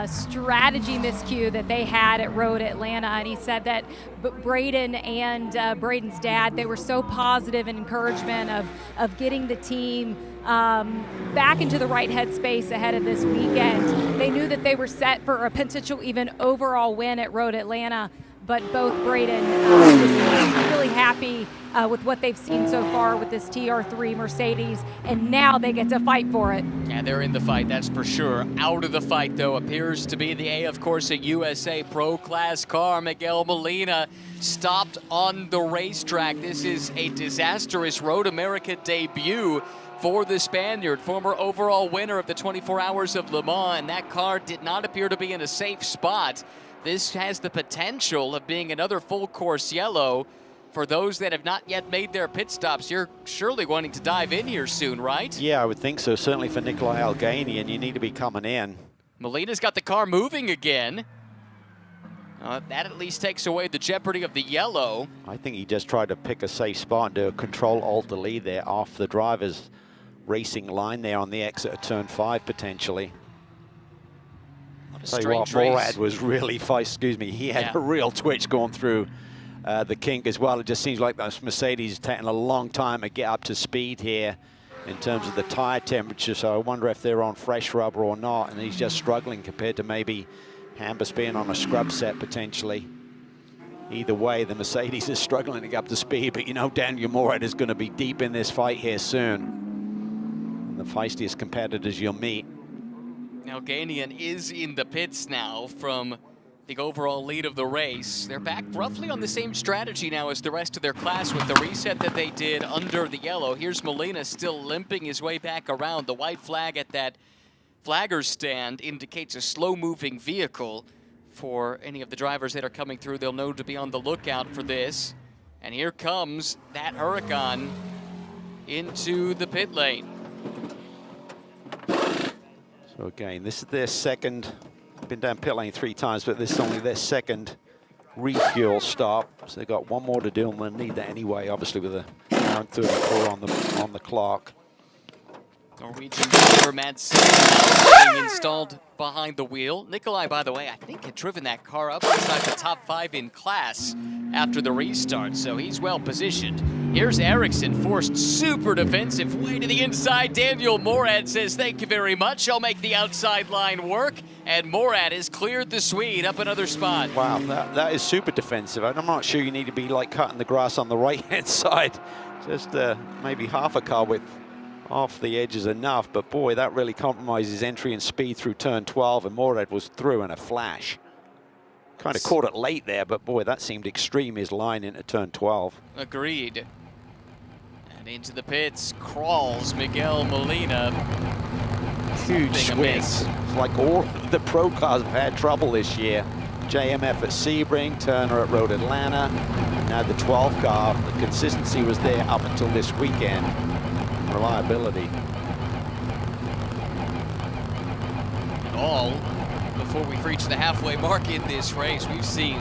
strategy miscue that they had at Road Atlanta, and he said that Braden and Braden's dad, they were so positive in encouragement of getting the team back into the right headspace ahead of this weekend. They knew that they were set for a potential even overall win at Road Atlanta, but both Braden was really happy with what they've seen so far with this TR3 Mercedes, and now they get to fight for it. Yeah, they're in the fight, that's for sure. Out of the fight, though, appears to be the AF Corsa USA Pro Class car. Miguel Molina stopped on the racetrack. This is a disastrous Road America debut. for the Spaniard, former overall winner of the 24 Hours of Le Mans, and that car did not appear to be in a safe spot. This has the potential of being another full course yellow. For those that have not yet made their pit stops, you're surely wanting to dive in here soon, right? Yeah, I would think so, certainly for Nikolai Algany, and you need to be coming in. Molina's got the car moving again. That at least takes away the jeopardy of the yellow. I think he just tried to pick a safe spot and do a Control-Alt-Delete there off the driver's racing line there on the exit of turn 5 potentially. Tell you what, Morad was really, he had a real twitch going through the kink as well. It just seems like this Mercedes is taking a long time to get up to speed here in terms of the tire temperature, so I wonder if they're on fresh rubber or not, and he's just struggling compared to maybe Hambus being on a scrub set potentially. Either way, the Mercedes is struggling to get up to speed, but you know Daniel Morad is going to be deep in this fight here soon. And the feistiest competitors you'll meet. Now Ganian is in the pits now from the overall lead of the race. They're back roughly on the same strategy now as the rest of their class with the reset that they did under the yellow. Here's Molina still limping his way back around. The white flag at that flagger stand indicates a slow-moving vehicle. For any of the drivers that are coming through, they'll know to be on the lookout for this. And here comes that Huracan into the pit lane. So again, this is their second, been down pit lane 3 times, but this is only their second refuel stop. So they've got one more to do, and they'll need that anyway, obviously with a round 34 on the clock. Norwegian driver Mads Sandal being installed behind the wheel. Nikolai, by the way, I think had driven that car up inside the top 5 in class after the restart, so he's well positioned. Here's Ericsson, forced super defensive way to the inside. Daniel Morad says, thank you very much. I'll make the outside line work. And Morad has cleared the Swede up another spot. Wow, that is super defensive. I'm not sure you need to be like cutting the grass on the right-hand side. Just maybe half a car width off the edge is enough, but boy, that really compromises entry and speed through turn 12, and Morad was through in a flash. Kind of caught it late there, but boy, that seemed extreme, his line into turn 12. Agreed. And into the pits crawls Miguel Molina. Huge swings. It's like all of the pro cars have had trouble this year. JMF at Sebring, Turner at Road Atlanta. Now the 12 car, the consistency was there up until this weekend. Reliability. All before we've reached the halfway mark in this race, we've seen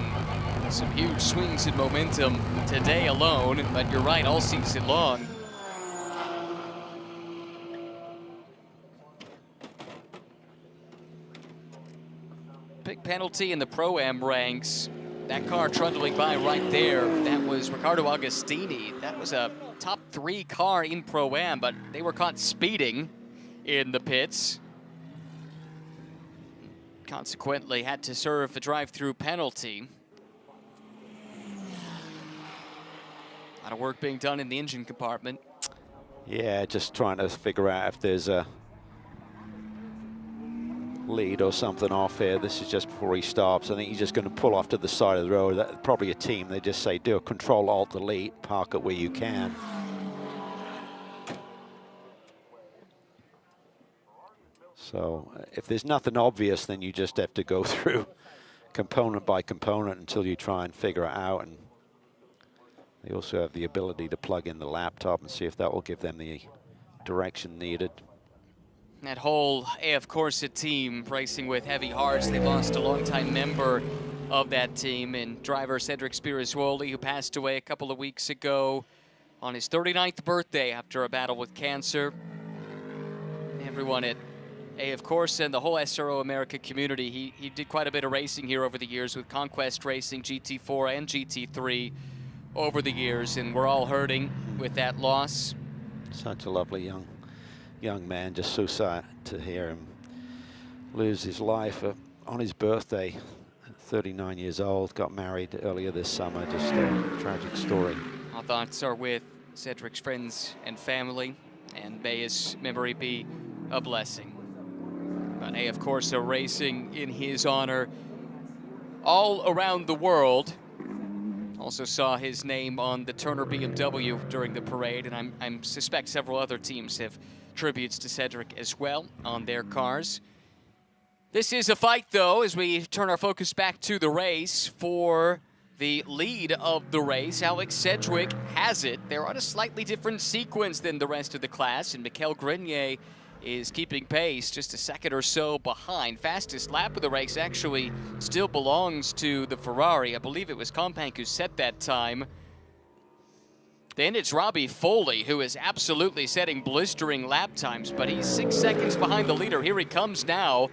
some huge swings in momentum today alone, but you're right, all season long. Big penalty in the Pro-Am ranks. That car trundling by right there, that was Riccardo Agostini. That was a top 3 car in Pro-Am, but they were caught speeding in the pits. Consequently, had to serve a drive-through penalty. A lot of work being done in the engine compartment. Yeah, just trying to figure out if there's a lead or something off here. This is just before he stops. I think he's just going to pull off to the side of the road. That's probably a team. They just say, do a Control-Alt-Delete, park it where you can. So if there's nothing obvious, then you just have to go through component by component until you try and figure it out. And they also have the ability to plug in the laptop and see if that will give them the direction needed. That whole AF Corsa team racing with heavy hearts. They lost a longtime member of that team and driver Cedric Spirituoli, who passed away a couple of weeks ago on his 39th birthday after a battle with cancer. Everyone at AF Corsa and the whole SRO America community, he did quite a bit of racing here over the years with Conquest Racing, GT4 and GT3 over the years, and we're all hurting with that loss. Such a lovely young man, just so sad to hear him lose his life on his birthday. 39 years old, got married earlier this summer. Just a tragic story. Our thoughts are with Cedric's friends and family, and may his memory be a blessing. But AF Corsa racing in his honor all around the world. Also saw his name on the Turner BMW during the parade, and I suspect several other teams have tributes to Cedric as well on their cars. This is a fight, though, as we turn our focus back to the race for the lead of the race. Alex Sedgwick has it. They're on a slightly different sequence than the rest of the class, and Mikel Grenier is keeping pace just a second or so behind. Fastest lap of the race actually still belongs to the Ferrari. I believe it was Compank who set that time. Then it's Robbie Foley, who is absolutely setting blistering lap times, but he's 6 seconds behind the leader. Here he comes now,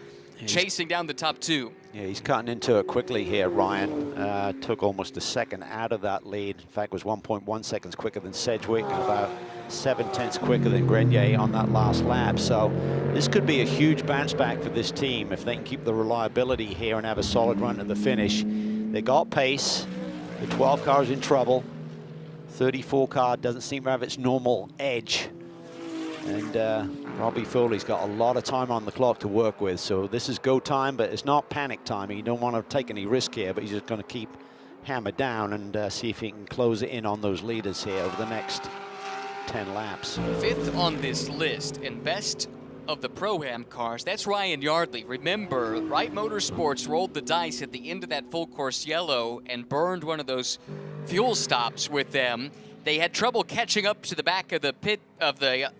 chasing down the top two. Yeah, he's cutting into it quickly here, Ryan. Took almost a second out of that lead. In fact, was 1.1 seconds quicker than Sedgwick, and about 7/10 quicker than Grenier on that last lap. So this could be a huge bounce back for this team if they can keep the reliability here and have a solid run to the finish. They got pace. The 12 car is in trouble. 34 car doesn't seem to have its normal edge. And Robbie Foley's got a lot of time on the clock to work with. So this is go time, but it's not panic time. You don't want to take any risk here, but he's just going to keep hammered down and see if he can close it in on those leaders here over the next 10 laps. Fifth on this list and best of the Pro-Am cars, that's Ryan Yardley. Remember, Wright Motorsports rolled the dice at the end of that full course yellow and burned one of those fuel stops with them. They had trouble catching up to the back of the pit of the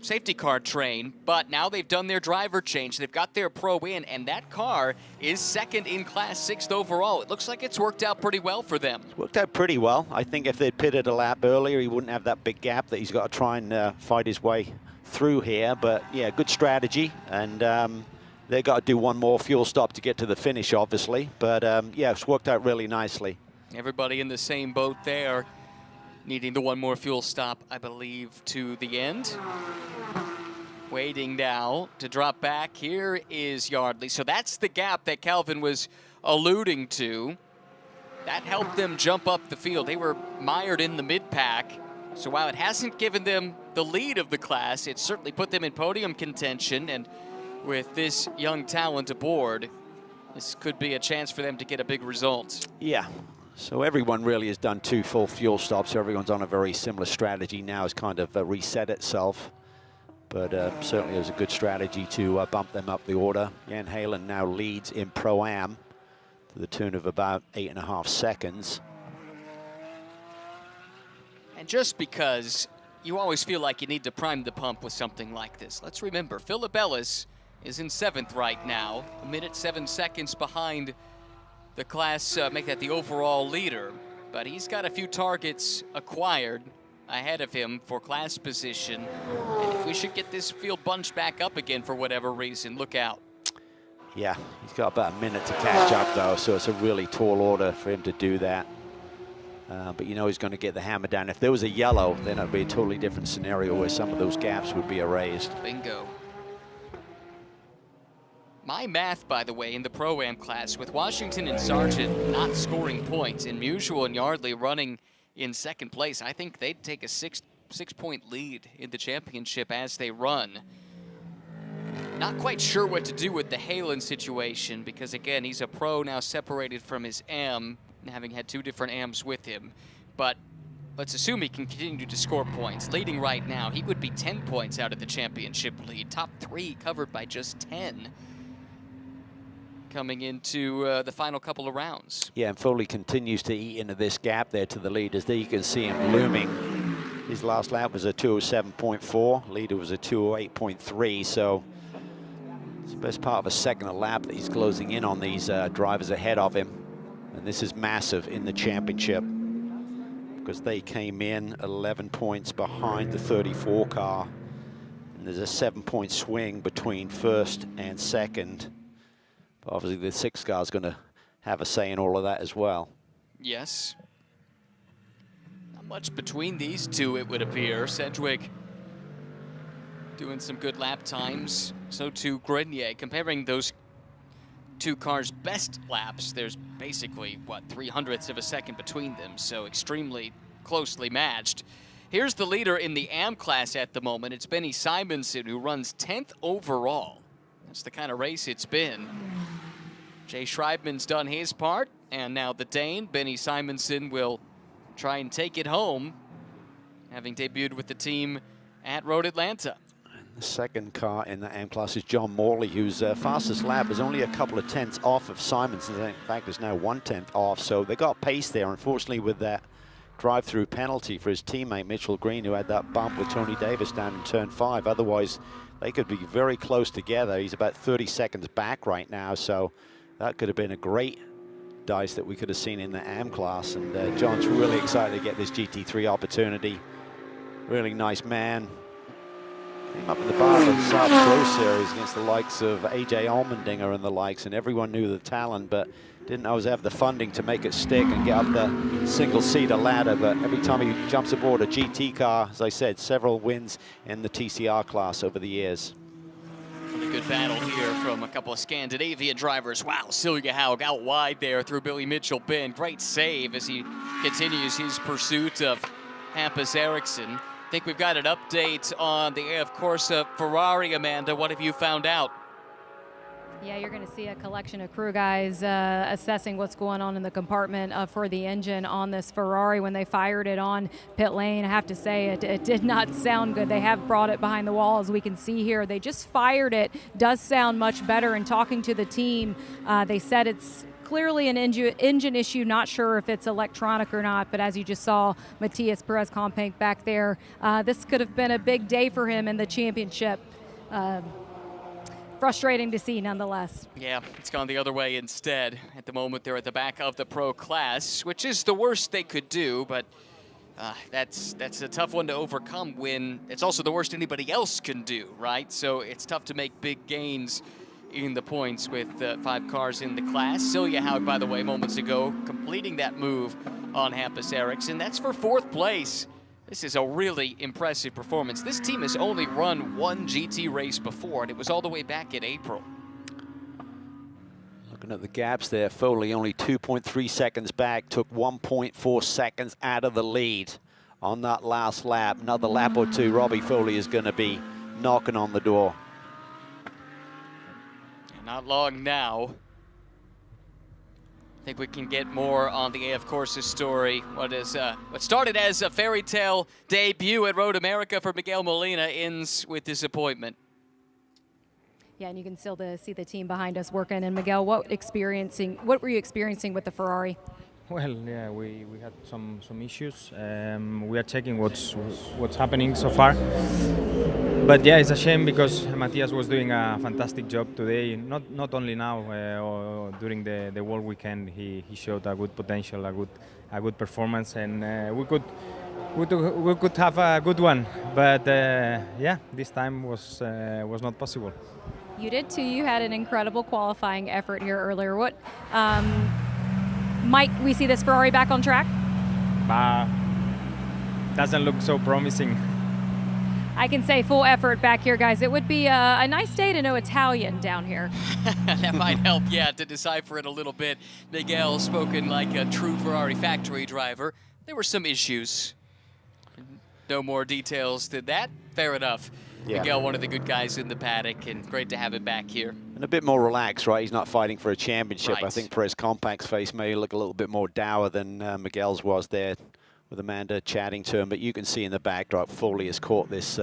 safety car train, but now they've done their driver change. They've got their pro in, and that car is second in class, 6th overall. It looks like it's worked out pretty well for them. It's worked out pretty well. I think if they'd pitted a lap earlier, he wouldn't have that big gap that he's got to try and fight his way through here. But yeah, good strategy, and they've got to do one more fuel stop to get to the finish, obviously. But yeah, it's worked out really nicely. Everybody in the same boat there, needing the one more fuel stop, I believe, to the end. Waiting now to drop back. Here is Yardley. So that's the gap that Calvin was alluding to. That helped them jump up the field. They were mired in the mid-pack. So while it hasn't given them the lead of the class, it certainly put them in podium contention. And with this young talent aboard, this could be a chance for them to get a big result. Yeah. So everyone really has done 2 full fuel stops. So everyone's on a very similar strategy now. It's kind of reset itself. But certainly it was a good strategy to bump them up the order. Jan Halen now leads in Pro-Am to the tune of about 8.5 seconds. And just because you always feel like you need to prime the pump with something like this, let's remember, Philip Ellis is in 7th right now, 1 minute 7 seconds behind the class, make that the overall leader. But he's got a few targets acquired ahead of him for class position. And if we should get this field bunched back up again for whatever reason, look out. Yeah, he's got about a minute to catch up, though, so it's a really tall order for him to do that. But you know he's going to get the hammer down. If there was a yellow, then it would be a totally different scenario where some of those gaps would be erased. Bingo. My math, by the way, in the Pro-Am class, with Washington and Sargent not scoring points and Musial and Yardley running in 2nd place, I think they'd take a six-point lead in the championship as they run. Not quite sure what to do with the Halen situation because, again, he's a pro now separated from his AM, having had 2 different AMs with him. But let's assume he can continue to score points. Leading right now, he would be 10 points out of the championship lead. Top 3 covered by just 10. Coming into the final couple of rounds. Yeah, and Foley continues to eat into this gap there to the leaders. There you can see him looming. His last lap was a 207.4. Leader was a 208.3. So it's the best part of a second a lap that he's closing in on these drivers ahead of him. And this is massive in the championship because they came in 11 points behind the 34 car. And there's a 7-point swing between 1st and 2nd. Obviously, the 6 car is going to have a say in all of that as well. Yes. Not much between these two, it would appear. Sedgwick doing some good lap times. So too Grenier. Comparing those 2 cars' best laps, there's basically, what, 0.03 of a second between them. So extremely closely matched. Here's the leader in the AM class at the moment. It's Benny Simonson, who runs 10th overall. That's the kind of race it's been. Jay Schreibman's done his part, and now the Dane, Benny Simonsen, will try and take it home, having debuted with the team at Road Atlanta. The second car in the AM class is John Morley, whose fastest lap is only a couple of tenths off of Simonsen. In fact, is now 1/10 off, so they got pace there. Unfortunately, with that drive-through penalty for his teammate Mitchell Green, who had that bump with Tony Davis down in turn 5. Otherwise, they could be very close together. He's about 30 seconds back right now, so that could have been a great dice that we could have seen in the AM class. And John's really excited to get this GT3 opportunity. Really nice man. Came up in the bar of the Saab Pro Series against the likes of AJ Allmendinger and the likes, and everyone knew the talent, but didn't always have the funding to make it stick and get up the single-seater ladder. But every time he jumps aboard a GT car, as I said, several wins in the TCR class over the years. A good battle here from a couple of Scandinavian drivers. Wow, Silja Haug out wide there through Billy Mitchell-Ben. Great save as he continues his pursuit of Hampus Eriksson. I think we've got an update on the AF Corsa Ferrari, Amanda. What have you found out? Yeah, you're going to see a collection of crew guys assessing what's going on in the compartment for the engine on this Ferrari. When they fired it on pit lane, I have to say it did not sound good. They have brought it behind the wall, as we can see here. They just fired it. Does sound much better. And talking to the team, they said it's clearly an engine issue. Not sure if it's electronic or not, but as you just saw Matthias Perez-Companc back there, this could have been a big day for him in the championship. Frustrating to see nonetheless. Yeah, it's gone the other way instead. At the moment, they're at the back of the pro class, which is the worst they could do, but that's a tough one to overcome when it's also the worst anybody else can do, right? So it's tough to make big gains in the points with 5 cars in the class. Silja Haug, by the way, moments ago, completing that move on Hampus Eriksson. That's for 4th place. This is a really impressive performance. This team has only run one GT race before, and it was all the way back in April. Looking at the gaps there, Foley only 2.3 seconds back, took 1.4 seconds out of the lead on that last lap. Another lap or two, Robbie Foley is going to be knocking on the door. Not long now. I think we can get more on the AF Corsa's story. What started as a fairy tale debut at Road America for Miguel Molina ends with disappointment. Yeah, and you can still see the team behind us working. And Miguel, what were you experiencing with the Ferrari? Well, yeah, we had some issues. We are checking what's happening so far. But yeah, it's a shame because Matthias was doing a fantastic job today. Not only now, or during the World Weekend, he showed a good potential, a good performance, and we could have a good one. But yeah, this time was not possible. You did too. You had an incredible qualifying effort here earlier. What might we see this Ferrari back on track? Doesn't look so promising. I can say full effort back here, guys. It would be a nice day to know Italian down here. That might help, yeah, to decipher it a little bit. Miguel spoken like a true Ferrari factory driver. There were some issues. No more details than that. Fair enough. Yeah. Miguel, one of the good guys in the paddock, and great to have him back here. And a bit more relaxed, right? He's not fighting for a championship. Right. I think Perez-Compac's face may look a little bit more dour than Miguel's was there, with Amanda chatting to him, but you can see in the backdrop, Foley has caught this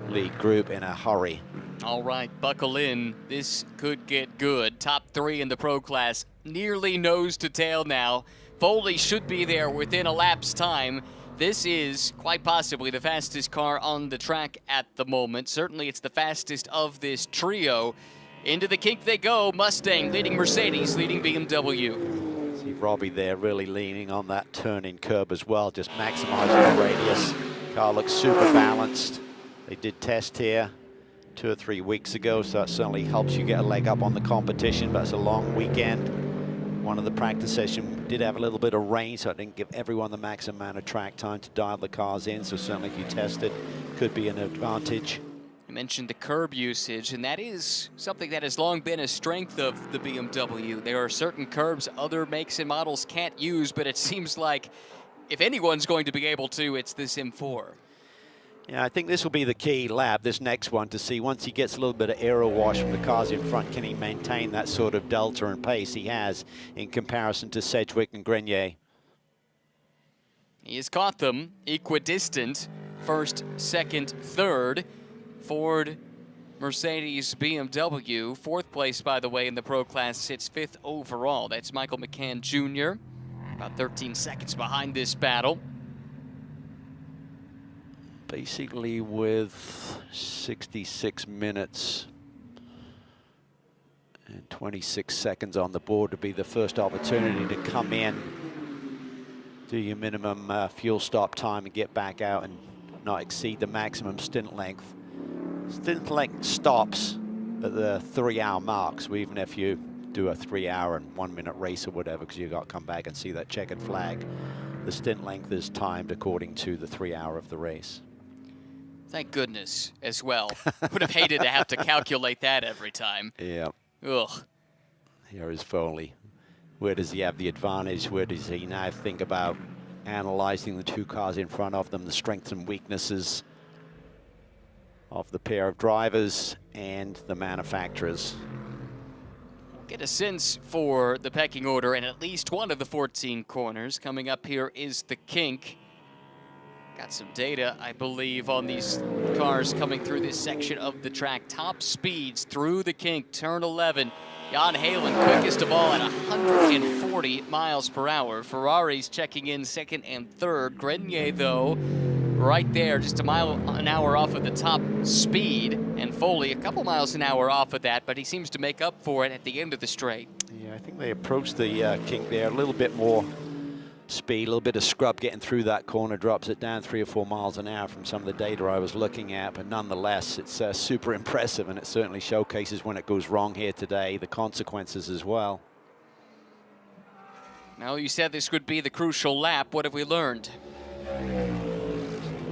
lead group in a hurry. All right, buckle in. This could get good. Top 3 in the pro class, nearly nose to tail now. Foley should be there within a lap's time. This is quite possibly the fastest car on the track at the moment. Certainly it's the fastest of this trio. Into the kink they go. Mustang leading Mercedes, leading BMW. See Robbie there really leaning on that turn-in curb as well, just maximizing the radius. Car looks super balanced. They did test here 2 or 3 weeks ago, so that certainly helps you get a leg up on the competition, but it's a long weekend. One of the practice sessions did have a little bit of rain, so it didn't give everyone the maximum amount of track time to dial the cars in, so certainly if you test it, could be an advantage. You mentioned the curb usage, and that is something that has long been a strength of the BMW. There are certain curbs other makes and models can't use, but it seems like if anyone's going to be able to, it's this M4. Yeah, I think this will be the key lap, this next one, to see once he gets a little bit of aero wash from the cars in front, can he maintain that sort of delta and pace he has in comparison to Sedgwick and Grenier. He has caught them equidistant, first, second, third. Ford, Mercedes, BMW. Fourth place, by the way, in the Pro Class, sits fifth overall. That's Michael McCann Jr., about 13 seconds behind this battle. Basically with 66 minutes and 26 seconds on the board to be the first opportunity to come in, do your minimum fuel stop time and get back out and not exceed the maximum stint length. Stint length stops at the 3-hour mark, so even if you do a 3-hour and 1-minute race or whatever, because you've got to come back and see that checkered flag, the stint length is timed according to the 3-hour of the race. Thank goodness as well. Would have hated to have to calculate that every time. Yeah. Ugh. Here is Foley. Where does he have the advantage? Where does he now think about analyzing the two cars in front of them, the strengths and weaknesses of the pair of drivers and the manufacturers? Get a sense for the pecking order in at least one of the 14 corners. Coming up here is the kink. Got some data, I believe, on these cars coming through this section of the track. Top speeds through the kink, turn 11. Jan Halen, quickest of all at 140 miles per hour. Ferrari's checking in second and third. Grenier, though, right there, just a mile an hour off of the top speed. And Foley a couple miles an hour off of that, but he seems to make up for it at the end of the straight. Yeah, I think they approached the kink there a little bit more speed, a little bit of scrub getting through that corner, drops it down 3 or 4 miles an hour from some of the data I was looking at, but nonetheless, it's super impressive, and it certainly showcases when it goes wrong here today, the consequences as well. Now, you said this would be the crucial lap. What have we learned?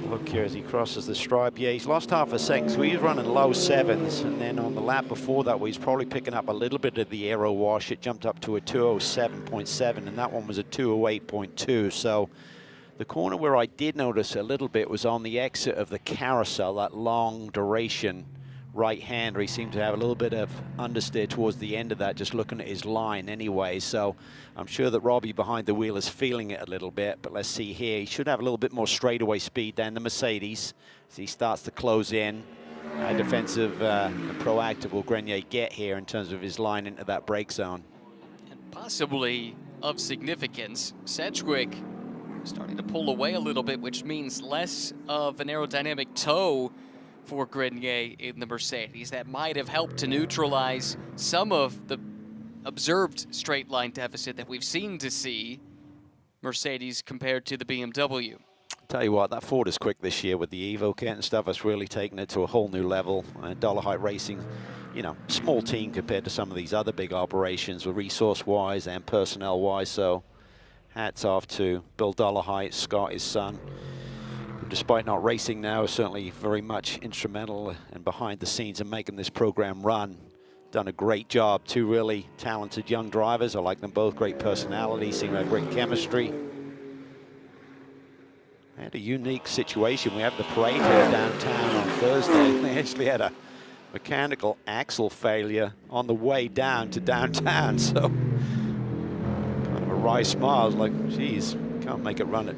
Look here as he crosses the stripe. Yeah, he's lost half a second, so he's running low 7s, and then on the lap before that, he's probably picking up a little bit of the aero wash. It jumped up to a 207.7, and that one was a 208.2. So the corner where I did notice a little bit was on the exit of the carousel, that long duration right-hander. He seemed to have a little bit of understeer towards the end of that, just looking at his line anyway. So I'm sure that Robbie behind the wheel is feeling it a little bit, but let's see here. He should have a little bit more straightaway speed than the Mercedes as he starts to close in. How defensive and proactive will Grenier get here in terms of his line into that brake zone? And possibly of significance, Sedgwick starting to pull away a little bit, which means less of an aerodynamic toe for Grenier in the Mercedes. That might have helped to neutralize some of the observed straight line deficit that we've seen to see Mercedes compared to the BMW. Tell you what, that Ford is quick this year with the Evo kit and stuff. It's really taken it to a whole new level. Dollar Height Racing, you know, small team compared to some of these other big operations, with resource-wise and personnel-wise. So hats off to Bill Dollarhide, Scott, his son. Despite not racing now, is certainly very much instrumental and behind the scenes in making this program run. Done a great job. Two really talented young drivers. I like them both. Great personalities, seem to have great chemistry. They had a unique situation. We have the parade here downtown on Thursday. They actually had a mechanical axle failure on the way down to downtown. So kind of a wry smile, like, geez, can't make it run at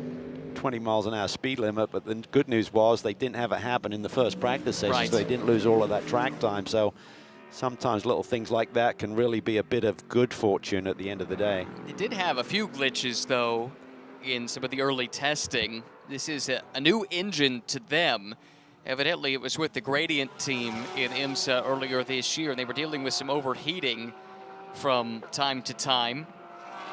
20 miles an hour speed limit. But the good news was they didn't have it happen in the first practice session, right. So they didn't lose all of that track time. So sometimes little things like that can really be a bit of good fortune at the end of the day. They did have a few glitches, though, in some of the early testing. This is a new engine to them. Evidently, it was with the Gradient team in IMSA earlier this year, and they were dealing with some overheating from time to time.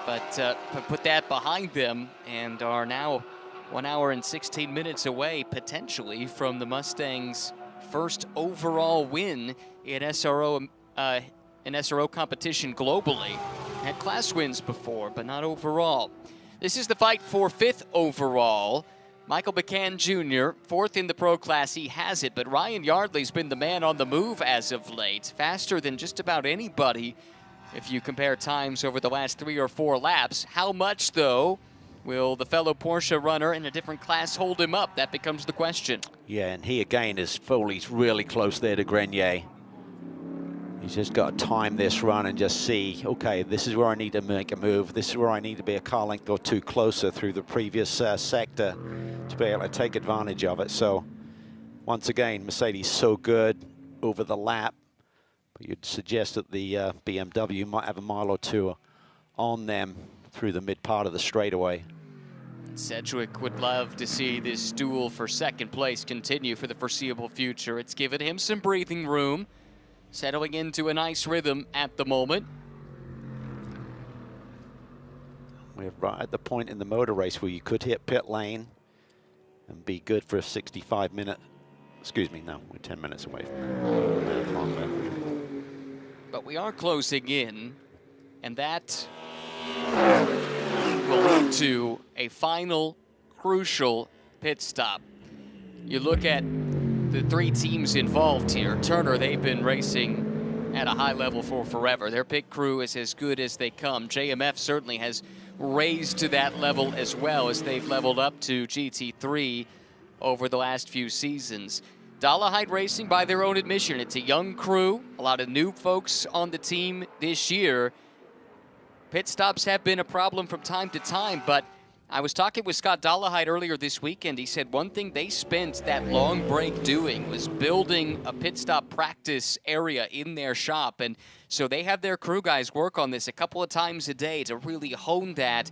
But put that behind them and are now 1 hour and 16 minutes away, potentially, from the Mustangs' first overall win in SRO competition globally. Had class wins before, but not overall. This is the fight for 5th overall. Michael McCann Jr., 4th in the pro class, he has it, but Ryan Yardley's been the man on the move as of late, faster than just about anybody if you compare times over the last 3 or 4 laps. How much, though, will the fellow Porsche runner in a different class hold him up? That becomes the question. Yeah, and he again is Foley's really close there to Grenier. He's just got to time this run and just see, okay, this is where I need to make a move. This is where I need to be a car length or two closer through the previous sector to be able to take advantage of it. So once again, Mercedes so good over the lap, but you'd suggest that the BMW might have a mile or two on them through the mid part of the straightaway. Sedgwick would love to see this duel for second place continue for the foreseeable future. It's given him some breathing room, settling into a nice rhythm at the moment. We're right at the point in the motor race where you could hit pit lane and be good for a 65-minute. Excuse me, no, we're 10 minutes away from that. But we are closing in, and that will lead to a final crucial pit stop. You look at the three teams involved here. Turner, they've been racing at a high level for forever. Their pit crew is as good as they come. JMF certainly has raised to that level as well as they've leveled up to GT3 over the last few seasons. Dollarhide Racing, by their own admission, it's a young crew, a lot of new folks on the team this year. Pit stops have been a problem from time to time, but I was talking with Scott Dollarhide earlier this weekend. He said one thing they spent that long break doing was building a pit stop practice area in their shop. And so they have their crew guys work on this a couple of times a day to really hone that.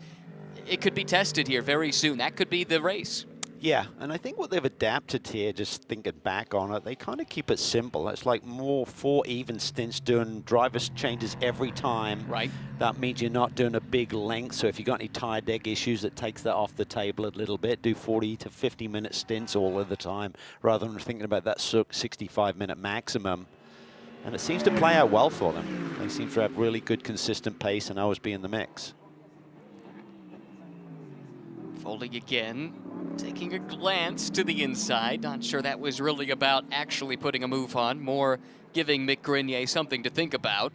It could be tested here very soon. That could be the race. Yeah, and I think what they've adapted here, just thinking back on it, they kind of keep it simple. It's like more 4 even stints doing drivers changes every time. Right. That means you're not doing a big length. So if you've got any tire deck issues, it takes that off the table a little bit. Do 40 to 50-minute stints all of the time, rather than thinking about that 65-minute maximum. And it seems to play out well for them. They seem to have really good, consistent pace and always be in the mix. Foley again, taking a glance to the inside. Not sure that was really about actually putting a move on, more giving Mick Grenier something to think about.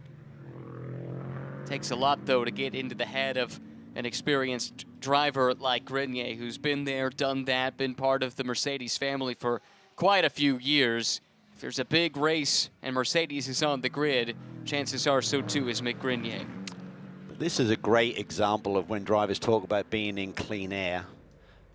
Takes a lot, though, to get into the head of an experienced driver like Grenier, who's been there, done that, been part of the Mercedes family for quite a few years. If there's a big race and Mercedes is on the grid, chances are so too is Mick Grenier. This is a great example of when drivers talk about being in clean air.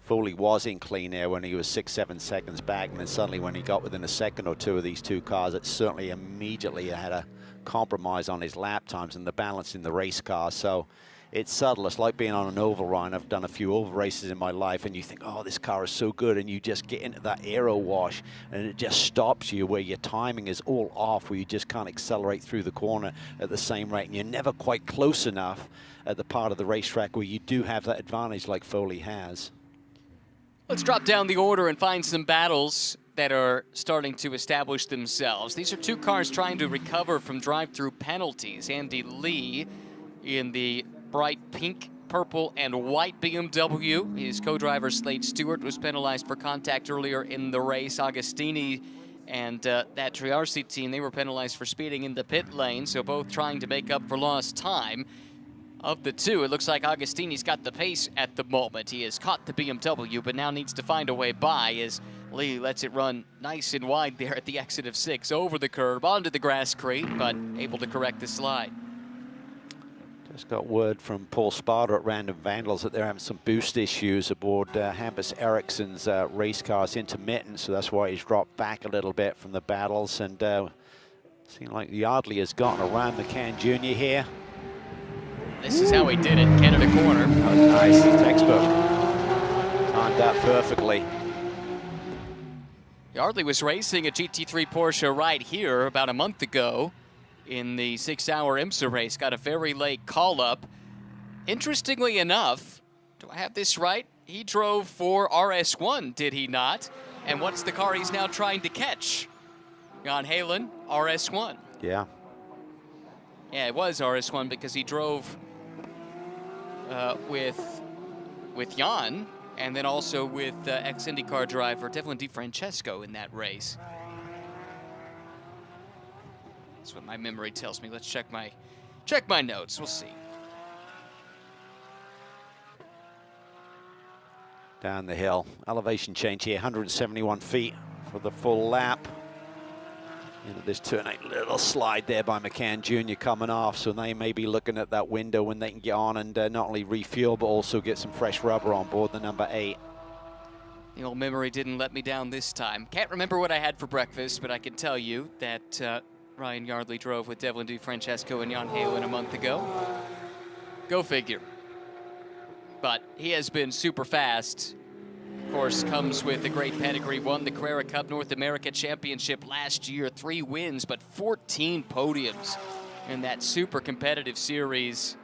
Foley was in clean air when he was 6-7 seconds back, and then suddenly when he got within a second or two of these two cars, it certainly immediately had a compromise on his lap times and the balance in the race car. So it's subtle. It's like being on an oval run. I've done a few oval races in my life, and you think, oh, this car is so good, and you just get into that aero wash, and it just stops you where your timing is all off, where you just can't accelerate through the corner at the same rate, and you're never quite close enough at the part of the racetrack where you do have that advantage like Foley has. Let's drop down the order and find some battles that are starting to establish themselves. These are two cars trying to recover from drive-through penalties. Andy Lee in the bright pink, purple, and white BMW. His co-driver Slade Stewart was penalized for contact earlier in the race. Agostini and that Triarci team, they were penalized for speeding in the pit lane, so both trying to make up for lost time. Of the two, it looks like Agostini's got the pace at the moment. He has caught the BMW, but now needs to find a way by as Lee lets it run nice and wide there at the exit of 6, over the curb, onto the grass crate, but able to correct the slide. Just got word from Paul Sparta at Random Vandals that they're having some boost issues aboard Hampus Ericsson's race car's intermittent, so that's why he's dropped back a little bit from the battles. And seems like Yardley has gotten around McCann Jr. here. This is how he did it, Canada corner. That was nice, textbook. Timed that perfectly. Yardley was racing a GT3 Porsche right here about a month ago in the 6-hour IMSA race. Got a very late call-up. Interestingly enough, do I have this right? He drove for RS1, did he not? And what's the car he's now trying to catch? Jan Halen, RS1. Yeah. Yeah, it was RS1 because he drove with Jan, and then also with ex-IndyCar driver Devlin DiFrancesco in that race. That's what my memory tells me. Let's check my notes. We'll see. Down the hill. Elevation change here, 171 feet for the full lap. This turn 8, little slide there by McCann Jr. coming off, so they may be looking at that window when they can get on and not only refuel, but also get some fresh rubber on board the number 8. The old memory didn't let me down this time. Can't remember what I had for breakfast, but I can tell you that Ryan Yardley drove with Devlin DeFrancesco and Jan Halen a month ago. Go figure. But he has been super fast. Of course, comes with a great pedigree. Won the Carrera Cup North America Championship last year. 3 wins, but 14 podiums in that super competitive series.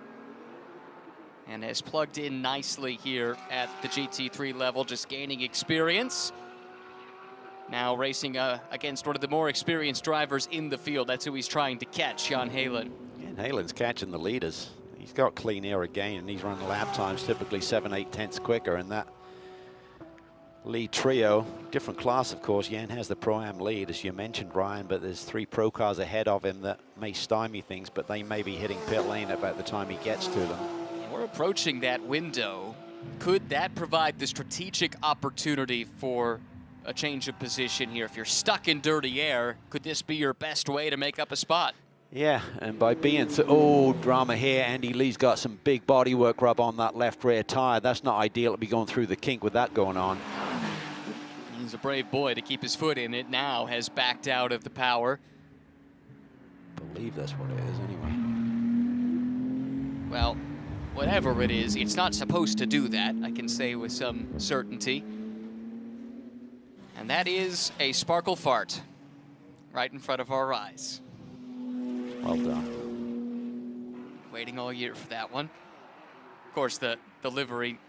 And has plugged in nicely here at the GT3 level, just gaining experience. Now racing against one of the more experienced drivers in the field. That's who he's trying to catch, Jan Halen. And Halen's catching the leaders. He's got clean air again, and he's running lap times typically 7-8 tenths quicker. And that lead trio, different class, of course. Jan has the Pro-Am lead, as you mentioned, Ryan, but there's 3 pro cars ahead of him that may stymie things, but they may be hitting pit lane about the time he gets to them. We're approaching that window. Could that provide the strategic opportunity for a change of position here? If you're stuck in dirty air, could this be your best way to make up a spot? Yeah, and by being so, oh, drama here. Andy Lee's got some big bodywork rub on that left rear tire. That's not ideal to be going through the kink with that going on. He's a brave boy to keep his foot in it. Now has backed out of the power. I believe that's what it is anyway. Well, whatever it is, it's not supposed to do that, I can say with some certainty. And that is a sparkle fart right in front of our eyes. Well done. Waiting all year for that one. Of course, the livery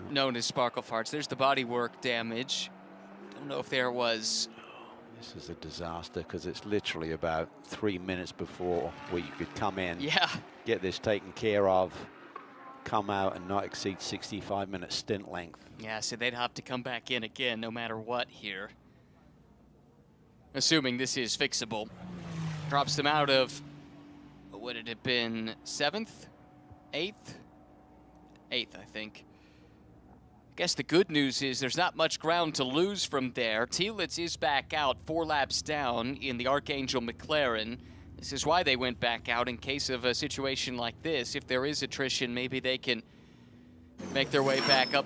known as sparkle farts. There's the bodywork damage. Don't know if there was. This is a disaster because it's literally about 3 minutes before where you could come in, get this taken care of, come out and not exceed 65-minute stint length. Yeah, so they'd have to come back in again no matter what here. Assuming this is fixable. Drops them out of, what would it have been, 7th? 8th? 8th, I think. I guess the good news is there's not much ground to lose from there. Tielitz is back out 4 laps down in the Archangel McLaren. This is why they went back out in case of a situation like this. If there is attrition, maybe they can make their way back up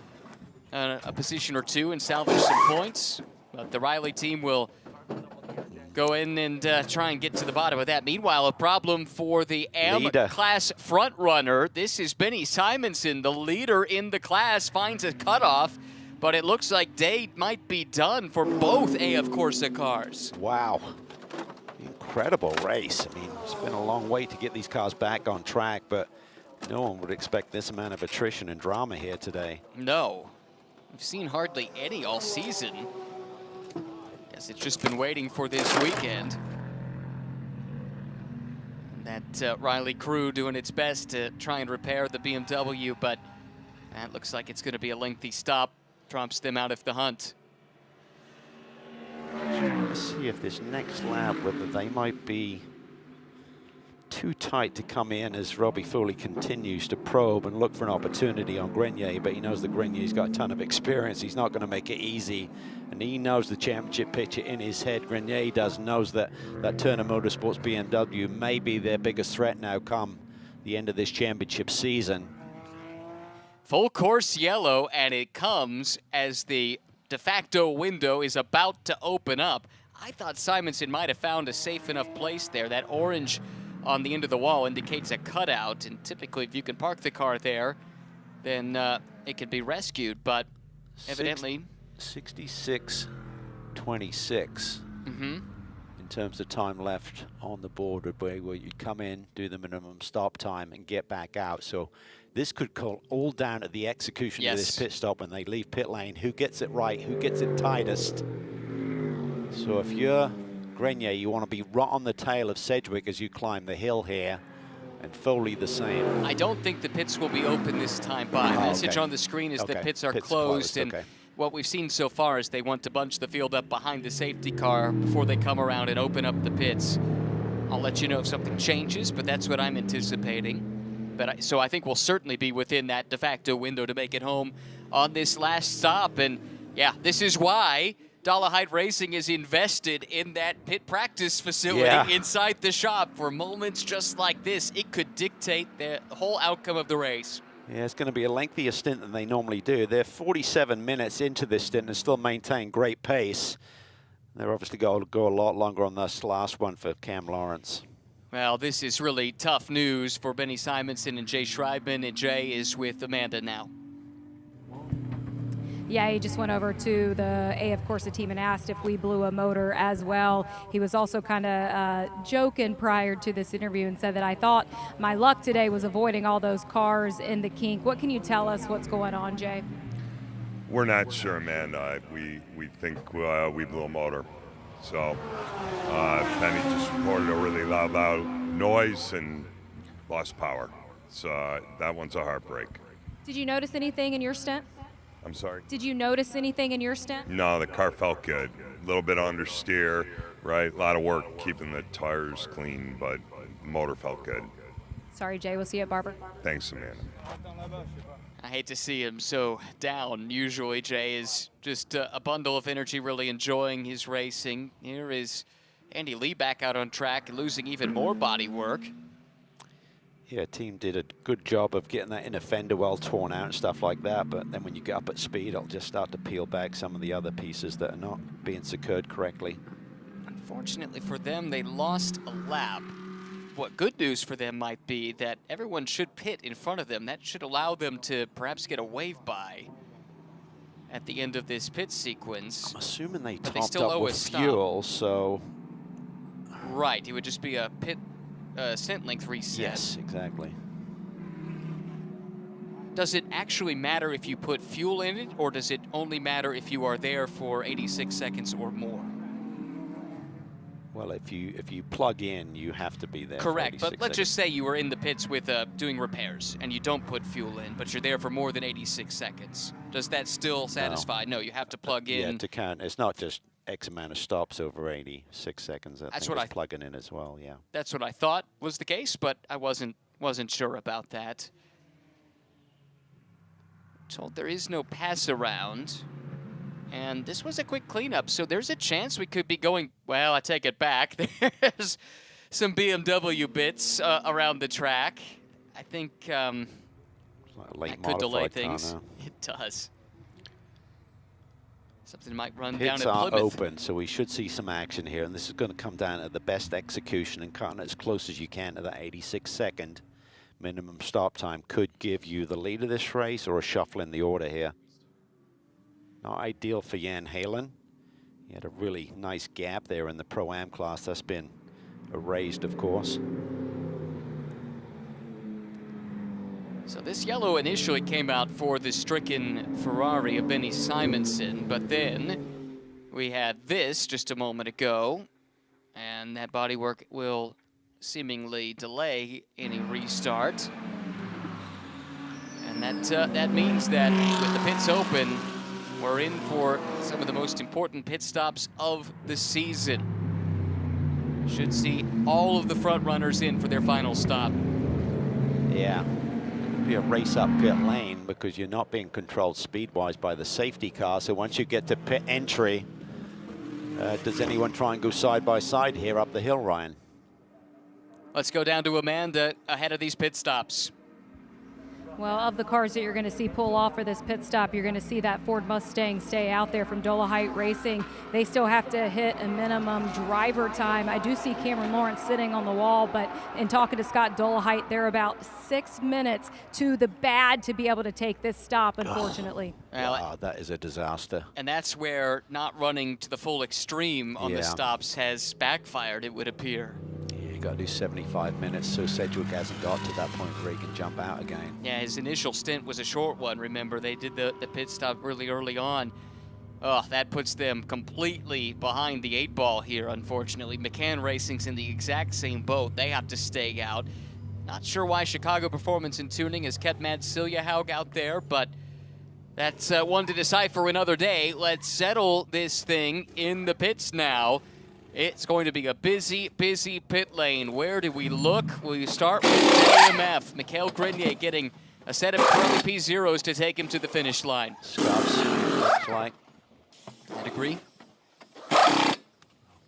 a position or 2 and salvage some points. But the Riley team will go in and try and get to the bottom of that. Meanwhile, a problem for the AM class front runner. This is Benny Simonson, the leader in the class, finds a cutoff, but it looks like day might be done for both AF Corsa cars. Wow. Incredible race. I mean, it's been a long way to get these cars back on track, but no one would expect this amount of attrition and drama here today. No. We've seen hardly any all season. Guess it's just been waiting for this weekend. That Riley crew doing its best to try and repair the BMW, but that looks like it's going to be a lengthy stop. Drops them out of the hunt. Let's see if this next lap, whether they might be too tight to come in as Robbie Foley continues to probe and look for an opportunity on Grenier, but he knows that Grenier's got a ton of experience. He's not going to make it easy, and he knows the championship picture in his head. Grenier knows that Turner Motorsports BMW may be their biggest threat now come the end of this championship season. Full course yellow, and it comes as the de facto window is about to open up. I thought Simonson might have found a safe enough place there. That orange on the end of the wall indicates a cutout, and typically if you can park the car there, then it can be rescued, but evidently 66-26 in terms of time left on the board would be where you'd come in, do the minimum stop time, and get back out. So this could call all down to the execution of this pit stop when they leave pit lane. Who gets it right? Who gets it tightest? So if you're Grenier, you want to be right on the tail of Sedgwick as you climb the hill here, and Foley the same. I don't think the pits will be open this time, but message on the screen is that pits are closed, and what we've seen so far is they want to bunch the field up behind the safety car before they come around and open up the pits. I'll let you know if something changes, but that's what I'm anticipating. But so I think we'll certainly be within that de facto window to make it home on this last stop, and yeah, this is why Dollarhide Racing is invested in that pit practice facility inside the shop for moments just like this. It could dictate the whole outcome of the race. Yeah, it's going to be a lengthier stint than they normally do. They're 47 minutes into this stint and still maintain great pace. They're obviously going to go a lot longer on this last one for Cam Lawrence. Well, this is really tough news for Benny Simonson and Jay Schreiben, and Jay is with Amanda now. Yeah, he just went over to the AF Corsa team and asked if we blew a motor as well. He was also kind of joking prior to this interview and said that I thought my luck today was avoiding all those cars in the kink. What can you tell us what's going on, Jay? We're not sure, Amanda. We think we blew a motor. So Benny just reported a really loud noise and lost power. So that one's a heartbreak. Did you notice anything in your stint? I'm sorry? Did you notice anything in your stint? No, the car felt good. A little bit understeer, right? A lot of work keeping the tires clean, but the motor felt good. Sorry, Jay. We'll see you at Barber. Thanks, Amanda. I hate to see him so down. Usually Jay is just a bundle of energy, really enjoying his racing. Here is Andy Lee back out on track, losing even more body work. Yeah, team did a good job of getting that inner fender well torn out and stuff like that, but then when you get up at speed, it'll just start to peel back some of the other pieces that are not being secured correctly. Unfortunately for them, they lost a lap. What good news for them might be that everyone should pit in front of them. That should allow them to perhaps get a wave by at the end of this pit sequence. I'm assuming they but topped still up owe with a fuel, so... Right, it would just be a pit stint length reset. Yes, exactly. Does it actually matter if you put fuel in it, or does it only matter if you are there for 86 seconds or more? Well, if you plug in, you have to be there. Correct, but let's just say you were in the pits with doing repairs and you don't put fuel in, but you're there for more than 86 seconds. Does that still satisfy? No, you have to plug in. Yeah, to count. It's not just X amount of stops over 86 seconds. That's what I plugging in as well. Yeah. That's what I thought was the case, but I wasn't sure about that. Told there is no pass around. And this was a quick cleanup, so there's a chance we could be going, well, I take it back. There's some BMW bits around the track. I think that could delay things. It does. Something might run down Pits at are Plymouth. open, so we should see some action here, and this is going to come down to the best execution and cutting as close as you can to that 86-second minimum stop time. Could give you the lead of this race or a shuffle in the order here. Not ideal for Jan Halen. He had a really nice gap there in the Pro-Am class. That's been erased, of course. So this yellow initially came out for the stricken Ferrari of Benny Simonson, but then we had this just a moment ago, and that bodywork will seemingly delay any restart. And that means that with the pits open, we're in for some of the most important pit stops of the season. Should see all of the front runners in for their final stop. Yeah, could be a race up pit lane because you're not being controlled speed-wise by the safety car. So once you get to pit entry, does anyone try and go side by side here up the hill, Ryan? Let's go down to Amanda ahead of these pit stops. Well, of the cars that you're going to see pull off for this pit stop, you're going to see that Ford Mustang stay out there from Dollarhide Racing. They still have to hit a minimum driver time. I do see Cameron Lawrence sitting on the wall, but in talking to Scott Dollarhide, they're about 6 minutes to the bad to be able to take this stop, unfortunately. Wow, that is a disaster. And that's where not running to the full extreme on the stops has backfired, it would appear. Got to do 75 minutes, so Sedgwick hasn't got to that point where he can jump out again. Yeah, his initial stint was a short one, remember. They did the pit stop really early on. Oh, that puts them completely behind the 8 ball here, unfortunately. McCann Racing's in the exact same boat. They have to stay out. Not sure why Chicago Performance and Tuning has kept Matt Siljahaug out there, but that's one to decipher another day. Let's settle this thing in the pits now. It's going to be a busy, busy pit lane. Where do we look? We start with AMF. Mikhail Grenier getting a set of Pirelli P0s to take him to the finish line. Scuffs, looks like. I'd agree.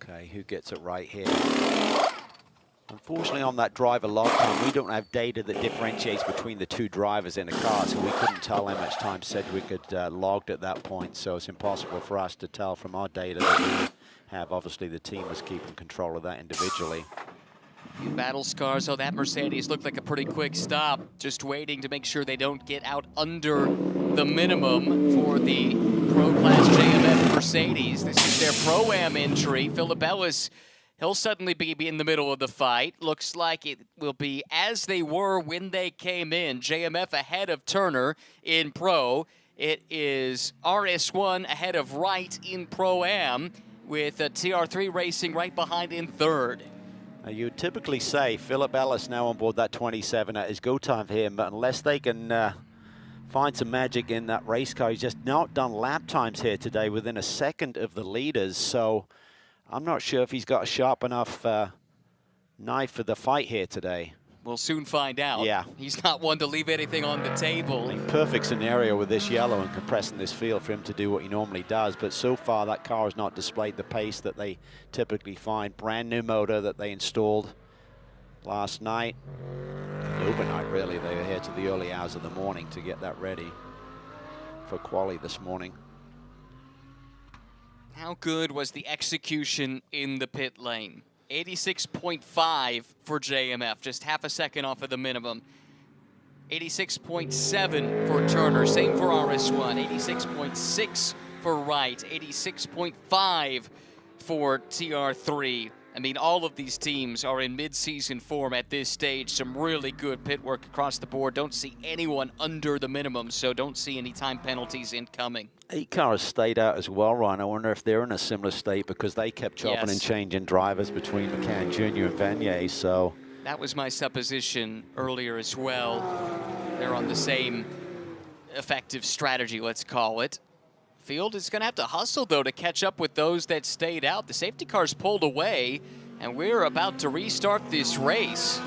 Okay, who gets it right here? Unfortunately, on that driver log time, we don't have data that differentiates between the two drivers in a car, so we couldn't tell how much time Sedgwick had logged at that point, so it's impossible for us to tell from our data that we have. Obviously, the team was keeping control of that individually. Battle scars. Oh, that Mercedes looked like a pretty quick stop. Just waiting to make sure they don't get out under the minimum for the Pro Class JMF Mercedes. This is their Pro-Am entry. Philip Ellis, he'll suddenly be in the middle of the fight. Looks like it will be as they were when they came in. JMF ahead of Turner in Pro. It is RS1 ahead of Wright in Pro-Am, with TR3 racing right behind in third. You would typically say Philip Ellis now on board that 27 at his go time for him, but unless they can find some magic in that race car, he's just not done lap times here today within a second of the leaders. So I'm not sure if he's got a sharp enough knife for the fight here today. We'll soon find out. Yeah. He's not one to leave anything on the table. Perfect scenario with this yellow and compressing this field for him to do what he normally does, but so far that car has not displayed the pace that they typically find. Brand new motor that they installed last night. Overnight, really. They were here to the early hours of the morning to get that ready for quali this morning. How good was the execution in the pit lane? 86.5 for JMF, just half a second off of the minimum. 86.7 for Turner, same for RS1. 86.6 for Wright, 86.5 for TR3. I mean, all of these teams are in mid-season form at this stage. Some really good pit work across the board. Don't see anyone under the minimum, so don't see any time penalties incoming. 8 cars stayed out as well, Ryan. I wonder if they're in a similar state because they kept chopping and changing drivers between McCann Jr. and Vanier, so. That was my supposition earlier as well. They're on the same effective strategy, let's call it. Field is going to have to hustle, though, to catch up with those that stayed out. The safety cars pulled away, and we're about to restart this race.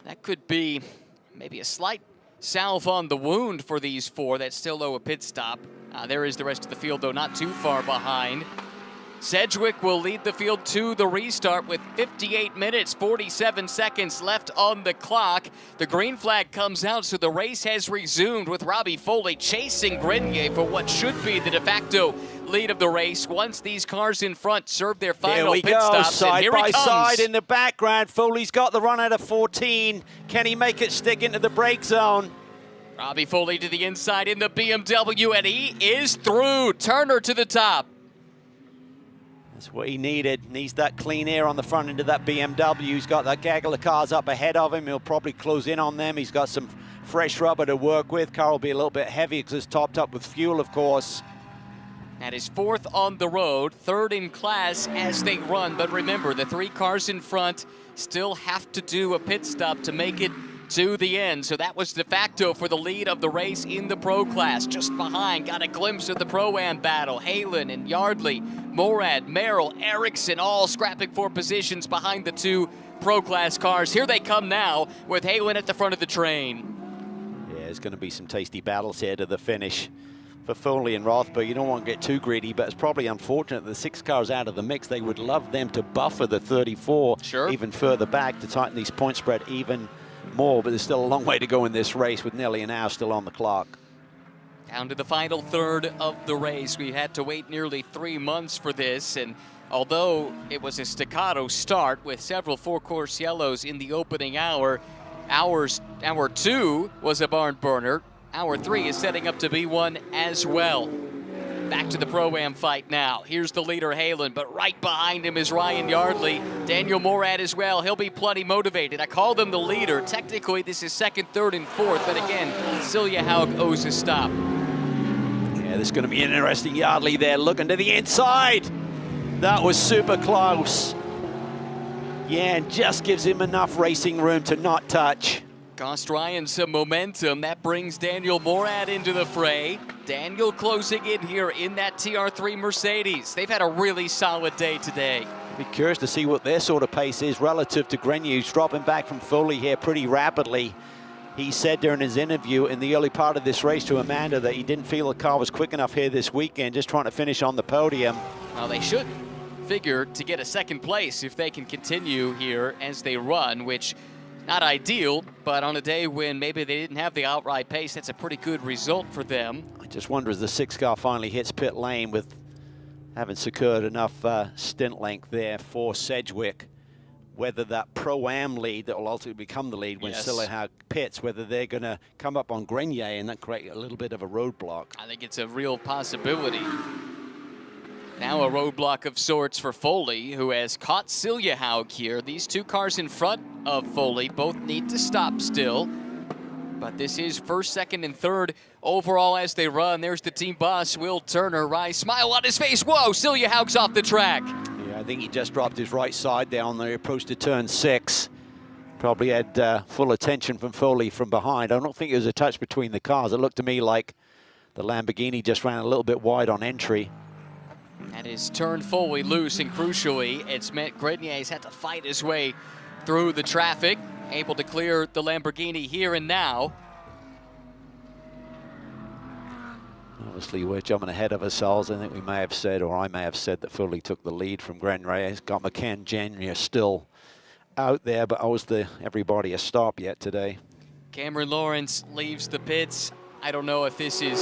That could be maybe a slight salve on the wound for these four that still owe a pit stop. There is the rest of the field, though, not too far behind. Sedgwick will lead the field to the restart with 58 minutes, 47 seconds left on the clock. The green flag comes out, so the race has resumed with Robbie Foley chasing Grenier for what should be the de facto lead of the race once these cars in front serve their final pit stops. Side by side in the background. Foley's got the run out of 14. Can he make it stick into the brake zone? Robbie Foley to the inside in the BMW, and he is through. Turner to the top. That's what he needed. Needs that clean air on the front end of that BMW. He's got that gaggle of cars up ahead of him. He'll probably close in on them. He's got some fresh rubber to work with. Car will be a little bit heavy because it's topped up with fuel, of course. That is fourth on the road, third in class as they run. But remember, the 3 cars in front still have to do a pit stop to make it to the end. So that was de facto for the lead of the race in the Pro Class. Just behind, got a glimpse of the Pro-Am battle. Halen and Yardley, Morad, Merrill, Erickson, all scrapping for positions behind the 2 Pro Class cars. Here they come now with Halen at the front of the train. Yeah, there's going to be some tasty battles here to the finish for Foley and Rothberg. You don't want to get too greedy, but it's probably unfortunate the 6 cars out of the mix. They would love them to buffer the 34 even further back to tighten these point spread even more, but there's still a long way to go in this race with nearly an hour still on the clock. Down to the final third of the race. We had to wait nearly 3 months for this, and although it was a staccato start with several 4-course yellows in the opening hour, hour 2 was a barn burner. Hour 3 is setting up to be one as well. Back to the Pro-Am fight now. Here's the leader, Halen, but right behind him is Ryan Yardley. Daniel Morad as well. He'll be plenty motivated. I call them the leader. Technically, this is second, third, and fourth, but again, Celia Haug owes a stop. Yeah, there's going to be an interesting Yardley there looking to the inside. That was super close. Yeah, and just gives him enough racing room to not touch. Cost Ryan some momentum. That brings Daniel Morad into the fray. Daniel closing in here in that TR3 Mercedes. They've had a really solid day today. Be curious to see what their sort of pace is relative to Grenier, who's dropping back from Foley here pretty rapidly. He said during his interview in the early part of this race to Amanda that he didn't feel the car was quick enough here this weekend, just trying to finish on the podium. Well, they should figure to get a second place if they can continue here as they run, which not ideal, but on a day when maybe they didn't have the outright pace, that's a pretty good result for them. I just wonder as the 6 car finally hits pit lane with having secured enough stint length there for Sedgwick, whether that Pro-Am lead that will ultimately become the lead when Sillihaug pits, whether they're going to come up on Grenier and that create a little bit of a roadblock. I think it's a real possibility. Now a roadblock of sorts for Foley, who has caught Sillihaug here. These 2 cars in front of Foley both need to stop still. But this is first, second, and third overall as they run. There's the team boss, Will Turner. Wry smile on his face. Whoa, Sillihaug's off the track. Yeah, I think he just dropped his right side there on the approach to turn 6. Probably had full attention from Foley from behind. I don't think it was a touch between the cars. It looked to me like the Lamborghini just ran a little bit wide on entry. That is turned Foley loose, and crucially, it's meant Grenier's had to fight his way through the traffic, able to clear the Lamborghini here and now. Obviously, we're jumping ahead of ourselves. I think we may have said, or I may have said, that Foley took the lead from Grenier. He's got McCann Jr. still out there, but owes everybody a stop yet today. Cameron Lawrence leaves the pits. I don't know if this is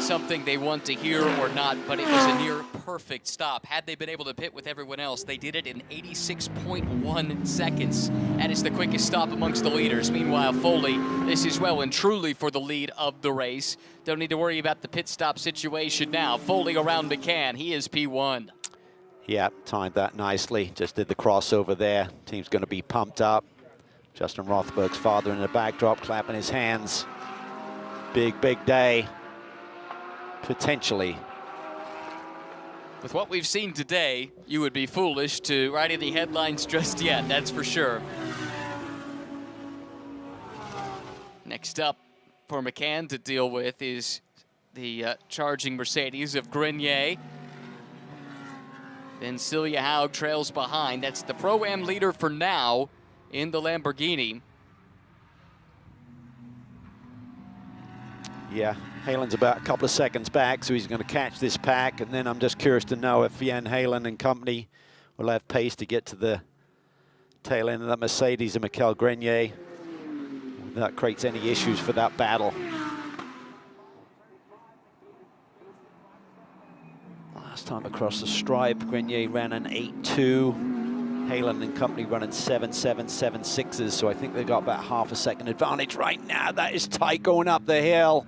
something they want to hear or not, but it was a near perfect stop. Had they been able to pit with everyone else, they did it in 86.1 seconds. That is the quickest stop amongst the leaders. Meanwhile, Foley, this is well and truly for the lead of the race. Don't need to worry about the pit stop situation now. Foley around McCann. He is P1. Yeah, timed that nicely. Just did the crossover there. Team's going to be pumped up. Justin Rothberg's father in the backdrop, clapping his hands. Big, big day, potentially. With what we've seen today, you would be foolish to write any headlines just yet, that's for sure. Next up for McCann to deal with is the charging Mercedes of Grenier. Then Sillihaug trails behind. That's the Pro-Am leader for now in the Lamborghini. Yeah, Halen's about a couple of seconds back, so he's going to catch this pack. And then I'm just curious to know if Jan Halen and company will have pace to get to the tail end of that Mercedes and Mikel Grenier. That creates any issues for that battle. Last time across the stripe, Grenier ran an 8.2. Halen and company running 7.7, 7.6s, so I think they've got about half a second advantage right now. That is tight going up the hill.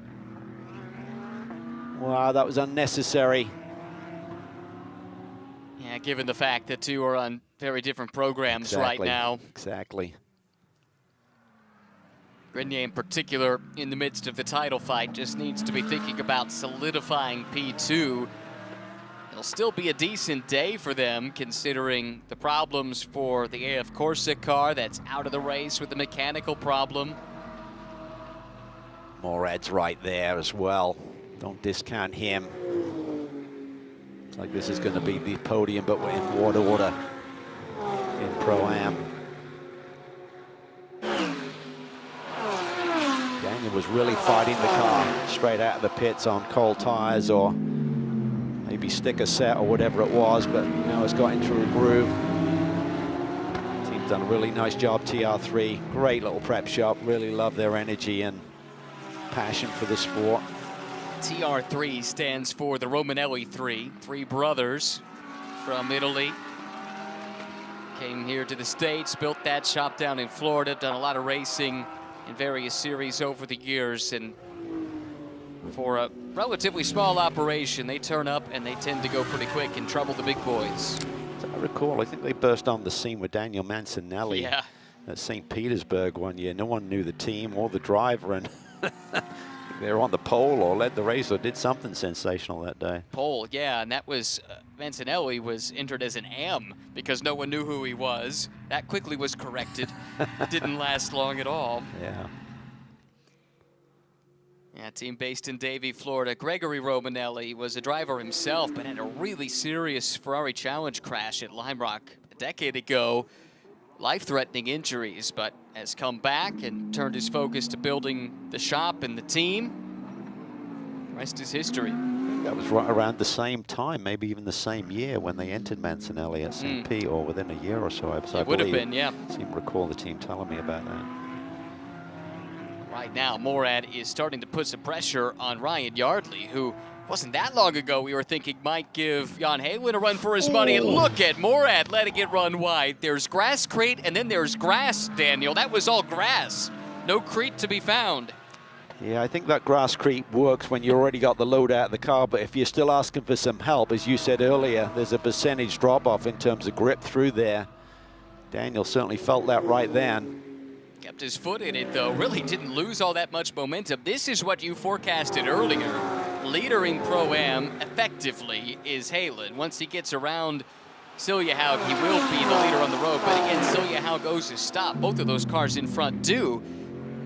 Wow, that was unnecessary. Yeah, given the fact that 2 are on very different programs right now. Exactly. Grenier in particular, in the midst of the title fight, just needs to be thinking about solidifying P2. It'll still be a decent day for them, considering the problems for the AF Corsa car that's out of the race with the mechanical problem. Morad's right there as well. Don't discount him. It's like this is going to be the podium, but we're in water order in Pro-Am. Daniel was really fighting the car straight out of the pits on cold tires or maybe sticker set or whatever it was, but now it's got into a groove. Team's done a really nice job, TR3. Great little prep shop. Really love their energy and passion for the sport. TR3 stands for the Romanelli 3 brothers from Italy. Came here to the States, built that shop down in Florida, done a lot of racing in various series over the years, and for a relatively small operation, they turn up and they tend to go pretty quick and trouble the big boys. As I recall, I think they burst on the scene with Daniel Mancinelli at St. Petersburg one year. No one knew the team or the driver, and they were on the pole or led the race or did something sensational that day. Pole, yeah, and that was, Mancinelli was entered as an AM because no one knew who he was. That quickly was corrected. Didn't last long at all. Yeah. Yeah, team based in Davie, Florida. Gregory Romanelli was a driver himself, but had a really serious Ferrari Challenge crash at Lime Rock a decade ago. Life-threatening injuries, but has come back and turned his focus to building the shop and the team. The rest is history. that was right around the same time, maybe even the same year when they entered Mancinelli at St. Pete, or within a year or so. It would have been, yeah. I seem to recall the team telling me about that. Right now, Morad is starting to put some pressure on Ryan Yardley, who wasn't that long ago we were thinking might give Jan Heylen a run for his money. And look at Morad letting it run wide. There's grasscrete, and then there's grass, Daniel. That was all grass. No crete to be found. Yeah, I think that grasscrete works when you already got the load out of the car, but if you're still asking for some help, as you said earlier, there's a percentage drop-off in terms of grip through there. Daniel certainly felt that right then. Kept his foot in it, though. Really didn't lose all that much momentum. This is what you forecasted earlier. Leader in Pro-Am, effectively, is Heylen. Once he gets around Silja Haug, he will be the leader on the road. But again, Silja Haug goes to stop. Both of those cars in front do.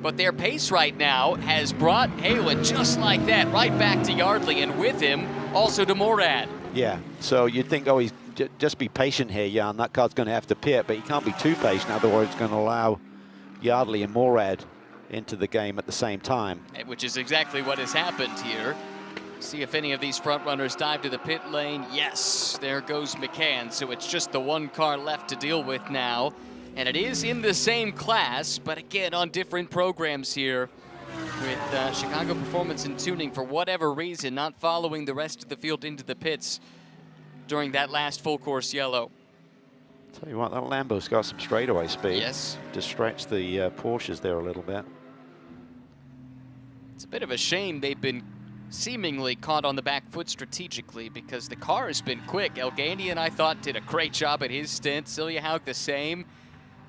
But their pace right now has brought Heylen just like that right back to Yardley, and with him also to Morad. Yeah, so you'd think, oh, he's just be patient here, Jan. That car's going to have to pit, but he can't be too patient, otherwise it's going to allow Yardley and Morad into the game at the same time. Which is exactly what has happened here. See if any of these front runners dive to the pit lane. Yes, there goes McCann. So it's just the one car left to deal with now. And it is in the same class, but again on different programs here, with Chicago Performance and Tuning, for whatever reason, not following the rest of the field into the pits during that last full course yellow. Tell you what, that Lambo's got some straightaway speed. Yes. To stretch the Porsches there a little bit. It's a bit of a shame they've been seemingly caught on the back foot strategically, because the car has been quick. Elganian, I thought, did a great job at his stint. Silja Haug the same.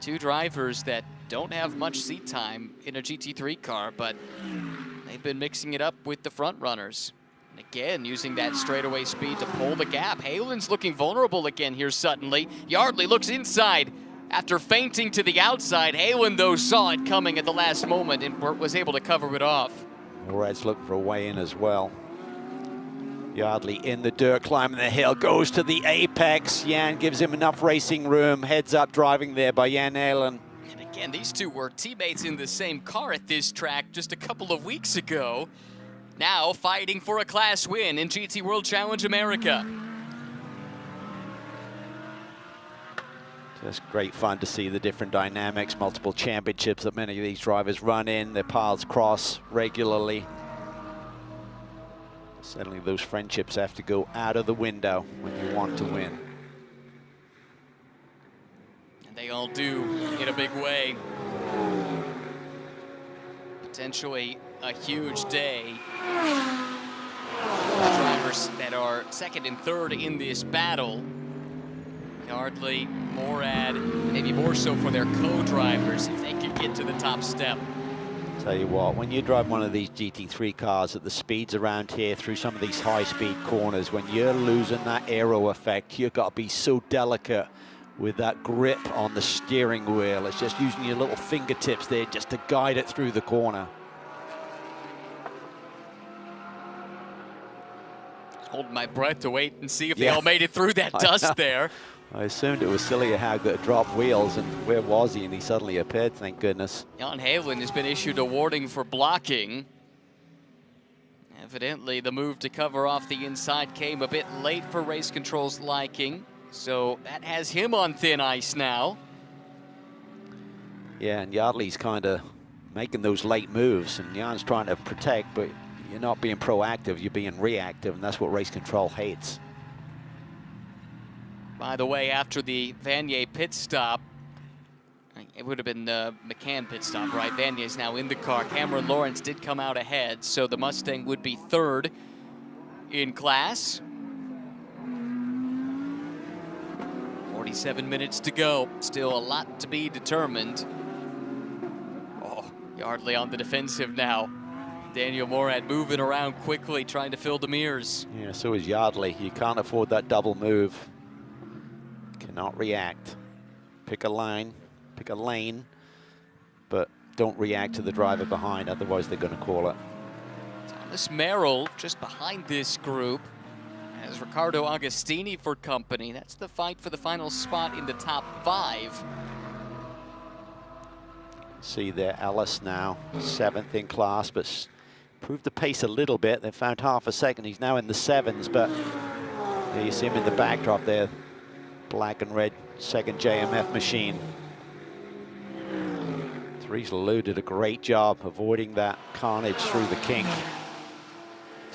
Two drivers that don't have much seat time in a GT3 car, but they've been mixing it up with the front runners. And again, using that straightaway speed to pull the gap. Heylen's looking vulnerable again here suddenly. Yardley looks inside after feinting to the outside. Heylen, though, saw it coming at the last moment and was able to cover it off. Morad's looking for a way in as well. Yardley in the dirt, climbing the hill, goes to the apex. Jan gives him enough racing room. Heads up driving there by Jan Heylen. And again, these two were teammates in the same car at this track just a couple of weeks ago. Now fighting for a class win in GT World Challenge America. Just great fun to see the different dynamics, multiple championships that many of these drivers run in. Their paths cross regularly. Suddenly those friendships have to go out of the window when you want to win. And they all do in a big way. Potentially a huge day. The drivers that are second and third in this battle. Yardley, Morad, maybe more so for their co-drivers if they could get to the top step. Tell you what, when you drive one of these GT3 cars at the speeds around here through some of these high-speed corners, when you're losing that aero effect, you've got to be so delicate with that grip on the steering wheel. It's just using your little fingertips there just to guide it through the corner. Holding my breath to wait and see if they all made it through that dust there. I assumed it was Silja Haug that had dropped wheels, and where was he? And he suddenly appeared, thank goodness. Jan Heylen has been issued a warning for blocking. Evidently, the move to cover off the inside came a bit late for race control's liking, so that has him on thin ice now. Yeah, and Yardley's kind of making those late moves, and Jan's trying to protect, but you're not being proactive, you're being reactive, and that's what race control hates. By the way, after the Vanier pit stop, it would have been the McCann pit stop, right? Vanier's now in the car. Cameron Lawrence did come out ahead, so the Mustang would be third in class. 47 minutes to go. Still a lot to be determined. Oh, Yardley on the defensive now. Daniel Morad moving around quickly, trying to fill the mirrors. Yeah, so is Yardley. You can't afford that double move. Cannot react. Pick a line, pick a lane, but don't react to the driver behind, otherwise they're going to call it. Thomas Merrill just behind this group as Ricardo Agostini for company. That's the fight for the final spot in the top 5. See there, Ellis now, 7th in class, but Improved the pace a little bit. They found half a second. He's now in the 7s, but there you see him in the backdrop there. Black and red second JMF machine. Therese Leleu did a great job avoiding that carnage through the kink.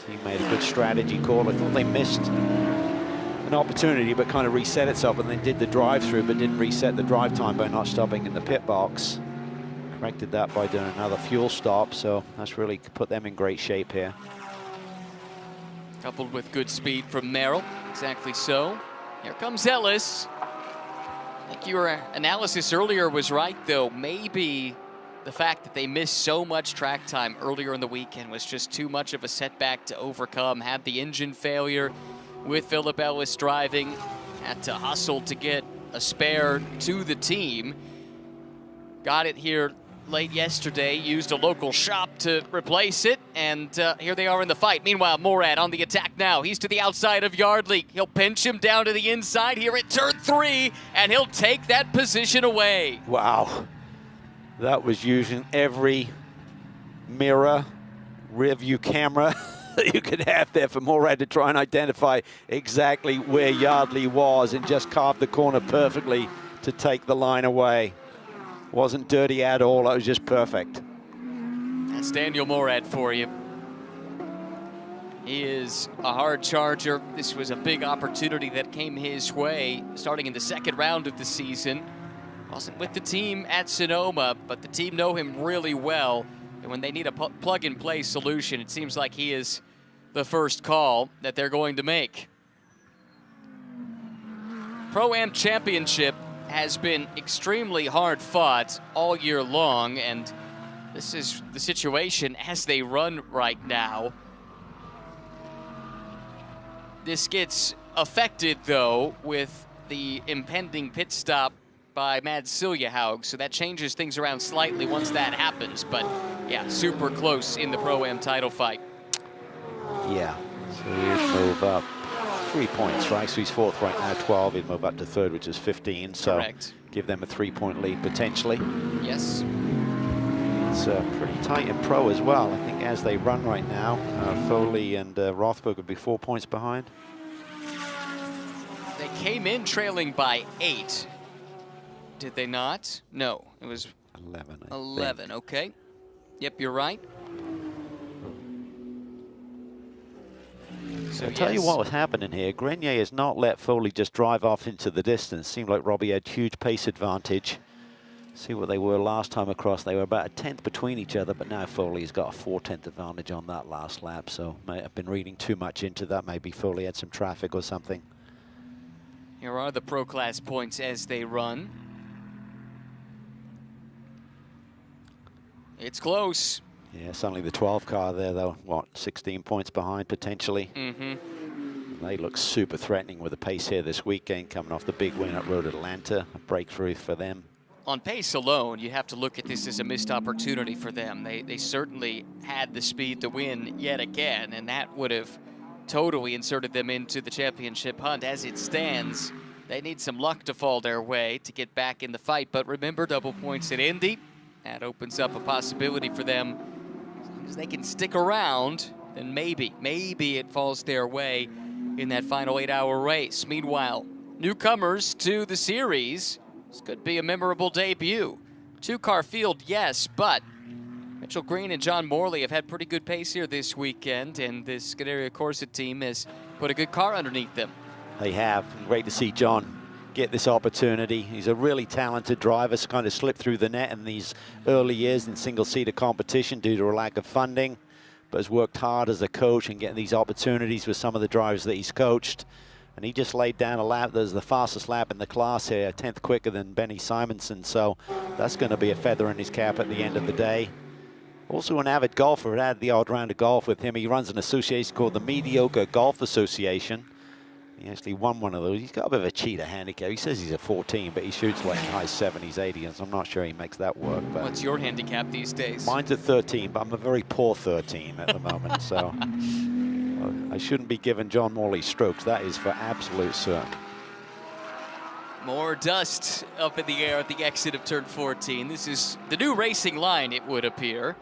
Team made a good strategy call. I thought they missed an opportunity, but kind of reset itself, and then did the drive-through, but didn't reset the drive time by not stopping in the pit box. Corrected that by doing another fuel stop, so that's really put them in great shape here. Coupled with good speed from Merrill. Exactly so. Here comes Ellis. I think your analysis earlier was right, though. Maybe the fact that they missed so much track time earlier in the weekend was just too much of a setback to overcome. Had the engine failure with Philip Ellis driving. Had to hustle to get a spare to the team. Got it here late yesterday, used a local shop to replace it, and here they are in the fight. Meanwhile, Morad on the attack now. He's to the outside of Yardley. He'll pinch him down to the inside here at turn 3, and he'll take that position away. Wow. That was using every mirror, rear view camera that you could have there for Morad to try and identify exactly where Yardley was, and just carved the corner perfectly to take the line away. Wasn't dirty at all, it was just perfect. That's Daniel Morad for you. He is a hard charger. This was a big opportunity that came his way starting in the second round of the season. Wasn't with the team at Sonoma, but the team know him really well. And when they need a plug-and-play solution, it seems like he is the first call that they're going to make. Pro-Am Championship has been extremely hard fought all year long, and this is the situation as they run right now. This gets affected, though, with the impending pit stop by Mads Siljehaug, so that changes things around slightly once that happens. But yeah, super close in the Pro-Am title fight. Yeah, so he'd move up 3 points, right? So he's 4th right now, 12. He'd move up to 3rd, which is 15. So correct. Give them a 3-point lead potentially. Yes. It's pretty tight in Pro as well. I think as they run right now, Foley and Rothberg would be 4 points behind. They came in trailing by 8. Did they not? No, it was 11. 11, okay. Yep, you're right. So I'll tell you what was happening here. Grenier has not let Foley just drive off into the distance. Seemed like Robbie had huge pace advantage. See what they were last time across. They were about a 10th between each other, but now Foley's got a 4/10 advantage on that last lap. So I've been reading too much into that. Maybe Foley had some traffic or something. Here are the Pro Class points as they run. It's close. Yeah, it's only the 12 car there, though. What, 16 points behind, potentially? Mm-hmm. They look super threatening with the pace here this weekend, coming off the big win at Road Atlanta. A breakthrough for them. On pace alone, you have to look at this as a missed opportunity for them. They certainly had the speed to win yet again, and that would have totally inserted them into the championship hunt. As it stands, they need some luck to fall their way to get back in the fight. But remember, double points at Indy. That opens up a possibility for them. As long as they can stick around, then maybe it falls their way in that final 8-hour race. Meanwhile, newcomers to the series. This could be a memorable debut. 2-car field, yes, but Mitchell Green and John Morley have had pretty good pace here this weekend, and this Scuderia Corsa team has put a good car underneath them. They have. Great to see John get this opportunity. He's a really talented driver. He's kind of slipped through the net in these early years in single-seater competition due to a lack of funding, but has worked hard as a coach and getting these opportunities with some of the drivers that he's coached. And he just laid down a lap. There's the fastest lap in the class here, a 10th quicker than Benny Simonson. So that's going to be a feather in his cap at the end of the day. Also an avid golfer. I had the odd round of golf with him. He runs an association called the Mediocre Golf Association. He actually won one of those. He's got a bit of a cheater handicap. He says he's a 14, but he shoots like in high 70s, 80s. I'm not sure he makes that work. But what's your handicap these days? Mine's a 13, but I'm a very poor 13 at the moment. So I shouldn't be giving John Morley strokes. That is for absolute certain. More dust up in the air at the exit of turn 14. This is the new racing line, it would appear.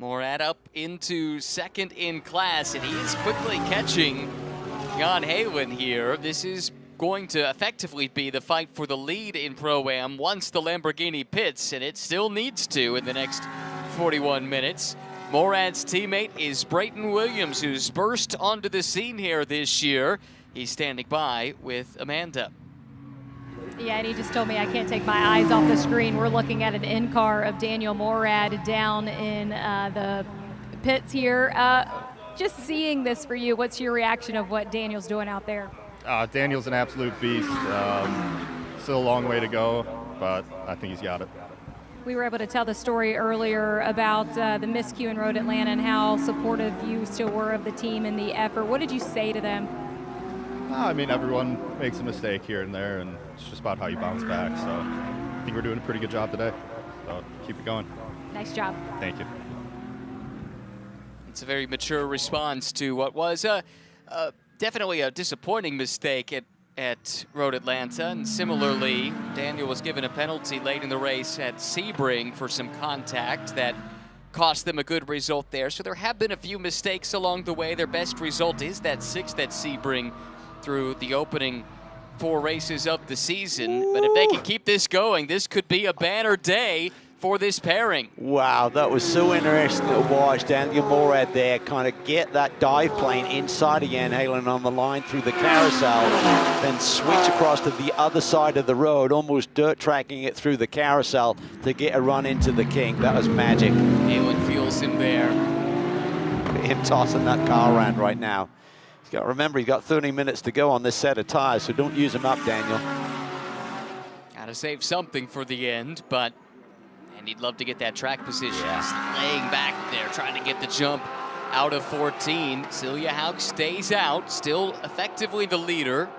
Morad up into second in class, and he is quickly catching Jan Halen here. This is going to effectively be the fight for the lead in Pro-Am once the Lamborghini pits, and it still needs to in the next 41 minutes. Morad's teammate is Brayton Williams, who's burst onto the scene here this year. He's standing by with Amanda. Yeah, and he just told me I can't take my eyes off the screen. We're looking at an in-car of Daniel Morad down in the pits here. Just seeing this for you, what's your reaction of what Daniel's doing out there? Daniel's an absolute beast. Still a long way to go, but I think he's got it. We were able to tell the story earlier about the miscue in Road Atlanta and how supportive you still were of the team and the effort. What did you say to them? I mean, everyone makes a mistake here and there, and it's just about how you bounce back. So I think we're doing a pretty good job today. So keep it going. Nice job. Thank you. It's a very mature response to what was definitely a disappointing mistake at Road Atlanta. And similarly, Daniel was given a penalty late in the race at Sebring for some contact that cost them a good result there. So there have been a few mistakes along the way. Their best result is that 6th at Sebring through the opening 4 races of the season. But if they can keep this going, this could be a banner day for this pairing. Wow, that was so interesting to watch Daniel Morad there kind of get that dive plane inside of Jan Halen on the line through the carousel, then switch across to the other side of the road, almost dirt tracking it through the carousel to get a run into the King. That was magic. Halen feels him there. Him tossing that car around right now. He's got to remember, he's got 30 minutes to go on this set of tires, so don't use them up, Daniel. Gotta save something for the end, but and he'd love to get that track position. He's laying back there, trying to get the jump out of 14. Celia Hauk stays out, still effectively the leader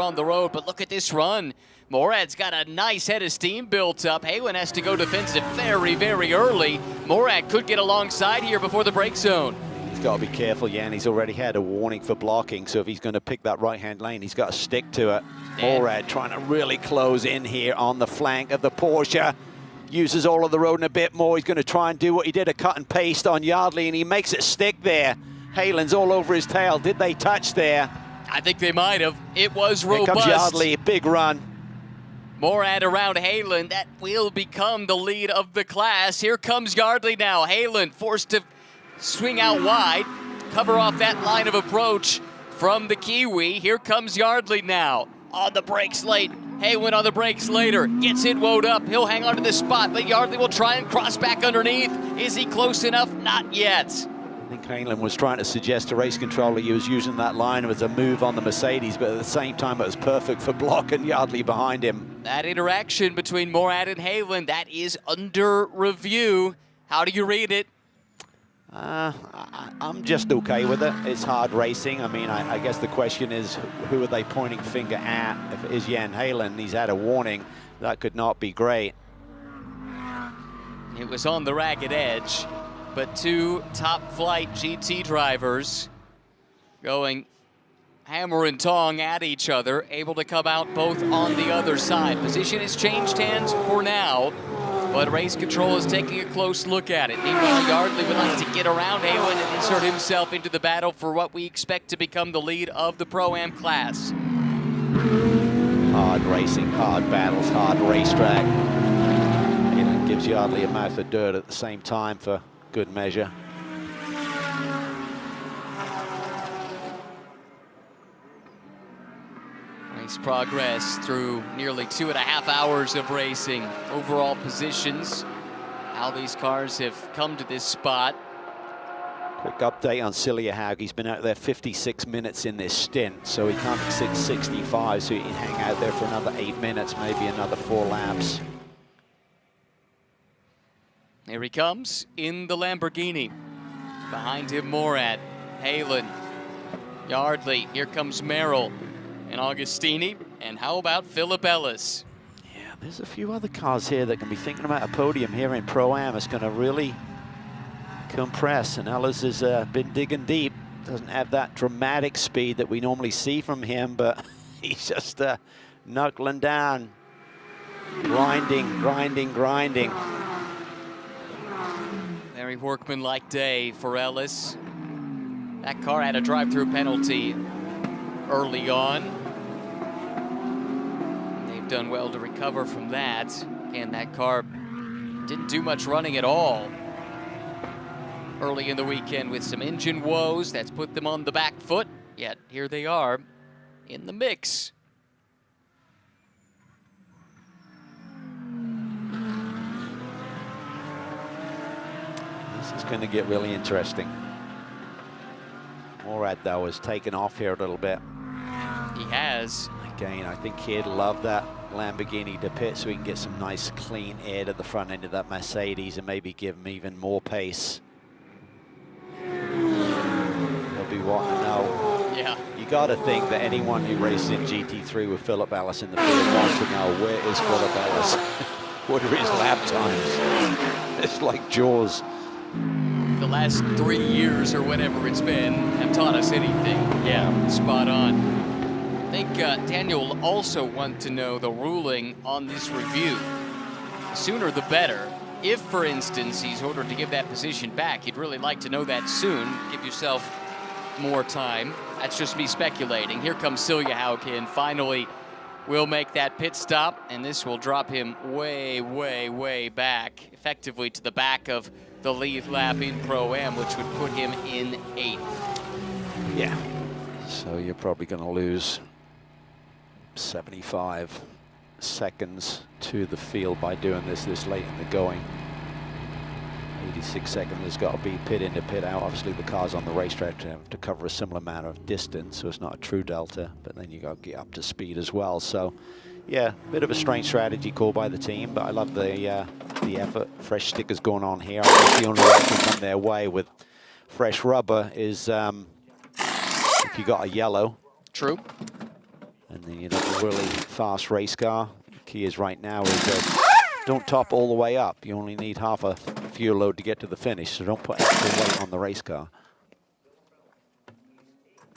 on the road, but look at this run. Morad's got a nice head of steam built up. Halen has to go defensive very, very early. Morad could get alongside here before the break zone. He's got to be careful, Jan. He's already had a warning for blocking, so if he's going to pick that right-hand lane, he's got to stick to it. Morad trying to really close in here on the flank of the Porsche. Uses all of the road and a bit more. He's going to try and do what he did, a cut and paste on Yardley, and he makes it stick there. Halen's all over his tail. Did they touch there? I think they might have. It was robust. Here comes Yardley, a big run. Morad around Halen. That will become the lead of the class. Here comes Yardley now. Halen forced to swing out wide, cover off that line of approach from the Kiwi. Here comes Yardley now. On the brakes late. Halen on the brakes later. Gets it woed up. He'll hang on to the spot, but Yardley will try and cross back underneath. Is he close enough? Not yet. I think Halen was trying to suggest to race controller he was using that line as a move on the Mercedes, but at the same time it was perfect for block and Yardley behind him. That interaction between Morad and Halen, that is under review. How do you read it? I'm just okay with it. It's hard racing. I mean, I guess the question is, who are they pointing finger at? If it is Jan Halen, he's had a warning. That could not be great. It was on the ragged edge, but 2 top flight GT drivers going hammer and tong at each other, able to come out both on the other side. Position has changed hands for now, but race control is taking a close look at it. Meanwhile, Yardley would like to get around Halen and insert himself into the battle for what we expect to become the lead of the Pro-Am class. Hard racing, hard battles, hard racetrack. Halen gives Yardley a mouth of dirt at the same time for good measure. Race progress through nearly 2.5 hours of racing. Overall positions, how these cars have come to this spot. Quick update on Celia Haug. He's been out there 56 minutes in this stint, so he can't exceed 65, so he can hang out there for another 8 minutes, maybe another 4 laps. Here he comes in the Lamborghini. Behind him, Morad, Halen, Yardley. Here comes Merrill and Augustini. And how about Philip Ellis? Yeah, there's a few other cars here that can be thinking about a podium here in Pro-Am. It's going to really compress, and Ellis has been digging deep. Doesn't have that dramatic speed that we normally see from him, but he's just knuckling down, grinding. There Very workmanlike day for Ellis. That car had a drive-through penalty early on. They've done well to recover from that. And that car didn't do much running at all early in the weekend with some engine woes. That's put them on the back foot. Yet here they are in the mix. This is going to get really interesting. Morad, though, has taken off here a little bit. He has. Again, I think he'd love that Lamborghini to pit so he can get some nice clean air to the front end of that Mercedes and maybe give him even more pace. He'll be wanting to know. Yeah. You got to think that anyone who races in GT3 with Philip Ellis in the field wants to know, where is Philip Ellis? What are his lap times? It's like Jaws. The last 3 years or whatever it's been have taught us anything. Yeah, spot on. I think Daniel will also want to know the ruling on this review. The sooner the better. If, for instance, he's ordered to give that position back, he'd really like to know that soon. Give yourself more time. That's just me speculating. Here comes Silja Hauken. Finally will make that pit stop, and this will drop him way, way, way back, effectively to the back of the lead lap in Pro-Am, which would put him in 8th. Yeah, so you're probably going to lose 75 seconds to the field by doing this late in the going. 86 seconds has got to be pit in to pit out. Obviously the cars on the racetrack have to cover a similar amount of distance, so it's not a true delta, but then you got to get up to speed as well. So yeah, bit of a strange strategy call by the team, but I love the effort. Fresh stickers going on here. I think the only way to come their way with fresh rubber is if you got a yellow. True. And then you have a really fast race car. The key is right now is don't top all the way up. You only need half a fuel load to get to the finish, so don't put extra weight on the race car.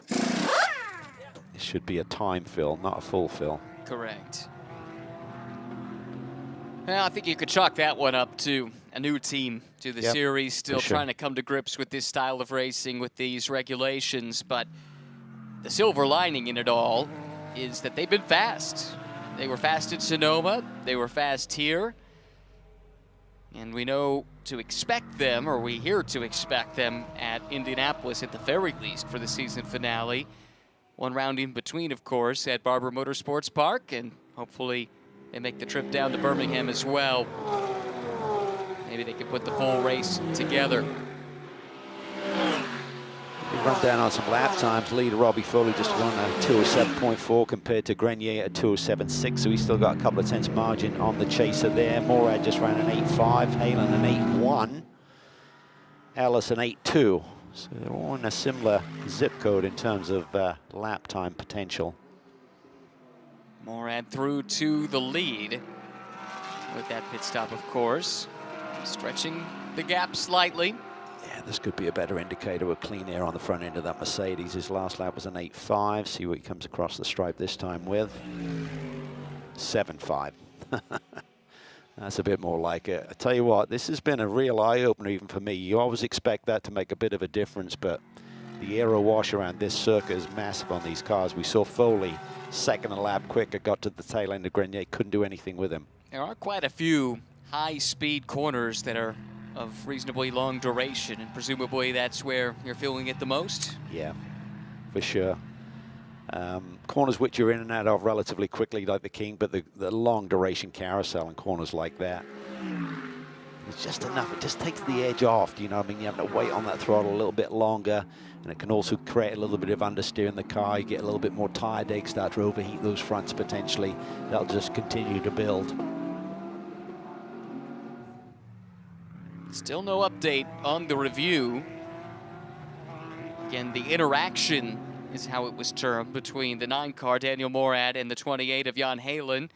It should be a time fill, not a full fill. Correct. Well, I think you could chalk that one up to a new team to the series, still trying to come to grips with this style of racing, with these regulations. But the silver lining in it all is that they've been fast. They were fast at Sonoma, they were fast here. And we know to expect them, or we hear to expect them at Indianapolis at the very least for the season finale. One round in between, of course, at Barber Motorsports Park, and hopefully they make the trip down to Birmingham as well. Maybe they can put the full race together. We run down on some lap times. Leader Robbie Foley just run a 207.4 compared to Grenier at 207.6, so he's still got a couple of tenths margin on the chaser there. Morad just ran an 8.5, Halen an 8.1, Ellis an 8.2. So they're all in a similar zip code in terms of lap time potential. Morad through to the lead with that pit stop, of course, stretching the gap slightly. Yeah, this could be a better indicator of clean air on the front end of that Mercedes. His last lap was an 8.5. See what he comes across the stripe this time with. 7.5. That's a bit more like it. I tell you what, this has been a real eye-opener even for me. You always expect that to make a bit of a difference, but the aero wash around this circuit is massive on these cars. We saw Foley second a lap quicker, got to the tail end of Grenier, couldn't do anything with him. There are quite a few high-speed corners that are of reasonably long duration, and presumably that's where you're feeling it the most? Yeah, for sure. Corners which you're in and out of relatively quickly like the King, but the long duration carousel and corners like that, it's just enough. It just takes the edge off, you know what I mean? You have to wait on that throttle a little bit longer, and it can also create a little bit of understeer in the car. You get a little bit more tire deg, start to overheat those fronts potentially. That'll just continue to build. Still no update on the review. Again, the interaction is how it was termed between the 9-car Daniel Morad and the 28 of Jan Halen,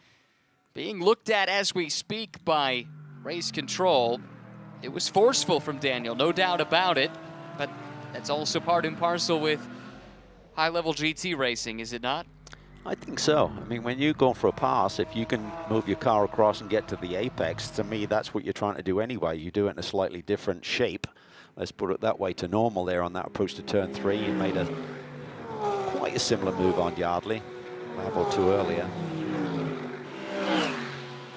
being looked at as we speak by race control. It was forceful from Daniel, no doubt about it, but that's also part and parcel with high-level GT racing, is it not? I think so. I mean, when you go for a pass, if you can move your car across and get to the apex, to me, that's what you're trying to do anyway. You do it in a slightly different shape. Let's put it that way to normal there on that approach to turn 3. You made quite a similar move on Yardley, a lap or two earlier.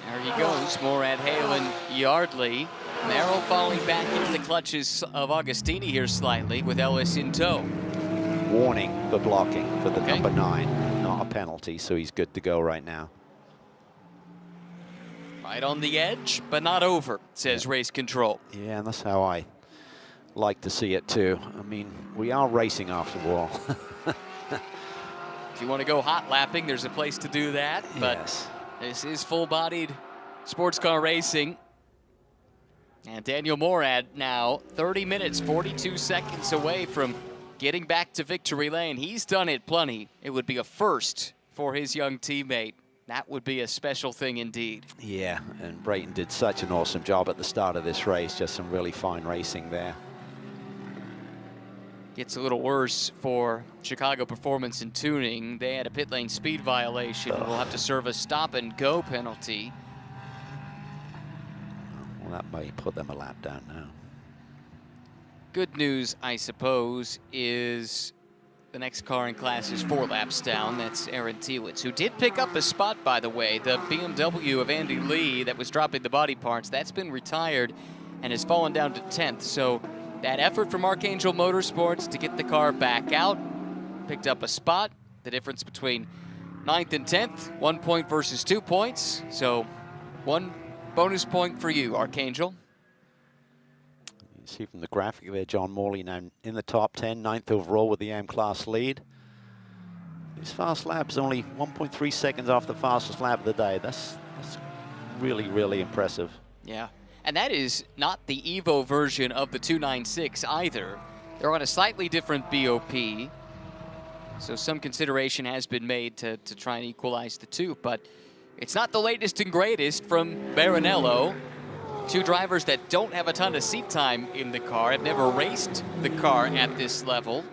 There he goes, Morad, Hale, and Yardley. Merrill falling back into the clutches of Agostini here slightly with Ellis in tow. Warning for blocking for the number 9. Not a penalty, so he's good to go right now. Right on the edge, but not over, says Race Control. Yeah, and that's how I like to see it too. I mean, we are racing after all. If you want to go hot lapping, there's a place to do that. But this is full-bodied sports car racing. And Daniel Morad now 30 minutes, 42 seconds away from getting back to victory lane. He's done it plenty. It would be a first for his young teammate. That would be a special thing indeed. Yeah, and Brayton did such an awesome job at the start of this race. Just some really fine racing there. Gets a little worse for Chicago Performance and Tuning. They had a pit lane speed violation. We'll have to serve a stop and go penalty. Well, that may put them a lap down now. Good news, I suppose, is the next car in class is 4 laps down. That's Aaron Tiewitz, who did pick up a spot, by the way. The BMW of Andy Lee that was dropping the body parts, that's been retired and has fallen down to 10th. So that effort from Archangel Motorsports to get the car back out, picked up a spot. The difference between 9th and 10th, 1 point versus 2 points. So 1 bonus point for you, Archangel. You see from the graphic there, John Morley now in the top 10, 9th overall with the AM class lead. His fast lap's only 1.3 seconds off the fastest lap of the day. That's really, really impressive. Yeah. And that is not the Evo version of the 296 either. They're on a slightly different BOP. So some consideration has been made to try and equalize the two. But it's not the latest and greatest from Maranello. 2 drivers that don't have a ton of seat time in the car, have never raced the car at this level.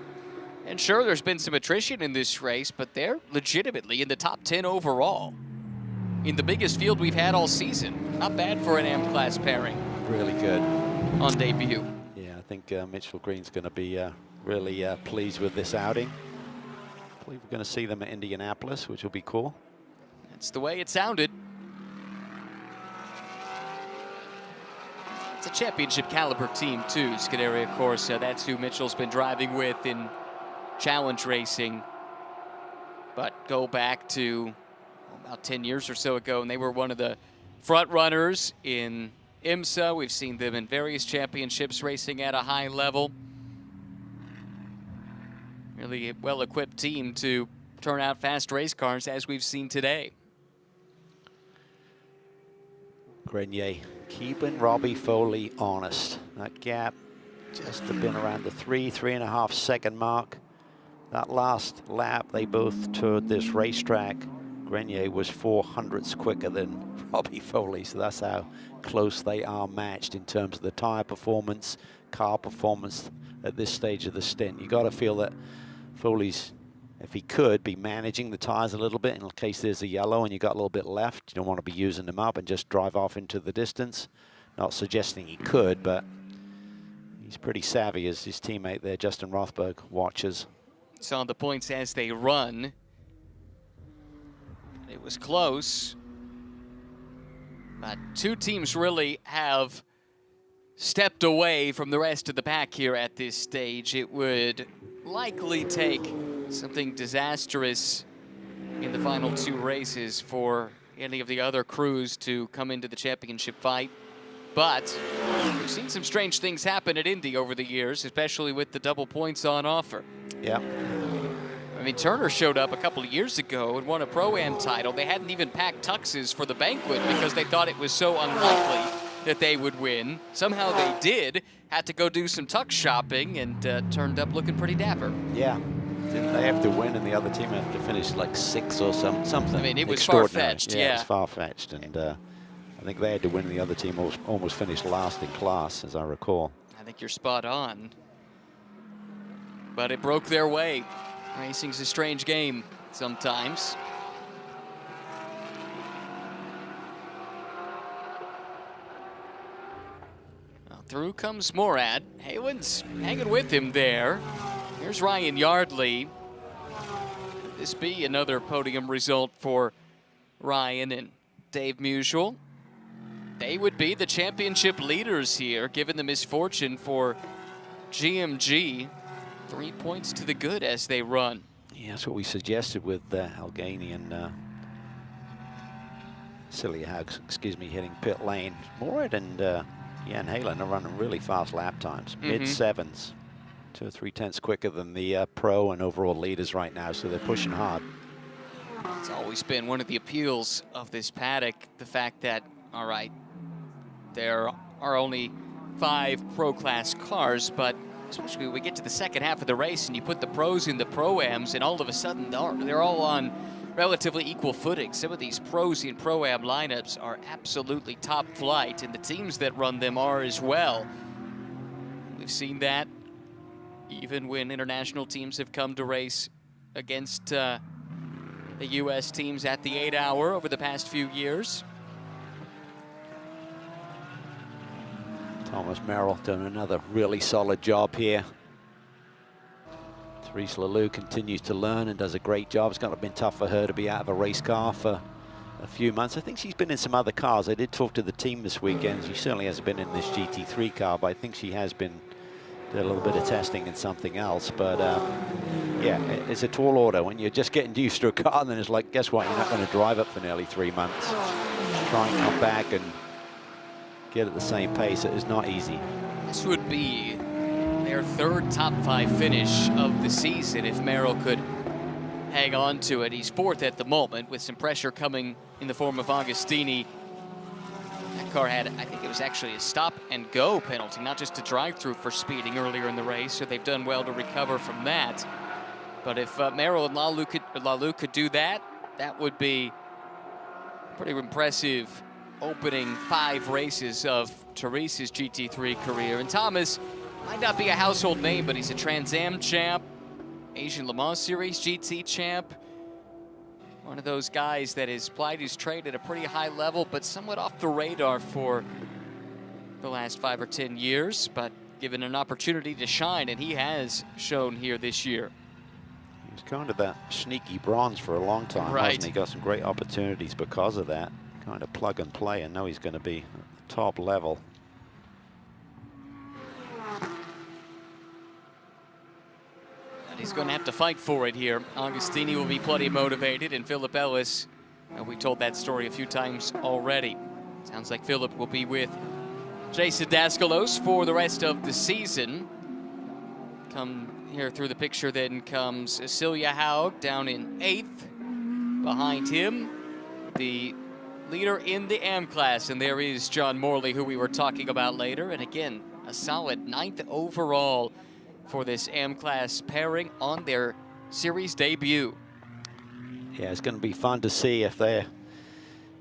And sure, there's been some attrition in this race, but they're legitimately in the top 10 overall. In the biggest field we've had all season. Not bad for an AM-class pairing. Really good. On debut. Yeah, I think Mitchell Green's going to be really pleased with this outing. I believe we're going to see them at Indianapolis, which will be cool. That's the way it sounded. It's a championship caliber team too, Scuderia Corsa. That's who Mitchell's been driving with in challenge racing. But go back to about 10 years or so ago, and they were one of the front runners in IMSA. We've seen them in various championships racing at a high level. Really a well-equipped team to turn out fast race cars as we've seen today. Grenier keeping Robbie Foley honest. That gap just have been around the 3.5 second mark. That last lap, they both toured this racetrack. Grenier was 400ths quicker than Robbie Foley, so that's how close they are matched in terms of the tire performance, car performance at this stage of the stint. You got to feel that Foley's, if he could, be managing the tires a little bit in case there's a yellow and you got a little bit left. You don't want to be using them up and just drive off into the distance. Not suggesting he could, but he's pretty savvy as his teammate there, Justin Rothberg, watches. Saw the points as they run. It was close, but 2 teams really have stepped away from the rest of the pack here at this stage. It would likely take something disastrous in the final 2 races for any of the other crews to come into the championship fight. But we've seen some strange things happen at Indy over the years, especially with the double points on offer. Yeah. I mean, Turner showed up a couple of years ago and won a Pro-Am title. They hadn't even packed tuxes for the banquet because they thought it was so unlikely that they would win. Somehow they did, had to go do some tux shopping, and turned up looking pretty dapper. Yeah. Didn't they have to win and the other team have to finish like 6th or something? I mean, it was far-fetched, yeah. It was far-fetched, and I think they had to win and the other team almost finished last in class, as I recall. I think you're spot on. But it broke their way. Racing's a strange game. sometimes. Well, through comes Morad. Halen's hanging with him there. Here's Ryan Yardley. Could this be another podium result for Ryan and Dave Musial? They would be the championship leaders here, given the misfortune for GMG. 3 points to the good as they run. Yeah, that's what we suggested with Allegheny and excuse me, hitting pit lane. Morad and Jan Halen are running really fast lap times, mid-sevens, 2 or 3 tenths quicker than the pro and overall leaders right now, so they're pushing hard. It's always been one of the appeals of this paddock, the fact that, all right, there are only 5 pro-class cars, but especially when we get to the second half of the race and you put the pros in the pro-ams, and all of a sudden they're all on relatively equal footing. Some of these pros and pro-am lineups are absolutely top flight, and the teams that run them are as well. We've seen that even when international teams have come to race against the U.S. teams at the 8 hour over the past few years. Thomas Merrill doing another really solid job here. Therese Laloux continues to learn and does a great job. It's kind of been tough for her to be out of a race car for a few months. I think she's been in some other cars. I did talk to the team this weekend. She certainly hasn't been in this GT3 car, but I think she has been did a little bit of testing in something else. But yeah, it's a tall order. When you're just getting used to a car, and then it's like, guess what? You're not going to drive it for nearly 3 months. Try and come back and get at the same pace. It is not easy. This would be their 3rd top 5 finish of the season if Merrill could hang on to it. He's 4th at the moment with some pressure coming in the form of Agostini. That car had, I think it was actually a stop and go penalty, not just a drive through for speeding earlier in the race, so they've done well to recover from that. But if Merrill and Laloux could do that, that would be pretty impressive opening 5 races of Therese's GT3 career. And Thomas might not be a household name, but he's a Trans Am champ, Asian Le Mans Series GT champ. One of those guys that has plied his trade at a pretty high level, but somewhat off the radar for the last 5 or 10 years, but given an opportunity to shine, and he has shown here this year. He was kind of that sneaky bronze for a long time, hasn't he? Got some great opportunities because of that. Kind of plug and play, and now he's going to be top level. And he's going to have to fight for it here. Agostini will be plenty motivated, and Philip Ellis, we told that story a few times already. Sounds like Philip will be with Jason Daskalos for the rest of the season. Come here through the picture then comes Celia Haug down in 8th. Behind him, the leader in the AM class, and there is John Morley, who we were talking about later. And again, a solid 9th overall for this AM class pairing on their series debut. Yeah, it's going to be fun to see if they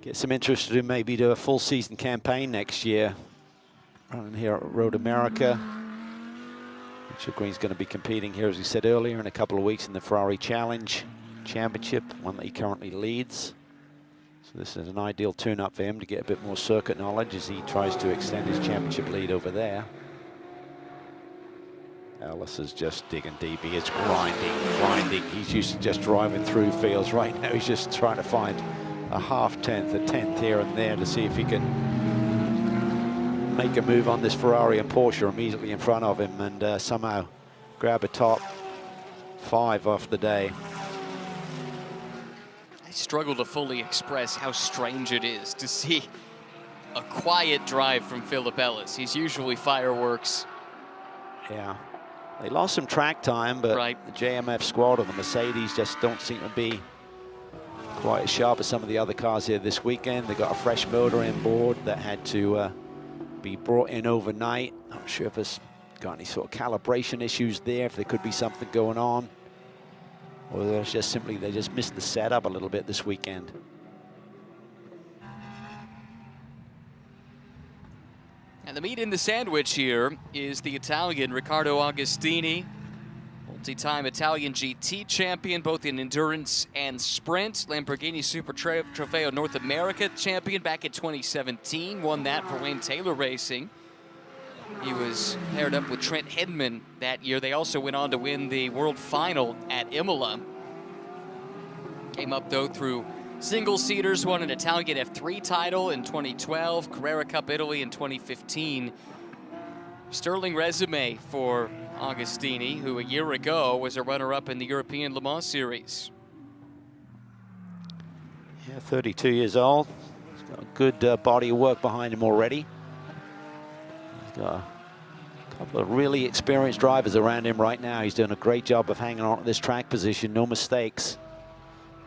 get some interest to maybe do a full season campaign next year. Running here at Road America. Mitchell Green's going to be competing here, as we said earlier, in a couple of weeks in the Ferrari Challenge Championship, one that he currently leads. This is an ideal tune-up for him to get a bit more circuit knowledge as he tries to extend his championship lead over there. Ellis is just digging deep. He is grinding. He's used to just driving through fields. Right now he's just trying to find a half tenth, a tenth here and there to see if he can make a move on this Ferrari and Porsche immediately in front of him and somehow grab a top 5 off the day. Struggle to fully express how strange it is to see a quiet drive from Philip Ellis. He's usually fireworks. Yeah, they lost some track time, but the JMF squad and the Mercedes just don't seem to be quite as sharp as some of the other cars here this weekend. They got a fresh motor in board that had to be brought in overnight. Not sure if it's got any sort of calibration issues there, if there could be something going on. Or there's just simply, they just missed the setup a little bit this weekend. And the meat in the sandwich here is the Italian Riccardo Agostini. multi-time Italian GT champion, both in endurance and sprint. Lamborghini Super Trofeo North America champion back in 2017. Won that for Wayne Taylor Racing. He was paired up with Trent Hedman that year. They also went on to win the World Final at Imola. Came up, though, through single-seaters, won an Italian F3 title in 2012, Carrera Cup Italy in 2015. Sterling resume for Agostini, who a year ago was a runner-up in the European Le Mans Series. Yeah, 32 years old. He's got a good body of work behind him already. He's got a couple of really experienced drivers around him right now. He's doing a great job of hanging on to this track position, no mistakes.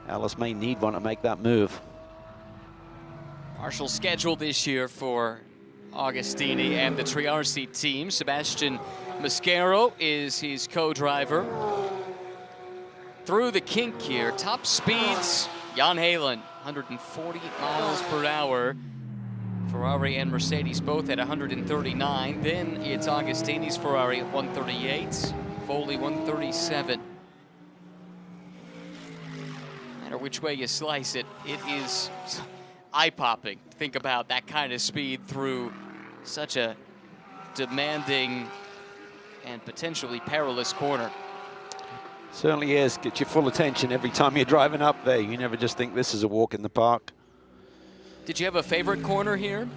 Alice may need one to make that move. Partial schedule this year for Agostini and the Triarsi team. Sebastian Mascaro is his co-driver. Through the kink here, top speeds, Jan Halen, 140 miles per hour. Ferrari and Mercedes both at 139. Then it's Agostini's Ferrari at 138, Foley 137. No matter which way you slice it, it is eye-popping. Think about that kind of speed through such a demanding and potentially perilous corner. Certainly is. Get your full attention every time you're driving up there. You never just think this is a walk in the park. Did you have a favorite corner here?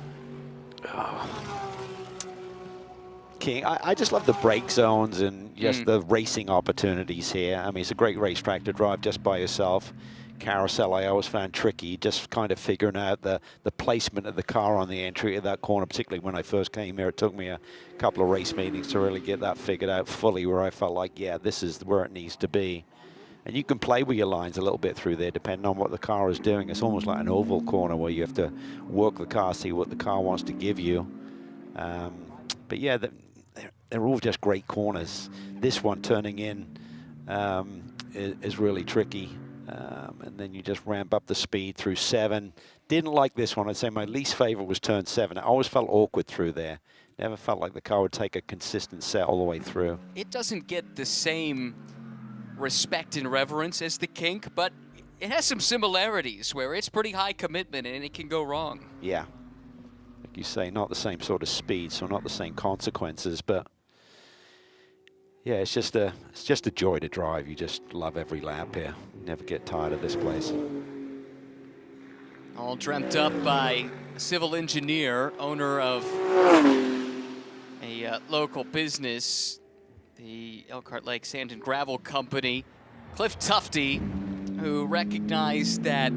King, I just love the brake zones and just the racing opportunities here. I mean, it's a great racetrack to drive just by yourself. Carousel I always found tricky, just kind of figuring out the placement of the car on the entry of that corner, particularly when I first came here. It took me a couple of race meetings to really get that figured out fully, where I felt like, yeah, this is where it needs to be. And you can play with your lines a little bit through there, depending on what the car is doing. It's almost like an oval corner where you have to work the car, see what the car wants to give you. But yeah, they're all just great corners. This one turning in is really tricky. And then you just ramp up the speed through 7. Didn't like this one. I'd say my least favorite was turn 7. I always felt awkward through there. Never felt like the car would take a consistent set all the way through. It doesn't get the same respect and reverence as the kink, but it has some similarities where it's pretty high commitment and it can go wrong. Yeah. Like you say, not the same sort of speed, so not the same consequences, but yeah, it's just a joy to drive. You just love every lap here. Never get tired of this place. All dreamt up by a civil engineer, owner of a local business, the Elkhart Lake Sand and Gravel Company, Cliff Tufty, who recognized that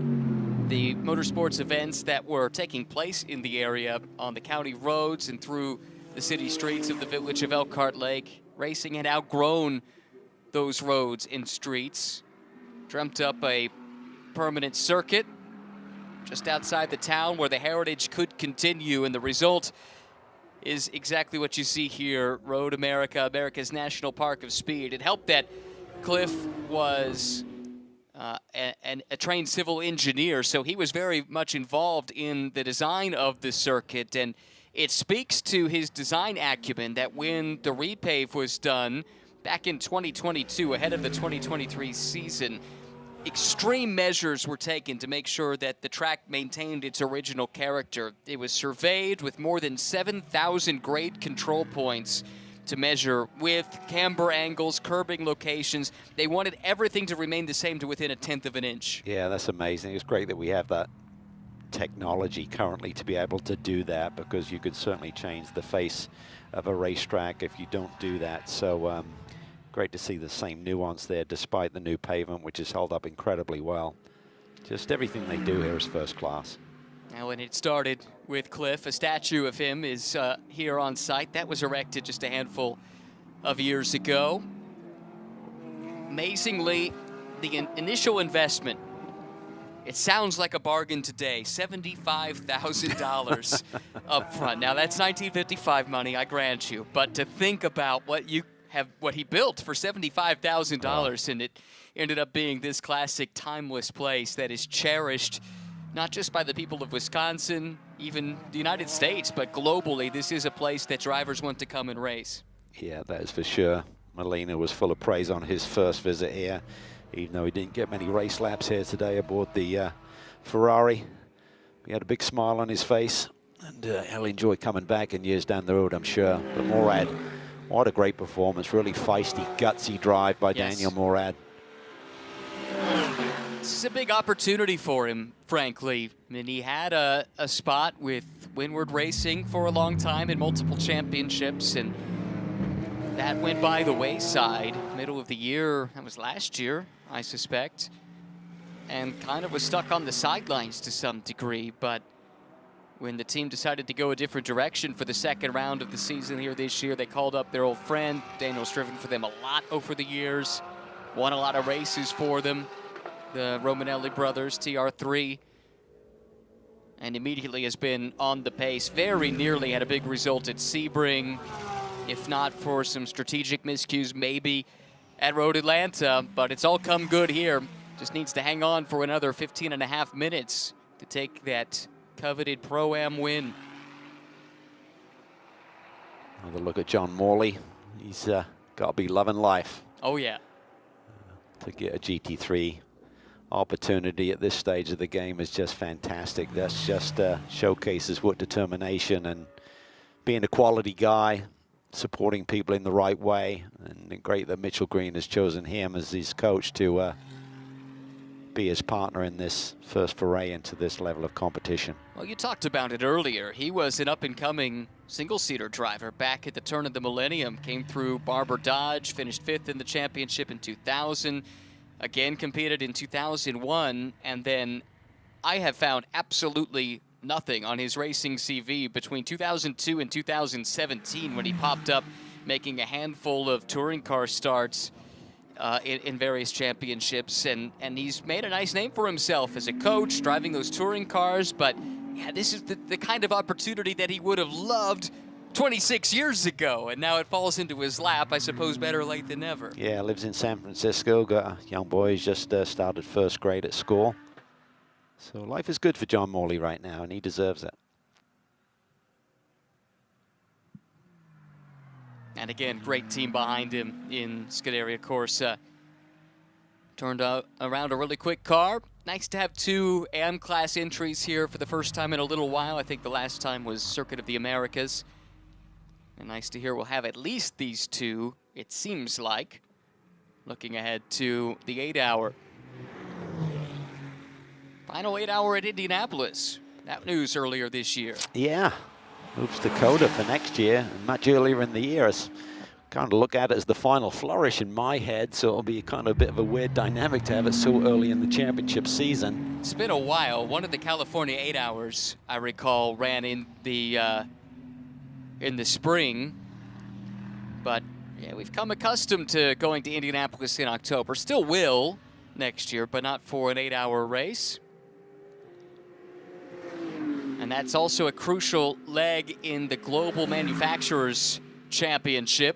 the motorsports events that were taking place in the area on the county roads and through the city streets of the village of Elkhart Lake, racing had outgrown those roads and streets. Dreamt up a permanent circuit just outside the town where the heritage could continue, and the result is exactly what you see here. Road America, America's National Park of Speed. It helped that Cliff was a trained civil engineer, so he was very much involved in the design of the circuit, and it speaks to his design acumen that when the repave was done back in 2022, ahead of the 2023 season, extreme measures were taken to make sure that the track maintained its original character. It was surveyed with more than 7,000 grade control points to measure width, camber angles, curbing locations. They wanted everything to remain the same to within a tenth of an inch. Yeah, that's amazing. It's great that we have that technology currently to be able to do that, because you could certainly change the face of a racetrack if you don't do that. So great to see the same nuance there despite the new pavement, which has held up incredibly well. Just everything they do here is first class. Now, when it started with Cliff, a statue of him is here on site. That was erected just a handful of years ago. Amazingly, the initial investment, it sounds like a bargain today, $75,000 up front. Now, that's 1955 money, I grant you. But to think about what he built for $75,000, and it ended up being this classic, timeless place that is cherished not just by the people of Wisconsin, even the United States, but globally. This is a place that drivers want to come and race. Yeah, that is for sure. Molina was full of praise on his first visit here, even though he didn't get many race laps here today aboard the Ferrari. He had a big smile on his face, and he'll enjoy coming back in years down the road, I'm sure. But Morad, what a great performance. Really feisty, gutsy drive by Daniel Morad. This is a big opportunity for him, frankly. I mean, he had a spot with Windward Racing for a long time in multiple championships, and that went by the wayside. Middle of the year, that was last year, I suspect, and kind of was stuck on the sidelines to some degree. But when the team decided to go a different direction for the second round of the season here this year, they called up their old friend. Daniel's driven for them a lot over the years, won a lot of races for them, the Romanelli brothers, TR3, and immediately has been on the pace. Very nearly had a big result at Sebring, if not for some strategic miscues, maybe at Road Atlanta, but it's all come good here. Just needs to hang on for another 15.5 minutes to take that coveted Pro-Am win. Another look at John Morley. He's got to be loving life. Oh, yeah. To get a GT3 opportunity at this stage of the game is just fantastic. That's just showcases what determination and being a quality guy, supporting people in the right way. And great that Mitchell Green has chosen him as his coach to be his partner in this first foray into this level of competition. Well, you talked about it earlier. He was an up-and-coming single-seater driver back at the turn of the millennium. Came through Barber Dodge, finished 5th in the championship in 2000. Again, competed in 2001. And then I have found absolutely nothing on his racing CV between 2002 and 2017 when he popped up making a handful of touring car starts in various championships, and he's made a nice name for himself as a coach, driving those touring cars. But yeah, this is the kind of opportunity that he would have loved 26 years ago, and now it falls into his lap. I suppose better late than never. Yeah, lives in San Francisco, got a young boy who's just started first grade at school. So life is good for John Morley right now, and he deserves it. And again, great team behind him in Scuderia Corsa. Turned around a really quick car. Nice to have 2 AM class entries here for the first time in a little while. I think the last time was Circuit of the Americas. And nice to hear we'll have at least these 2, it seems like. Looking ahead to the 8-hour. Final 8-hour at Indianapolis. That news earlier this year. Yeah. Moves to Coda for next year, and much earlier in the year. I kind of look at it as the final flourish in my head, so it'll be kind of a bit of a weird dynamic to have it so early in the championship season. It's been a while. One of the California 8-hours, I recall, ran in the spring, but yeah, we've come accustomed to going to Indianapolis in October. Still will next year, but not for an 8-hour race. And that's also a crucial leg in the Global Manufacturers Championship.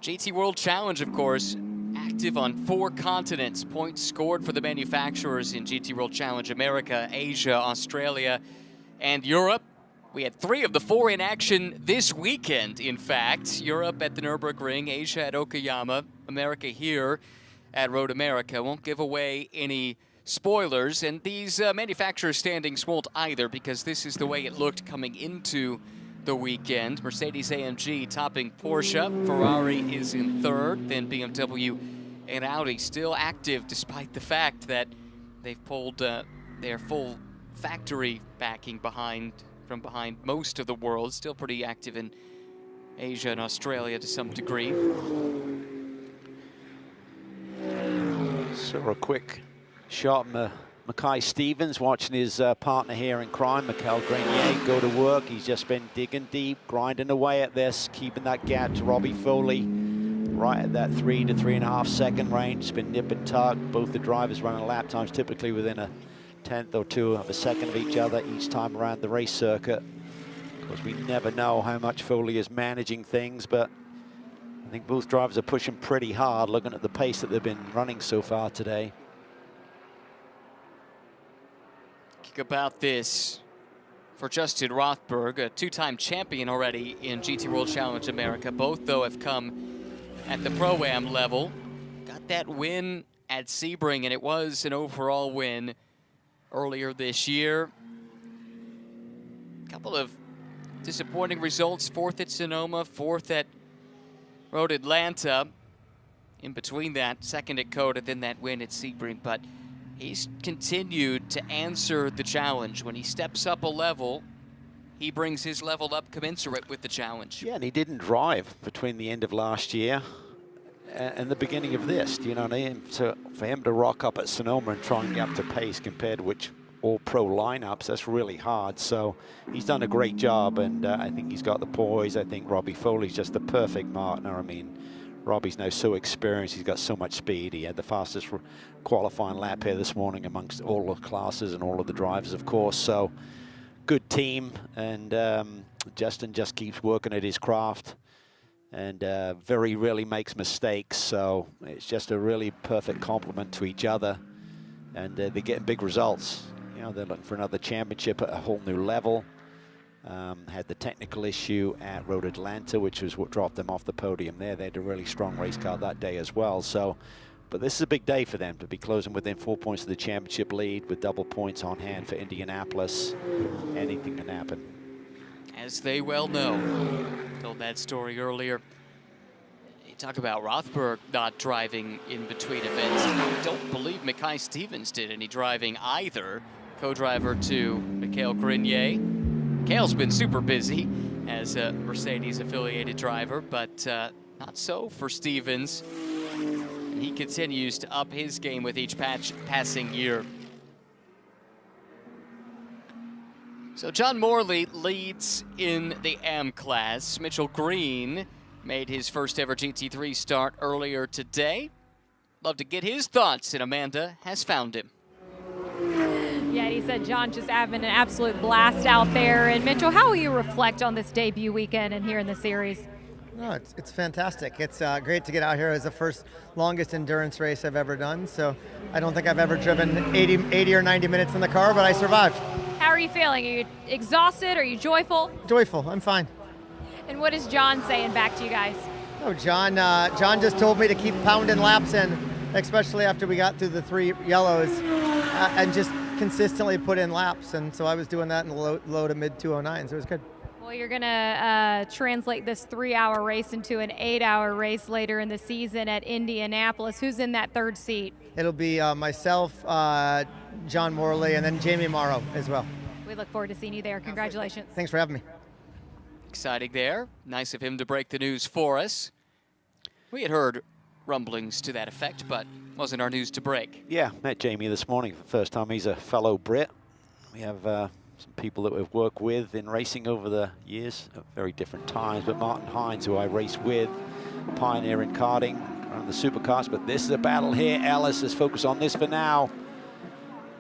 GT World Challenge, of course, active on 4 continents. Points scored for the manufacturers in GT World Challenge America, Asia, Australia, and Europe. We had 3 of the 4 in action this weekend, in fact. Europe at the Nürburgring, Asia at Okayama, America here at Road America. Won't give away any spoilers, and these manufacturer standings won't either, because this is the way it looked coming into the weekend. Mercedes-AMG topping Porsche. Ferrari is in 3rd, then BMW and Audi still active despite the fact that they've pulled their full factory backing from behind most of the world. Still pretty active in Asia and Australia to some degree. So a quick shot, Mackay Stevens watching his partner here in crime, Michael Grenier, go to work. He's just been digging deep, grinding away at this, keeping that gap to Robbie Foley right at that 3 to 3.5 second range. It's been nip and tuck. Both the drivers running lap times typically within a 1/10 or 2 of a second of each other each time around the race circuit. Of course, we never know how much Foley is managing things, but I think both drivers are pushing pretty hard, looking at the pace that they've been running so far today. About this for Justin Rothberg, a 2-time champion already in GT World Challenge America. Both, though, have come at the Pro-Am level. Got that win at Sebring, and it was an overall win earlier this year. A couple of disappointing results, 4th at Sonoma, 4th at Road Atlanta. In between that, 2nd at Coda, then that win at Sebring. But he's continued to answer the challenge. When he steps up a level, he brings his level up commensurate with the challenge. Yeah, and he didn't drive between the end of last year and the beginning of this. Do you know what I mean? So for him to rock up at Sonoma and try and get up to pace compared to which all-pro lineups, that's really hard. So he's done a great job, and I think he's got the poise. I think Robbie Foley's just the perfect partner. I mean, Robbie's now so experienced. He's got so much speed. He had the fastest qualifying lap here this morning amongst all the classes and all of the drivers, of course. So good team, and Justin just keeps working at his craft, and very rarely makes mistakes. So it's just a really perfect complement to each other, and they're getting big results. You know, they're looking for another championship at a whole new level. Had the technical issue at Road Atlanta, which was what dropped them off the podium there. They had a really strong race car that day as well. So, but this is a big day for them to be closing within 4 points of the championship lead with double points on hand for Indianapolis. Anything can happen. As they well know. Told that story earlier. You talk about Rothberg not driving in between events. I don't believe Mackay Stevens did any driving either. Co-driver to Mikhail Grenier. Mikhail's been super busy as a Mercedes-affiliated driver, but not so for Stevens. And he continues to up his game with each passing year. So John Morley leads in the AM class. Mitchell Green made his first ever GT3 start earlier today. Love to get his thoughts, and Amanda has found him. Yeah, he said John just having an absolute blast out there. And Mitchell, how will you reflect on this debut weekend and here in the series? No, it's fantastic. It's great to get out here as the first longest endurance race I've ever done. So I don't think I've ever driven 80 or 90 minutes in the car, but I survived. How are you feeling? Are you exhausted? Are you joyful? Joyful, I'm fine. And what is John saying back to you guys? Oh, John just told me to keep pounding laps in, especially after we got through the 3 yellows, and just consistently put in laps. And so I was doing that in the low to mid 209s. It was good. Well, you're going to translate this 3-hour race into an 8-hour race later in the season at Indianapolis. Who's in that 3rd seat? It'll be myself, John Morley, and then Jamie Morrow as well. We look forward to seeing you there. Congratulations. Thanks for having me. Exciting there. Nice of him to break the news for us. We had heard rumblings to that effect, but wasn't our news to break. Yeah, met Jamie this morning for the first time. He's a fellow Brit. We have some people that we've worked with in racing over the years at very different times, but Martin Hines, who I race with, pioneer in karting around the supercars. But this is a battle here. Ellis is focused on this for now.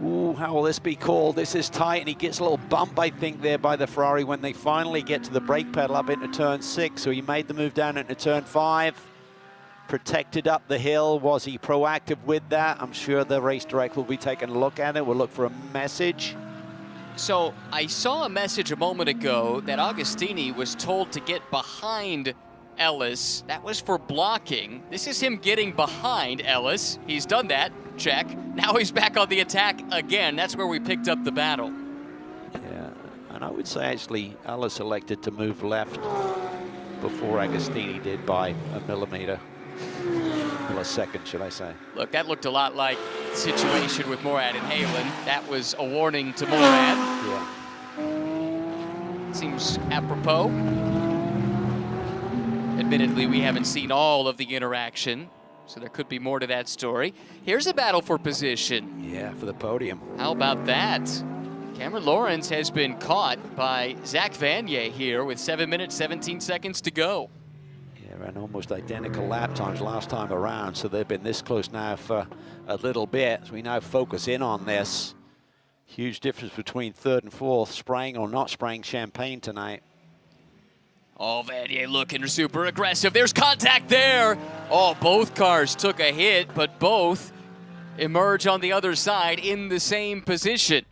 Ooh, how will this be called? This is tight, and he gets a little bump, I think, there by the Ferrari when they finally get to the brake pedal up into turn 6. So he made the move down into turn 5. Protected up the hill. Was he proactive with that? I'm sure the race director will be taking a look at it. We'll look for a message. So I saw a message a moment ago that Agostini was told to get behind Ellis. That was for blocking. This is him getting behind Ellis. He's done that. Check. Now he's back on the attack again. That's where we picked up the battle. Yeah, and I would say actually Ellis elected to move left before Agostini did by a millimeter. Well, a second, should I say. Look, that looked a lot like the situation with Morad and Halen. That was a warning to Morad. Yeah. Seems apropos. Admittedly, we haven't seen all of the interaction, so there could be more to that story. Here's a battle for position. Yeah, for the podium. How about that? Cameron Lawrence has been caught by Zach Vanier here with 7 minutes, 17 seconds to go. And almost identical lap times last time around, so they've been this close now for a little bit. So we now focus in on this. Huge difference between 3rd and 4th, spraying or not spraying champagne tonight. Oh, Vanier looking super aggressive. There's contact there. Oh, both cars took a hit, but both emerge on the other side in the same position.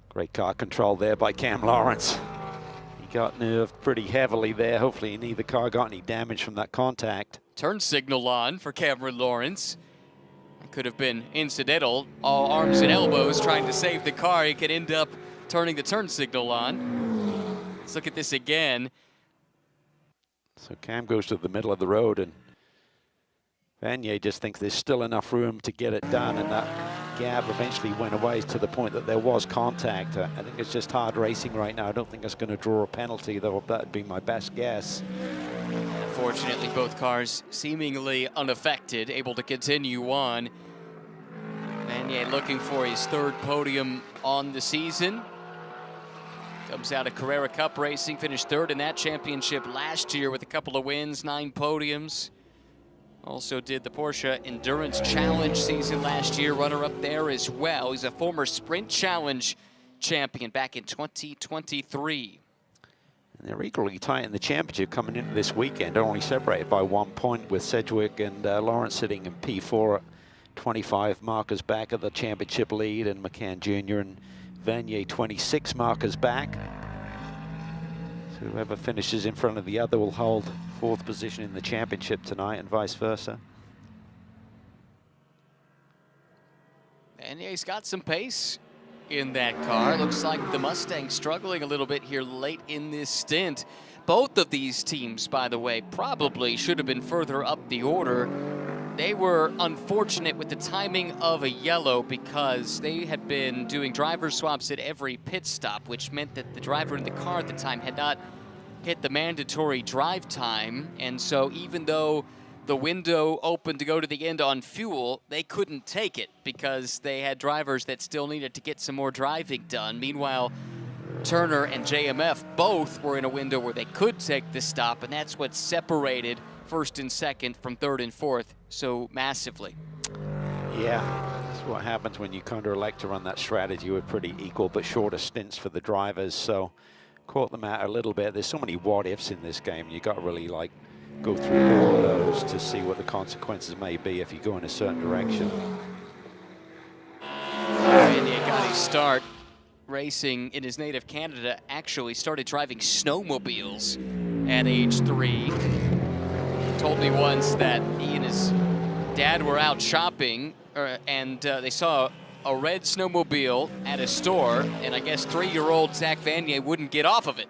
Great car control there by Cam Lawrence. Got nerved pretty heavily there. Hopefully neither car got any damage from that contact. Turn signal on for Cameron Lawrence. It could have been incidental, all arms and elbows trying to save the car. He could end up turning the turn signal on. Let's look at this again. So Cam goes to the middle of the road, and Vanier just thinks there's still enough room to get it done, and that gap eventually went away to the point that there was contact. I think it's just hard racing right now. I don't think it's going to draw a penalty, though. That'd be my best guess. Fortunately, both cars seemingly unaffected, able to continue on. Vanier looking for his third podium on the season. Comes out of Carrera Cup racing, finished third in that championship last year with a couple of wins, 9 podiums. Also did the Porsche Endurance Challenge season last year, runner-up there as well. He's a former Sprint Challenge champion back in 2023. And they're equally tight in the championship coming into this weekend. They're only separated by 1 point, with Sedgwick and Lawrence sitting in P4 at 25 markers back at the championship lead, and McCann Jr. and Vanier 26 markers back. So whoever finishes in front of the other will hold 4th position in the championship tonight, and vice versa. Vanier's got some pace in that car. Looks like the Mustang struggling a little bit here late in this stint. Both of these teams, by the way, probably should have been further up the order. They were unfortunate with the timing of a yellow because they had been doing driver swaps at every pit stop, which meant that the driver in the car at the time had not hit the mandatory drive time. And so even though the window opened to go to the end on fuel, they couldn't take it because they had drivers that still needed to get some more driving done. Meanwhile, Turner and JMF both were in a window where they could take the stop, and that's what separated first and second from third and fourth so massively. Yeah, that's what happens when you kind of elect to run that strategy with pretty equal but shorter stints for the drivers. So caught them out a little bit. There's so many what ifs in this game. You got to really like go through all of those to see what the consequences may be if you go in a certain direction. Vanier got his start racing in his native Canada. Actually started driving snowmobiles at age 3. Told me once that he and his dad were out shopping and they saw a red snowmobile at a store, and I guess 3-year-old Zach Vanier wouldn't get off of it.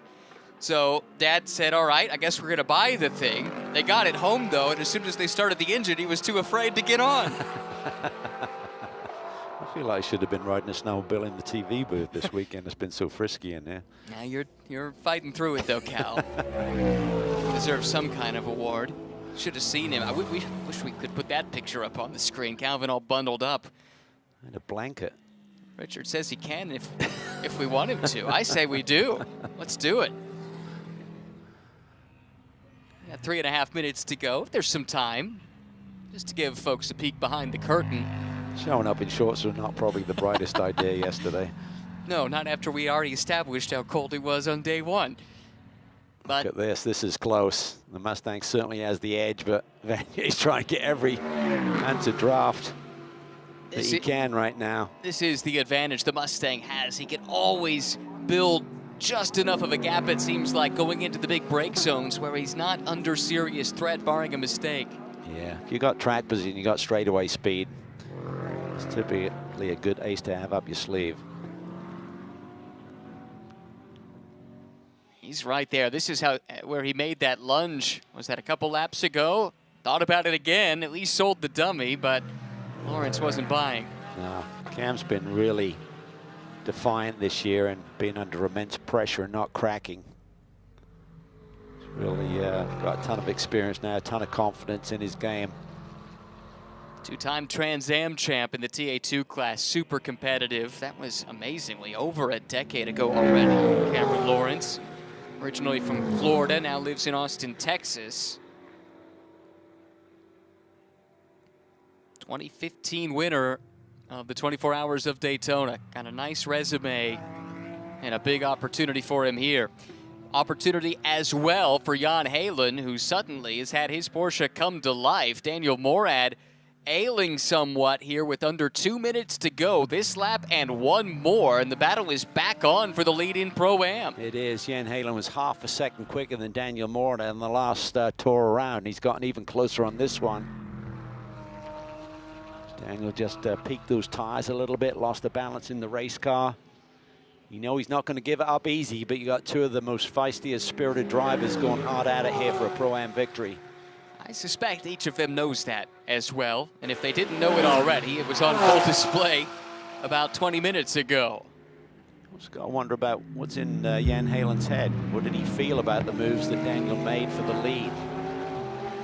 So Dad said, all right, I guess we're going to buy the thing. They got it home, though, and as soon as they started the engine, he was too afraid to get on. I feel like I should have been riding a snowmobile in the TV booth this weekend. It's been so frisky in there. Now you're fighting through it, though, Cal. Deserves some kind of award. Should have seen him. I wish we could put that picture up on the screen. Calvin all bundled up. And a blanket. Richard says he can if we want him to. I say we do. Let's do it. Got 3.5 minutes to go. If there's some time, just to give folks a peek behind the curtain. Showing up in shorts was not probably the brightest idea yesterday. No, not after we already established how cold it was on day 1. But look at this. This is close. The Mustang certainly has the edge, but Vanier's trying to get every ounce of draft that he can right now. This is the advantage the Mustang has. He can always build just enough of a gap, it seems like, going into the big break zones where he's not under serious threat, barring a mistake. Yeah, if you got track position, you got straightaway speed. It's typically a good ace to have up your sleeve. He's right there. This is where he made that lunge. Was that a couple laps ago? Thought about it again, at least sold the dummy, but Lawrence wasn't buying. No, Cam's been really defiant this year and been under immense pressure and not cracking. He's really got a ton of experience now, a ton of confidence in his game. 2-time Trans Am champ in the TA2 class, super competitive. That was amazingly over a decade ago already. Cameron Lawrence, originally from Florida, now lives in Austin, Texas. 2015 winner of the 24 Hours of Daytona. Got a nice resume and a big opportunity for him here. Opportunity as well for Jan Heylen, who suddenly has had his Porsche come to life. Daniel Morad ailing somewhat here with under 2 minutes to go. This lap and one more, and the battle is back on for the lead in Pro-Am. It is. Jan Halen was half a second quicker than Daniel Morad in the last tour around. He's gotten even closer on this one. Daniel just peaked those tires a little bit, lost the balance in the race car. You know he's not going to give it up easy, but you got two of the most feistiest, spirited drivers going hard at it here for a Pro-Am victory. I suspect each of them knows that as well, and if they didn't know it already, it was on full display about 20 minutes ago. Just got to wonder about what's in Jan Halen's head. What did he feel about the moves that Daniel made for the lead?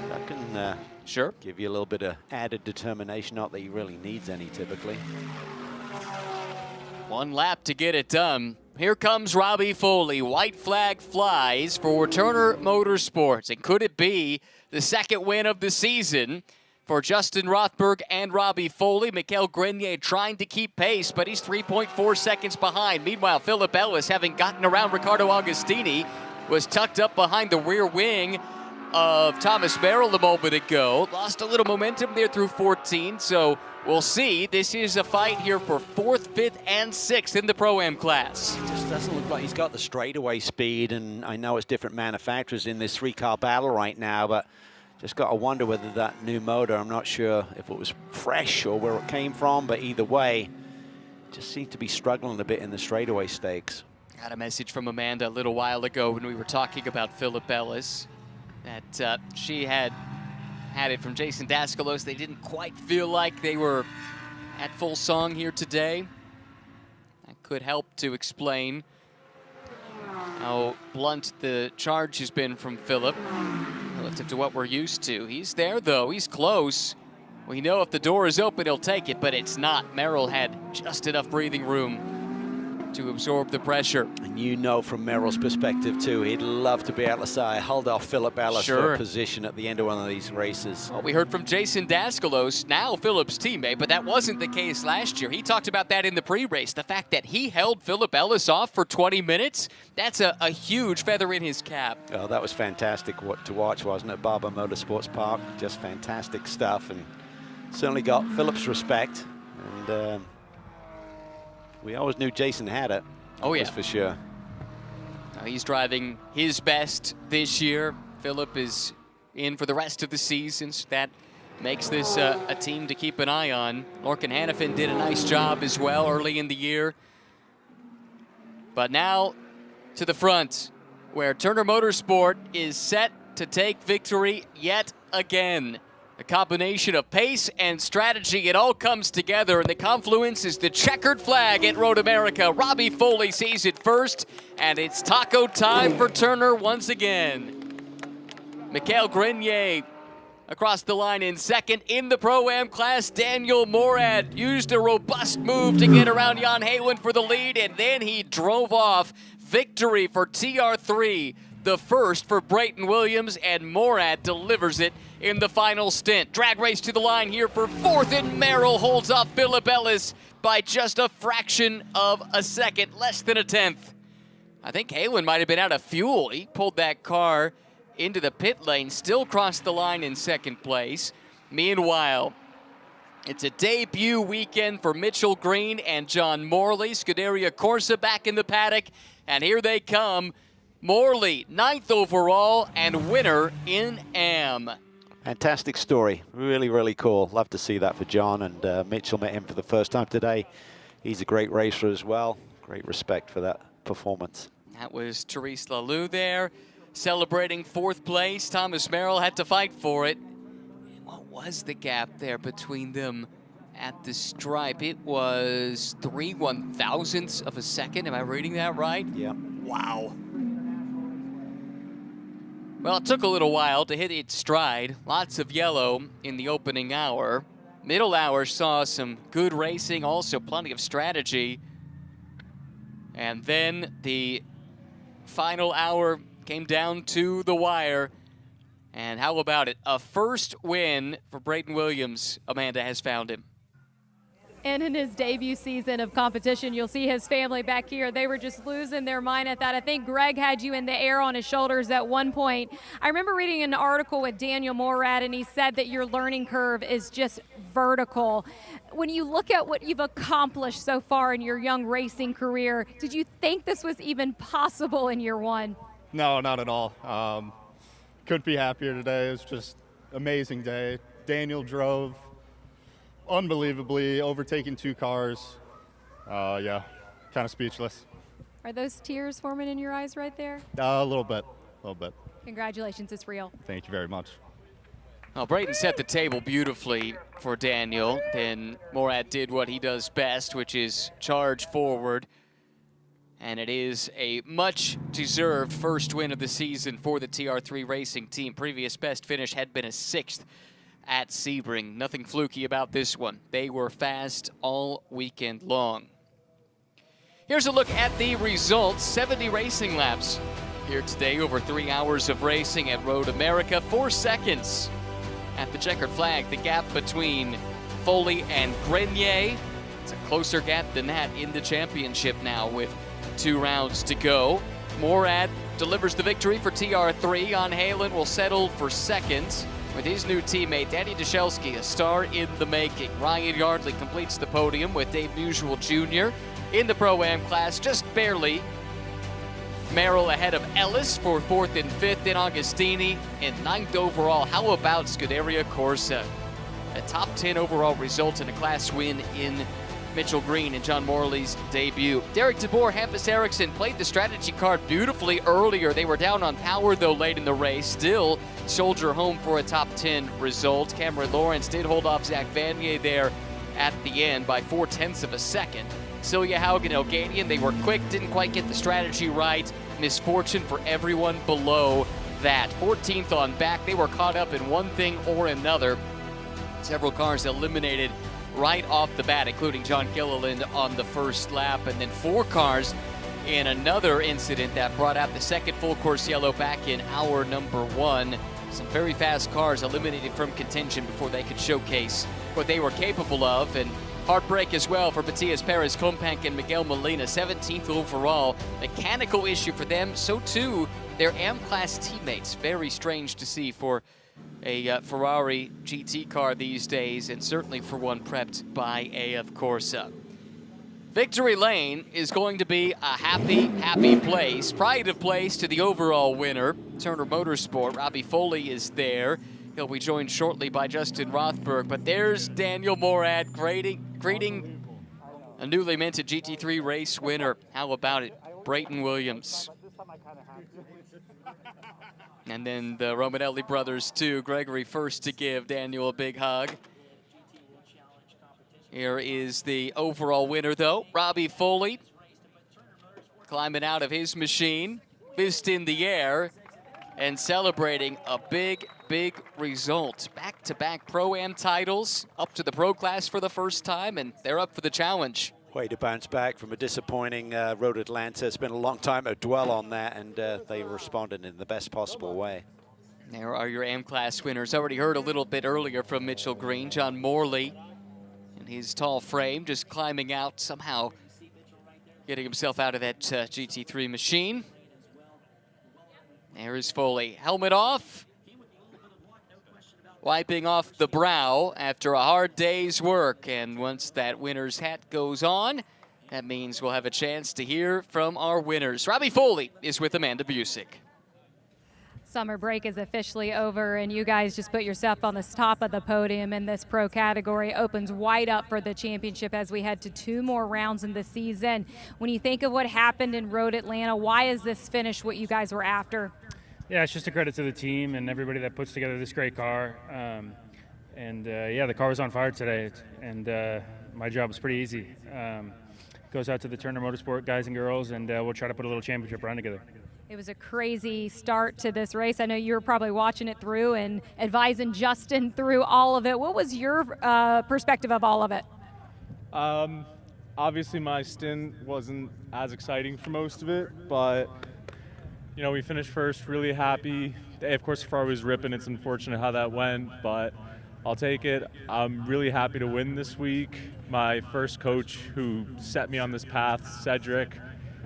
That can sure give you a little bit of added determination, not that he really needs any typically. One lap to get it done. Here comes Robbie Foley. White flag flies for Turner Motorsports. And could it be the second win of the season for Justin Rothberg and Robbie Foley? Mikael Grenier trying to keep pace, but he's 3.4 seconds behind. Meanwhile, Philip Ellis, having gotten around Riccardo Agostini, was tucked up behind the rear wing of Thomas Merrill a moment ago. Lost a little momentum there through 14, so we'll see. This is a fight here for 4th, 5th, and 6th in the Pro-Am class. It just doesn't look like he's got the straightaway speed, and I know it's different manufacturers in this 3-car battle right now, but just got to wonder whether that new motor, I'm not sure if it was fresh or where it came from, but either way, just seems to be struggling a bit in the straightaway stakes. Got a message from Amanda a little while ago when we were talking about Philip Ellis that she had it from Jason Daskalos. They didn't quite feel like they were at full song here today. That could help to explain how blunt the charge has been from Philip relative to what we're used to. He's there, though. He's close. We know if the door is open, he'll take it, but it's not. Merrill had just enough breathing room to absorb the pressure. And you know from Merrill's perspective too, he'd love to be able to say, I hold off Philip Ellis for a position at the end of one of these races. Well, we heard from Jason Daskalos, now Philip's teammate, but that wasn't the case last year. He talked about that in the pre-race. The fact that he held Philip Ellis off for 20 minutes, that's a huge feather in his cap. Oh, that was fantastic to watch, wasn't it? Barber Motorsports Park, just fantastic stuff, and certainly got Philip's respect. And we always knew Jason had it. Oh, yeah. That's for sure. Now he's driving his best this year. Philip is in for the rest of the season, so that makes this a team to keep an eye on. Lorcan Hannafin did a nice job as well early in the year. But now to the front, where Turner Motorsport is set to take victory yet again. A combination of pace and strategy, it all comes together, and the confluence is the checkered flag at Road America. Robbie Foley sees it first, and it's taco time for Turner once again. Mikael Grenier across the line in second. In the Pro-Am class, Daniel Morad used a robust move to get around Jan Halen for the lead, and then he drove off. Victory for TR3. The first for Brayton Williams, and Morad delivers it in the final stint. Drag race to the line here for 4th, and Merrill holds off Philip Ellis by just a fraction of a second, less than a 10th. I think Halen might have been out of fuel. He pulled that car into the pit lane, still crossed the line in second place. Meanwhile, it's a debut weekend for Mitchell Green and John Morley. Scuderia Corsa back in the paddock, and here they come. Morley, 9th overall and winner in AM. Fantastic story. Really, really cool. Love to see that for John, and Mitchell met him for the first time today. He's a great racer as well. Great respect for that performance. That was Therese Laloux there, celebrating 4th place. Thomas Merrill had to fight for it. And what was the gap there between them at the stripe? It was 3/1000ths of a second. Am I reading that right? Yeah. Wow. Well, it took a little while to hit its stride. Lots of yellow in the opening hour. Middle hour saw some good racing, also plenty of strategy. And then the final hour came down to the wire. And how about it? A first win for Brayton Williams. Amanda has found him. And in his debut season of competition, you'll see his family back here. They were just losing their mind at that. I think Greg had you in the air on his shoulders at one point. I remember reading an article with Daniel Morad, and he said that your learning curve is just vertical. When you look at what you've accomplished so far in your young racing career, did you think this was even possible in year one? No, not at all. Couldn't be happier today. It was just amazing day. Daniel drove unbelievably, overtaking 2 cars. Yeah, kind of speechless. Are those tears forming in your eyes right there? A little bit. Congratulations, it's real. Thank you very much. Well, Brayton set the table beautifully for Daniel. Then Morad did what he does best, which is charge forward. And it is a much-deserved first win of the season for the TR3 racing team. Previous best finish had been a 6th at Sebring. Nothing fluky about this one. They were fast all weekend long. Here's a look at the results. 70 racing laps here today, over 3 hours of racing at Road America. 4 seconds at the checkered flag. The gap between Foley and Grenier, it's a closer gap than that in the championship now with 2 rounds to go. Morad delivers the victory for TR3. On Halen will settle for 2nd with his new teammate, Danny Dashelski, a star in the making. Ryan Yardley completes the podium with Dave Musial Jr. in the Pro-Am class, just barely. Merrill ahead of Ellis for 4th and 5th, in Agostini in 9th overall. How about Scuderia Corsa? A top 10 overall result in a class win in Mitchell Green and John Morley's debut. Derek DeBoer, Hampus Eriksson played the strategy card beautifully earlier. They were down on power, though, late in the race. Still soldier home for a top 10 result. Cameron Lawrence did hold off Zach Vanier there at the end by 0.4 of a second. Celia Haugen, Oganian, they were quick, didn't quite get the strategy right. Misfortune for everyone below that. 14th on back, they were caught up in one thing or another. Several cars eliminated right off the bat, including John Gilliland on the first lap, and then 4 cars in another incident that brought out the second full course yellow back in hour number 1. Some very fast cars eliminated from contention before they could showcase what they were capable of, and heartbreak as well for Matias Perez Compank and Miguel Molina, 17th overall. Mechanical issue for them, so too their AM-class teammates. Very strange to see for a Ferrari GT car these days, and certainly for one prepped by AF Corsa. Victory Lane is going to be a happy place. Pride of place to the overall winner, Turner Motorsport. Robbie Foley is there. He'll be joined shortly by Justin Rothberg, but there's Daniel Morad greeting a newly minted GT3 race winner. How about it? Brayton Williams. And then the Romanelli brothers too. Gregory first to give Daniel a big hug. Here is the overall winner though, Robbie Foley. Climbing out of his machine, fist in the air, and celebrating a big result. Back-to-back Pro-Am titles, up to the Pro class for the first time, and they're up for the challenge. Way to bounce back from a disappointing Road Atlanta. It's been a long time to dwell on that, and they responded in the best possible way. There are your AM class winners. Already heard a little bit earlier from Mitchell Green. John Morley in his tall frame, just climbing out, somehow getting himself out of that GT3 machine. There is Foley, helmet off. Wiping off the brow after a hard day's work. And once that winner's hat goes on, that means we'll have a chance to hear from our winners. Robbie Foley is with Amanda Busick. Summer break is officially over, and you guys just put yourself on the top of the podium in this pro category. Opens wide up for the championship as we head to 2 more rounds in the season. When you think of what happened in Road Atlanta, why is this finish what you guys were after? Yeah, it's just a credit to the team and everybody that puts together this great car. Yeah, the car was on fire today, and my job was pretty easy. Goes out to the Turner Motorsport guys and girls, and we'll try to put a little championship run together. It was a crazy start to this race. I know you were probably watching it through and advising Justin through all of it. What was your perspective of all of it? Obviously, my stint wasn't as exciting for most of it, but you know, we finished first, really happy. Of course, Ferrari was ripping. It's unfortunate how that went, but I'll take it. I'm really happy to win this week. My first coach who set me on this path, Cedric,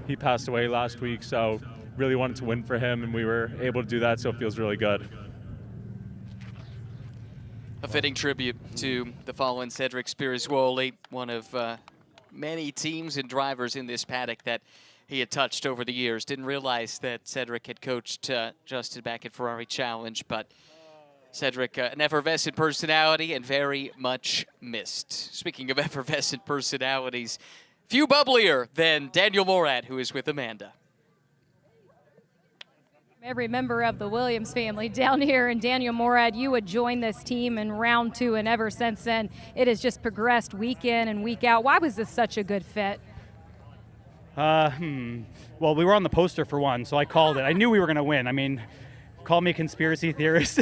he passed away last week, so really wanted to win for him, and we were able to do that, so it feels really good. A fitting tribute to the fallen Cedric Spirituoli, one of many teams and drivers in this paddock that he had touched over the years. Didn't realize that Cedric had coached Justin back at Ferrari Challenge, but Cedric, an effervescent personality and very much missed. Speaking of effervescent personalities, few bubblier than Daniel Morad, who is with Amanda. Every member of the Williams family down here, and Daniel Morad, you would join this team in round 2, and ever since then, it has just progressed week in and week out. Why was this such a good fit? Well, we were on the poster for one, so I called it. I knew we were going to win. I mean, call me a conspiracy theorist.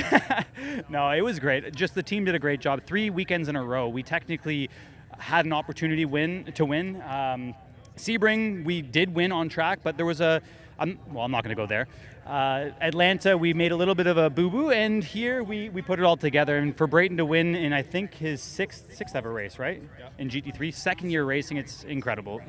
No, it was great. Just the team did a great job. 3 weekends in a row. We technically had an opportunity to win. Sebring, we did win on track, but there was I'm not going to go there. Atlanta, we made a little bit of a boo-boo, and here we put it all together. And for Brayton to win in, I think, his sixth ever race, right? Yeah. In GT3, second year racing, it's incredible.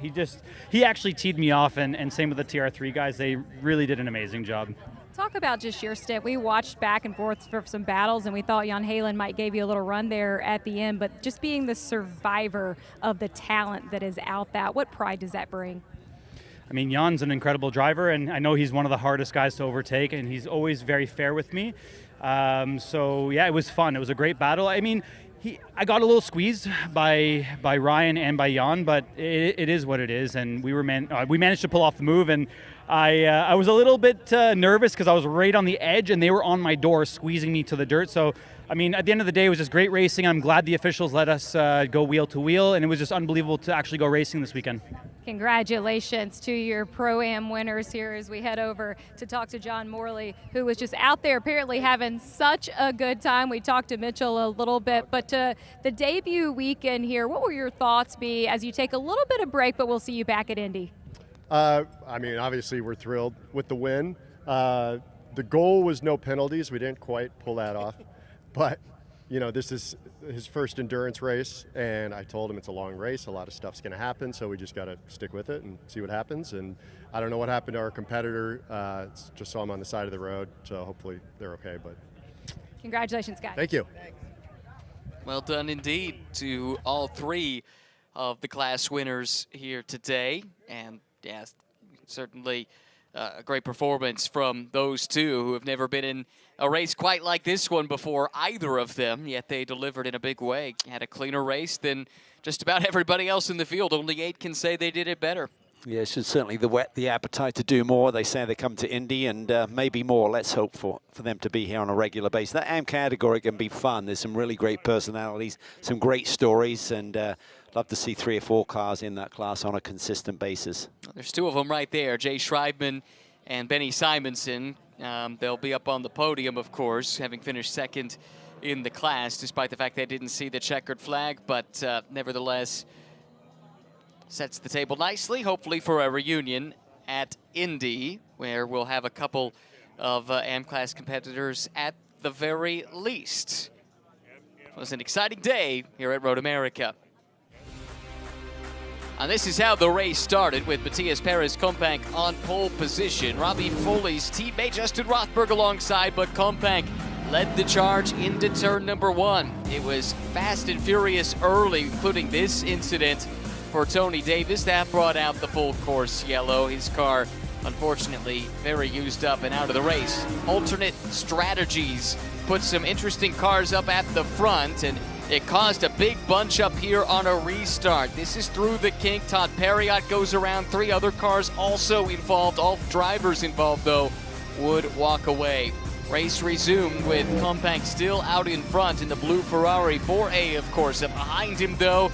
He actually teed me off, and same with the TR3 guys. They really did an amazing job. Talk about just your stint. We watched back and forth for some battles, and we thought Jan Halen might give you a little run there at the end, but just being the survivor of the talent that is out there, what pride does that bring? I mean, Jan's an incredible driver, and I know he's one of the hardest guys to overtake, and he's always very fair with me. So, yeah, it was fun. It was a great battle. I mean, I got a little squeezed by Ryan and by Jan, but it is what it is, and we managed to pull off the move, and I was a little bit nervous because I was right on the edge, and they were on my door squeezing me to the dirt. So, I mean, at the end of the day, it was just great racing. I'm glad the officials let us go wheel to wheel, and it was just unbelievable to actually go racing this weekend. Congratulations to your Pro-Am winners here as we head over to talk to John Morley, who was just out there apparently having such a good time. We talked to Mitchell a little bit, but the debut weekend here, what will your thoughts be as you take a little bit of break, but we'll see you back at Indy? I mean, obviously we're thrilled with the win. The goal was no penalties. We didn't quite pull that off. But, you know, this is his first endurance race, and I told him it's a long race. A lot of stuff's going to happen, so we just got to stick with it and see what happens. And I don't know what happened to our competitor. Just saw him on the side of the road, so hopefully they're okay. But congratulations, guys. Thank you. Well done indeed to all 3 of the class winners here today. And, yes, certainly a great performance from those 2 who have never been in a race quite like this one before, either of them, yet they delivered in a big way. Had a cleaner race than just about everybody else in the field. Only 8 can say they did it better. Yeah, it should certainly whet the appetite to do more. They say they come to Indy, and maybe more. Let's hope for them to be here on a regular basis. That AM category can be fun. There's some really great personalities, some great stories, and love to see 3 or 4 cars in that class on a consistent basis. There's 2 of them right there, Jay Schreibman and Benny Simonson. They'll be up on the podium, of course, having finished second in the class, despite the fact they didn't see the checkered flag, but nevertheless sets the table nicely, hopefully for a reunion at Indy, where we'll have a couple of AM-class competitors at the very least. It was an exciting day here at Road America. And this is how the race started, with Matthias Perez Companc on pole position. Robbie Foley's teammate Justin Rothberg alongside, but Companc led the charge into turn number 1. It was fast and furious early, including this incident for Tony Davis. That brought out the full course yellow. His car, unfortunately, very used up and out of the race. Alternate strategies put some interesting cars up at the front, and it caused a big bunch up here on a restart. This is through the kink. Todd Perriott goes around. 3 other cars also involved. All drivers involved, though, would walk away. Race resumed with Companc still out in front in the blue Ferrari. 4A, of course, behind him, though.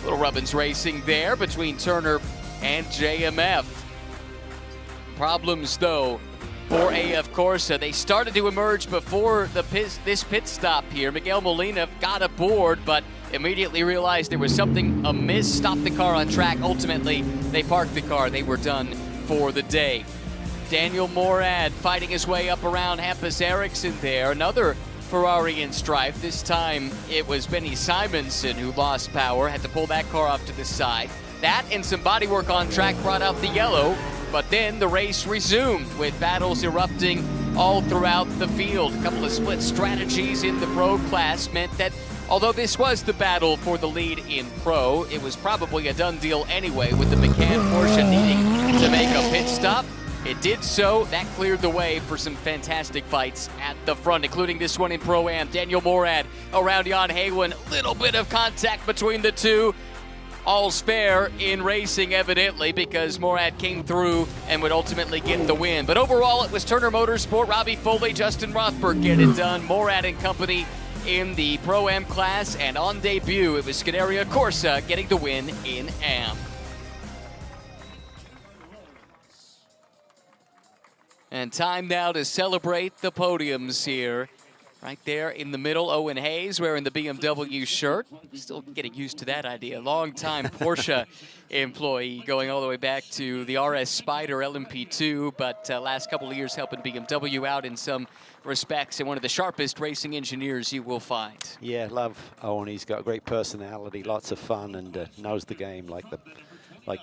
Little Rubbins racing there between Turner and JMF. Problems, though, for AF Corsa. They started to emerge before this pit stop here. Miguel Molina got aboard, but immediately realized there was something amiss, stopped the car on track. Ultimately, they parked the car. They were done for the day. Daniel Morad fighting his way up around Hampus Eriksson there. Another Ferrari in strife. This time it was Benny Simonson who lost power, had to pull that car off to the side. That and some bodywork on track brought out the yellow, but then the race resumed with battles erupting all throughout the field. A couple of split strategies in the pro class meant that although this was the battle for the lead in pro, it was probably a done deal anyway, with the McCann Porsche needing to make a pit stop. It did so. That cleared the way for some fantastic fights at the front, including this one in Pro-Am. Daniel Morad around Jan Haywen. Little bit of contact between the two. All's fair in racing, evidently, because Morad came through and would ultimately get the win. But overall, it was Turner Motorsport, Robbie Foley, Justin Rothberg get it done. Morad and company in the Pro-Am class, and on debut, it was Scuderia Corsa getting the win in Am. And time now to celebrate the podiums here. Right there in the middle, Owen Hayes wearing the BMW shirt. Still getting used to that idea. Long-time Porsche employee, going all the way back to the RS Spider LMP2, but last couple of years helping BMW out in some respects, and one of the sharpest racing engineers you will find. Yeah, love Owen. He's got a great personality, lots of fun, and knows the game like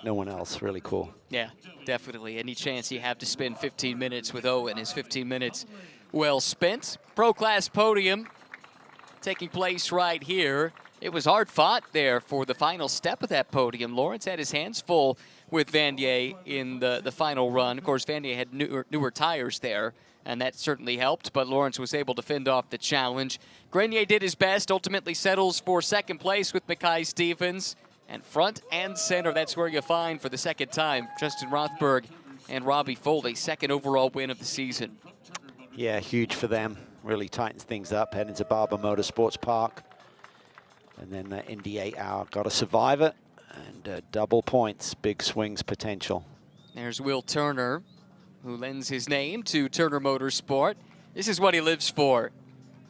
no one else. Really cool. Yeah, definitely. Any chance you have to spend 15 minutes with Owen is 15 minutes well spent. Pro class podium taking place right here. It was hard fought there for the final step of that podium. Lawrence had his hands full with Vanier in the final run. Of course, Vanier had newer tires there, and that certainly helped, but Lawrence was able to fend off the challenge. Grenier did his best, ultimately settles for second place with Mackay Stevens. And front and center, that's where you find for the second time Justin Rothberg and Robbie Foley, second overall win of the season. Yeah, huge for them. Really tightens things up, heading to Barber Motorsports Park. And then the Indy 8 Hour, got to survive it. And double points, big swings potential. There's Will Turner, who lends his name to Turner Motorsport. This is what he lives for.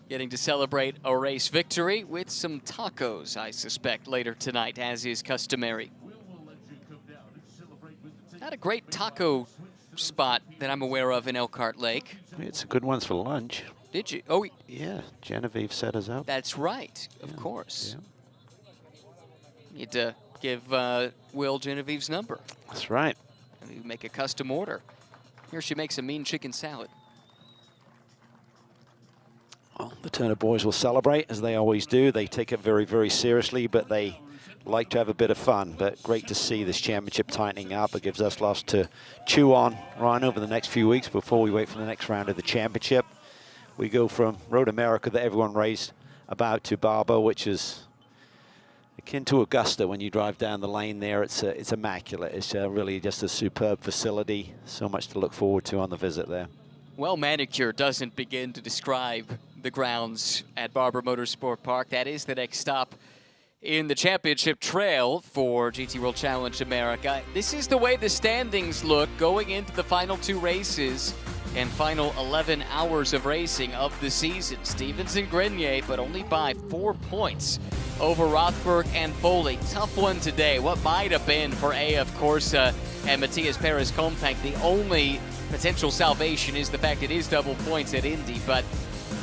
Getting to celebrate a race victory with some tacos, I suspect, later tonight, as is customary. Not a great taco spot that I'm aware of in Elkhart Lake. It's a good one for lunch. Did you? Oh, yeah. Genevieve set us up. That's right, of course. Yeah. Need to give Will Genevieve's number. That's right. Maybe make a custom order. Here she makes a mean chicken salad. Well, the Turner boys will celebrate, as they always do. They take it very, very seriously, but they like to have a bit of fun. But great to see this championship tightening up. It gives us lots to chew on, Ryan, over the next few weeks before we wait for the next round of the championship. We go from Road America that everyone raised about to Barber, which is akin to Augusta. When you drive down the lane there, it's immaculate. It's really just a superb facility. So much to look forward to on the visit there. Well manicured doesn't begin to describe the grounds at Barber Motorsport Park. That is the next stop in the championship trail for GT World Challenge America. This is the way the standings look going into the final two races and final 11 hours of racing of the season. Stevens and Grenier, but only by 4 points over Rothberg and Foley. Tough one today. What might have been for AF Corsa and Matias Perez-Companc. The only potential salvation is the fact it is double points at Indy, but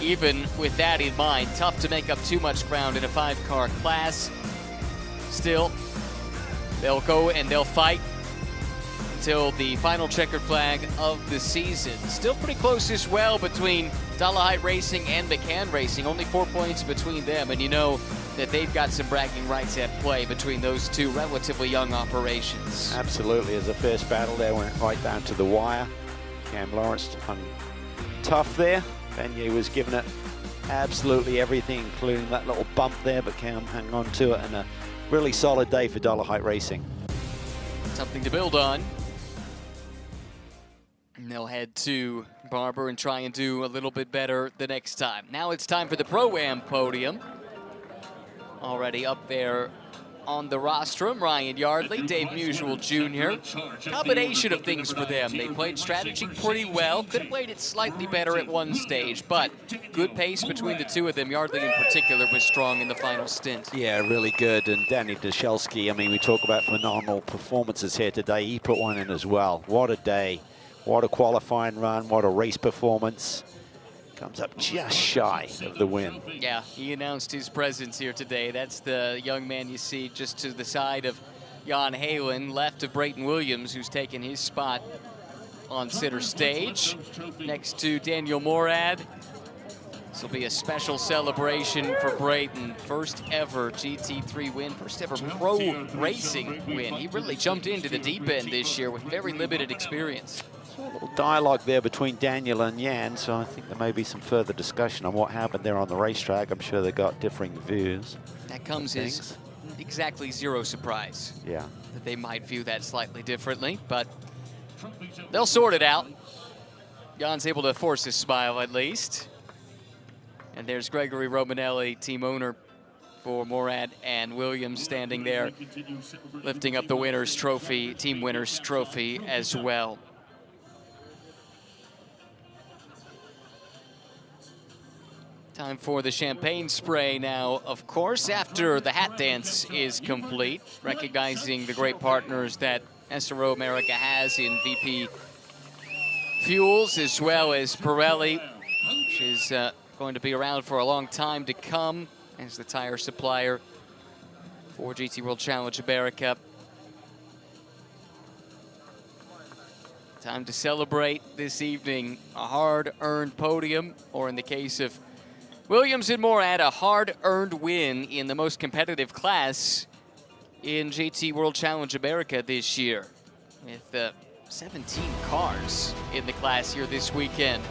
even with that in mind, tough to make up too much ground in a 5-car class. Still, they'll go and they'll fight until the final checkered flag of the season. Still pretty close as well between Dollarhide Racing and McCann Racing. Only 4 points between them, and you know that they've got some bragging rights at play between those two relatively young operations. Absolutely. As the first battle there went right down to the wire. Cam Lawrence hung tough there. Vanier was giving it absolutely everything, including that little bump there, but Cam hung on to it, and a really solid day for Dollarhide Racing. Something to build on. And they'll head to Barber and try and do a little bit better the next time. Now it's time for the Pro-Am podium. Already up there on the rostrum, Ryan Yardley, Dave Musial Jr. Combination of things for them. They played strategy pretty well. Could have played it slightly better at one stage, but good pace between the two of them. Yardley in particular was strong in the final stint. Yeah, really good. And Danny Dashelski, I mean, we talk about phenomenal performances here today. He put one in as well. What a day. What a qualifying run. What a race performance. Comes up just shy of the win. Yeah, he announced his presence here today. That's the young man you see just to the side of Jan Halen, left of Brayton Williams, who's taken his spot on center stage next to Daniel Morad. This will be a special celebration for Brayton. First ever GT3 win, first ever pro racing win. He really jumped into the deep end this year with very limited experience. A little dialogue there between Daniel and Jan, so I think there may be some further discussion on what happened there on the racetrack. I'm sure they got differing views. That comes as exactly zero surprise. Yeah. That they might view that slightly differently, but they'll sort it out. Jan's able to force a smile at least. And there's Gregory Romanelli, team owner for Morad and Williams, standing there, lifting up the winner's trophy, team winner's trophy as well. Time for the champagne spray now, of course, after the hat dance is complete, recognizing the great partners that SRO America has in VP Fuels, as well as Pirelli, which is going to be around for a long time to come as the tire supplier for GT World Challenge America. Time to celebrate this evening, a hard-earned podium, or in the case of Williams and Morad, a hard-earned win in the most competitive class in GT World Challenge America this year, with 17 cars in the class here this weekend.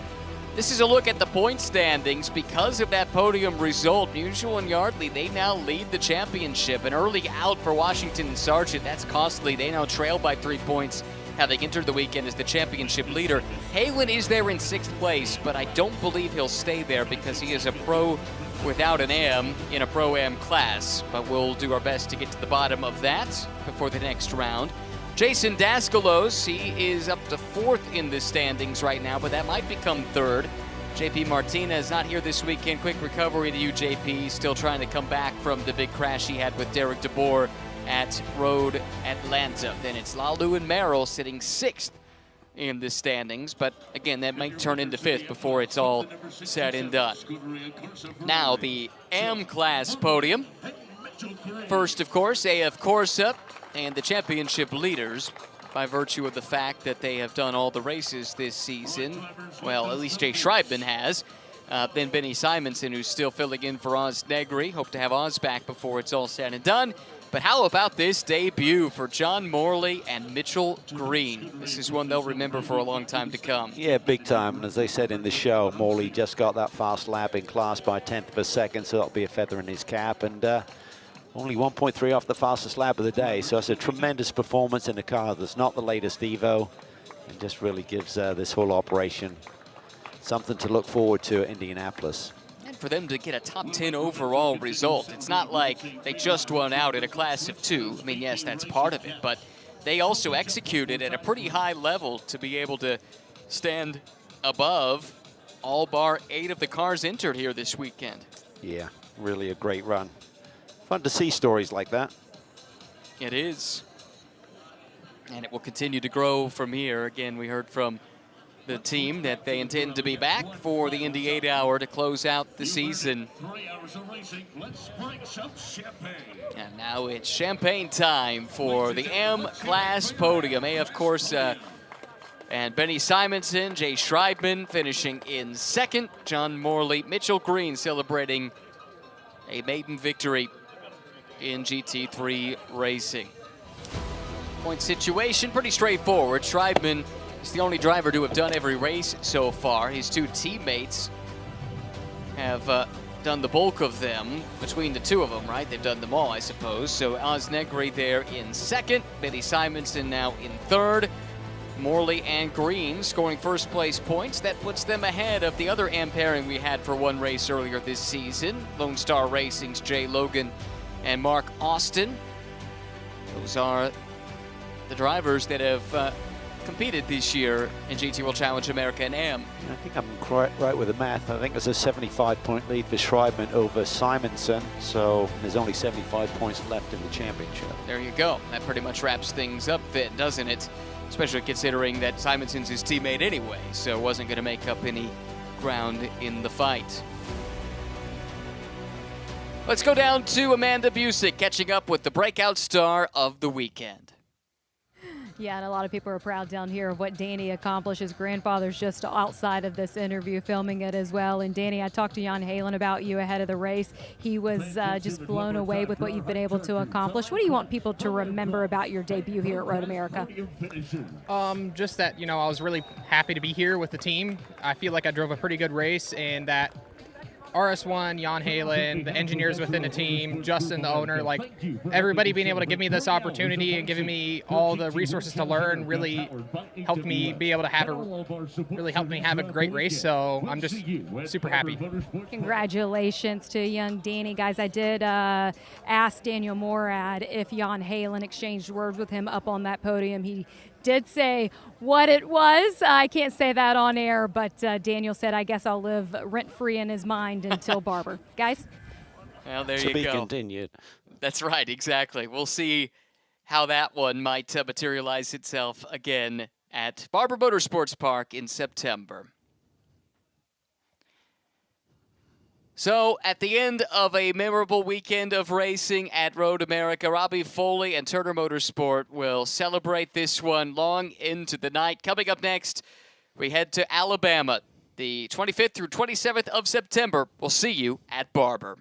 This is a look at the point standings. Because of that podium result, Musial and Yardley, they now lead the championship. An early out for Washington and Sargent, that's costly. They now trail by 3 points, having entered the weekend as the championship leader. Halen is there in 6th place, but I don't believe he'll stay there because he is a pro without an M in a Pro-Am class. But we'll do our best to get to the bottom of that before the next round. Jason Daskalos, he is up to 4th in the standings right now, but that might become 3rd. JP Martinez not here this weekend. Quick recovery to you, JP. Still trying to come back from the big crash he had with Derek DeBoer at Road Atlanta. Then it's Lalu and Merrill sitting 6th in the standings, but again, that might turn into 5th before it's all said and done. Now, the AM class podium. First, of course, AF Corsa and the championship leaders, by virtue of the fact that they have done all the races this season. Well, at least Jay Schreibman has. Then Benny Simonson, who's still filling in for Oz Negri. Hope to have Oz back before it's all said and done. But how about this debut for John Morley and Mitchell Green? This is one they'll remember for a long time to come. Yeah, big time. And as they said in the show, Morley just got that fast lap in class by 1/10 of a second, so that'll be a feather in his cap. And only 1.3 off the fastest lap of the day, so it's a tremendous performance in a car that's not the latest Evo, and just really gives this whole operation something to look forward to at Indianapolis. And for them to get a top 10 overall result, it's not like they just won out in a class of 2. I mean, yes, that's part of it, but they also executed at a pretty high level to be able to stand above all bar 8 of the cars entered here this weekend. Yeah, really a great run. Fun to see stories like that. It is. And it will continue to grow from here. Again, we heard from the team that they intend to be back for the Indy 8 Hour to close out the season. 3 hours of racing. Let's bring some champagne. And now it's champagne time for the M class podium. AF Corsa and Benny Simonson, Jay Schreibman finishing in 2nd. John Morley, Mitchell Green celebrating a maiden victory in GT3 racing. Point situation, pretty straightforward. Schreibman is the only driver to have done every race so far. His 2 teammates have done the bulk of them between the 2 of them, right? They've done them all, I suppose. So Oz Negri there in 2nd, Benny Simonson now in 3rd. Morley and Green scoring first place points. That puts them ahead of the other AM pairing we had for one race earlier this season. Lone Star Racing's Jay Logan and Mark Austin. Those are the drivers that have competed this year in GT World Challenge America and AM. I think I'm quite right with the math. I think there's a 75-point lead for Schreibman over Simonson, so there's only 75 points left in the championship. There you go. That pretty much wraps things up then, doesn't it? Especially considering that Simonson's his teammate anyway, so wasn't going to make up any ground in the fight. Let's go down to Amanda Busick, catching up with the breakout star of the weekend. Yeah, and a lot of people are proud down here of what Danny accomplished. His grandfather's just outside of this interview filming it as well. And Danny, I talked to Jan Halen about you ahead of the race. He was just blown away with what you've been able to accomplish. What do you want people to remember about your debut here at Road America? Just that, I was really happy to be here with the team. I feel like I drove a pretty good race, and that RS1, Jan Halen, the engineers within the team, Justin, the owner, like everybody being able to give me this opportunity and giving me all the resources to learn really helped me be able to have a great race. So I'm just super happy. Congratulations to young Danny. Guys, I did ask Daniel Morad if Jan Halen exchanged words with him up on that podium. He did say what it was. I can't say that on air, but Daniel said, I guess I'll live rent-free in his mind until Barber. Guys? Well, there to you be go. Continued. That's right, exactly. We'll see how that one might materialize itself again at Barber Motorsports Park in September. So, at the end of a memorable weekend of racing at Road America, Robbie Foley and Turner Motorsport will celebrate this one long into the night. Coming up next, we head to Alabama, the 25th through 27th of September. We'll see you at Barber.